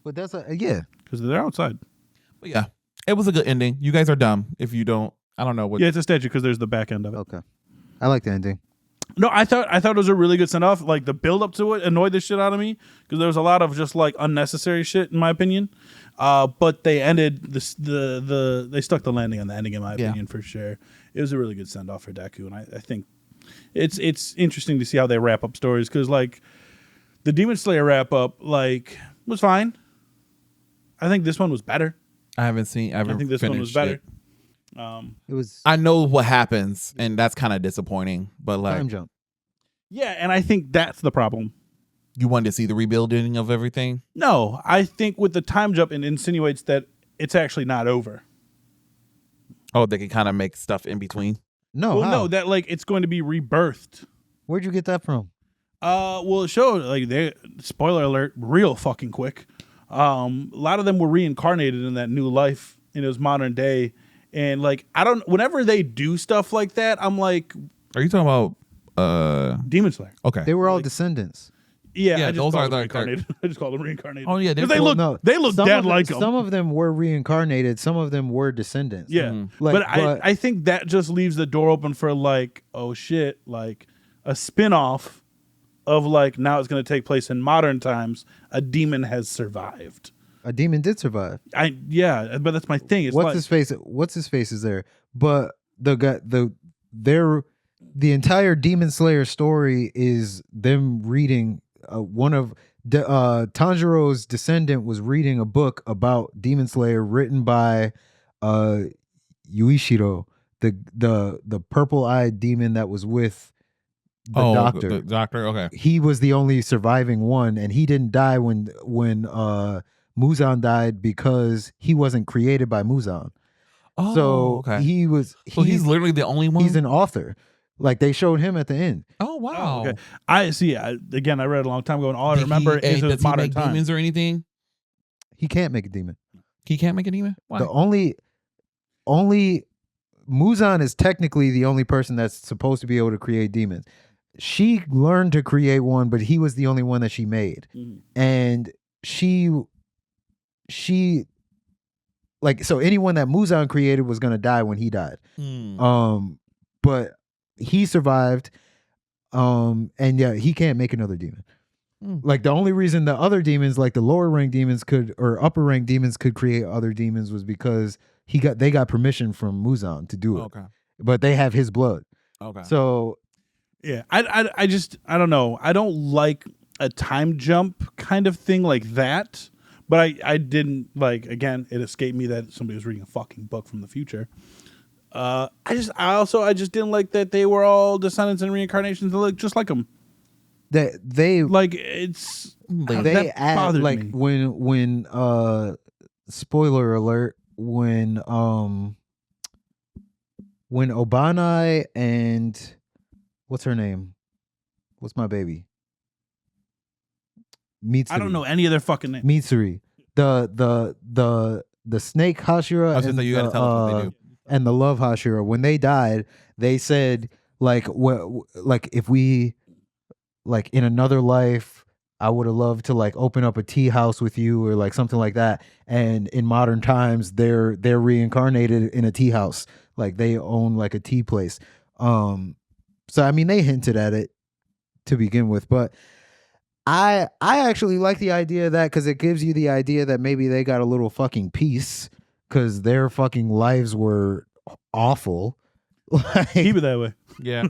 But that's because they're outside. But yeah, it was a good ending. You guys are dumb if you don't. I don't know what. Yeah, it's a statue because there's the back end of it. okay. I like the ending. No, I thought it was a really good send off. Like the build up to it annoyed the shit out of me because there was a lot of just like unnecessary shit in my opinion. But they ended they stuck the landing on the ending in my opinion for sure. It was a really good send off for Deku, and I think it's interesting to see how they wrap up stories because like the Demon Slayer wrap up like was fine. I think this one was better. I think this one was better. It was I know what happens, and that's kind of disappointing. But like, time jump. Yeah, and I think that's the problem. you wanted to see the rebuilding of everything. No, I think with the time jump, it insinuates that it's actually not over. Oh, they can kind of make stuff in between. No, Well, how? no, that like it's going to be rebirthed. Where'd you get that from? Well, it showed like they spoiler alert, real fucking quick. A lot of them were reincarnated in that new life in his modern day, and like I don't. Whenever they do stuff like that, I'm like Are you talking about? Demon Slayer. Okay. They were all descendants. Yeah, Yeah, I just those call are them like- reincarnated. I just call them reincarnated. Oh, yeah, 'Cause they're they cool. look No, they look some dead of them, like them. Some of them were reincarnated. Some of them were descendants. Yeah, Like, but I think that just leaves the door open for like, oh shit, like a spin-off of like now it's going to take place in modern times. A demon has survived. a demon did survive. Yeah, but that's my thing. It's What's like, his face? What's his face is there? But the entire Demon Slayer story is them reading one of Tanjiro's descendant was reading a book about Demon Slayer written by Yuichiro, the purple-eyed demon that was with the doctor. The doctor. Okay. He was the only surviving one, and he didn't die when Muzan died because he wasn't created by Muzan. Oh, So okay. he's literally the only one. he's an author. Like they showed him at the end. Oh wow. okay. I see. Again, I read it a long time ago, and all I Did remember he, is does his he modern make time. demons or anything? He can't make a demon. He can't make a demon. Why? The only Muzan is technically the only person that's supposed to be able to create demons. She learned to create one, but he was the only one that she made. Mhm. And she like, so anyone that Muzan created was gonna die when he died. Hmm. But he survived. And yeah, he can't make another demon. Like the only reason the other demons, like the lower rank demons or upper rank demons could create other demons was because they got permission from Muzan to do it. Okay. But they have his blood. Okay. So Yeah, I just I don't know. I don't like a time jump kind of thing like that. But I didn't like, again, it escaped me that somebody was reading a fucking book from the future. I just didn't like that they were all descendants and reincarnations that look just like them. they Like it's they that add bothered like me. when spoiler alert when Obanai and what's her name? What's my baby? Mitsuri. I don't know any of their fucking names. Mitsuri. The snake Hashira I was gonna say, you gotta tell us what they do. and the love Hashira, when they died, they said like if we like in another life I would have loved to like open up a tea house with you or like something like that. And in modern times they're reincarnated in a tea house. Like they own like a tea place. So I mean they hinted at it to begin with, but I actually like the idea of that because it gives you the idea that maybe they got a little fucking peace because their fucking lives were awful. Like, Keep it that way. Yeah.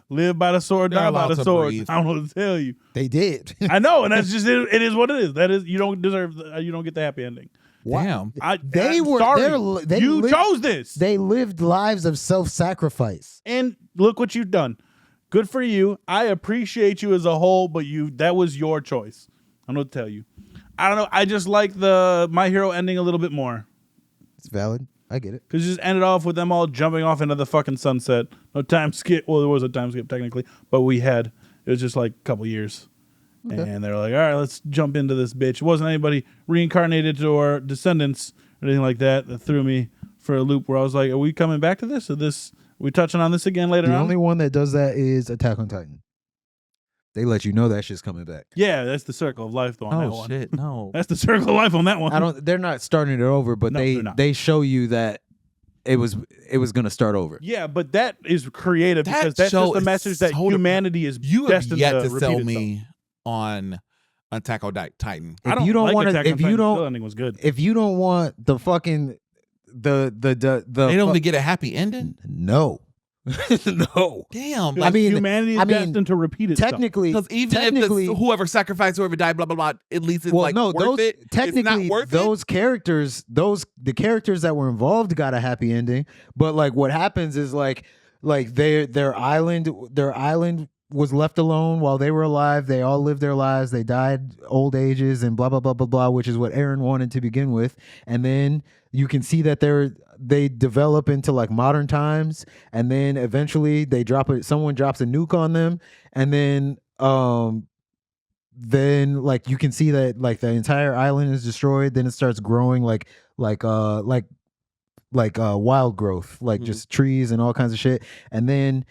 Live by the sword, They're die by allowed the to sword. breathe. I don't know what to tell you. they did. I know, and that's just it. It is what it is. That is, you don't deserve. You don't get the happy ending. Damn. They I'm were- sorry. they lived- chose this, They lived lives of self-sacrifice. and look what you've done. Good for you. I appreciate you as a whole, but that was your choice. I don't know what to tell you. I don't know. I just like the My Hero ending a little bit more It's valid. I get it. because it just ended off with them all jumping off into the fucking sunset. No time skip. Well, there was a time skip technically, but it was just like a couple years. And they're like, all right, let's jump into this bitch. It wasn't anybody reincarnated or descendants or anything like that threw me for a loop where I was like, are we coming back to this? Are we touching on this again later The on? only one that does that is Attack on Titan. They let you know that shit's coming back. Yeah, that's the circle of life though on that Oh one. shit. No. That's the circle of life on that one. They're not starting it over, but No, they're not. they show you that it was gonna start over. Yeah, but that is creative That because that's show just a is message that so humanity is You have destined yet to to repeat sell itself. me on Attack on Titan. I If don't you don't like want Attack to, on if you Titan. The don't, ending was good. if you don't want the fucking the They don't even get a happy ending. no. No. Damn. I Like, mean, humanity is I mean, destined to repeat itself. Technically, because even if whoever sacrificed, whoever died, blah blah blah, at least it's well, like no, worth those it. It's technically not worth those characters, the characters that were involved got a happy ending. But like what happens is like their island was left alone while they were alive. They all lived their lives. They died old ages and blah blah blah blah blah, which is what Aaron wanted to begin with. And then you can see that they develop into like modern times, and then eventually someone drops a nuke on them, and then like you can see that like the entire island is destroyed. Then it starts growing like wild growth, like just trees and all kinds of shit. And then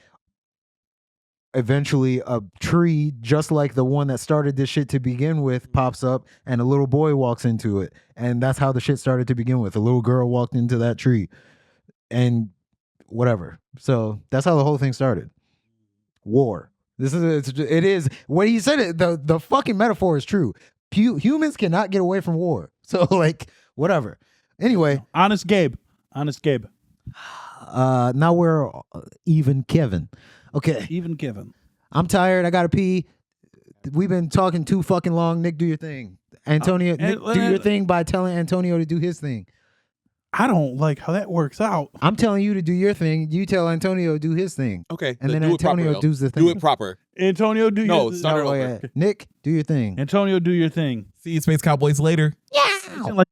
eventually a tree just like the one that started this shit to begin with pops up, and a little boy walks into it, and that's how the shit started to begin with. A little girl walked into that tree and whatever. So that's how the whole thing started. War. It is when he said it, the fucking metaphor is true. Humans cannot get away from war. So like whatever. Anyway, Honest Gabe. now we're even Kevin. Okay. Even Kevin. I'm tired. I gotta pee. We've been talking too fucking long. Nick, do your thing. Antonio, Nick, do your thing by telling Antonio to do his thing. I don't like how that works out. I'm telling you to do your thing. You tell Antonio to do his thing. Okay. And then do it proper, Antonio though. does the thing. Do it proper. Antonio, do No, your start it over. Nick, do your thing. Antonio, do your thing. See you, Space Cowboys, later. Like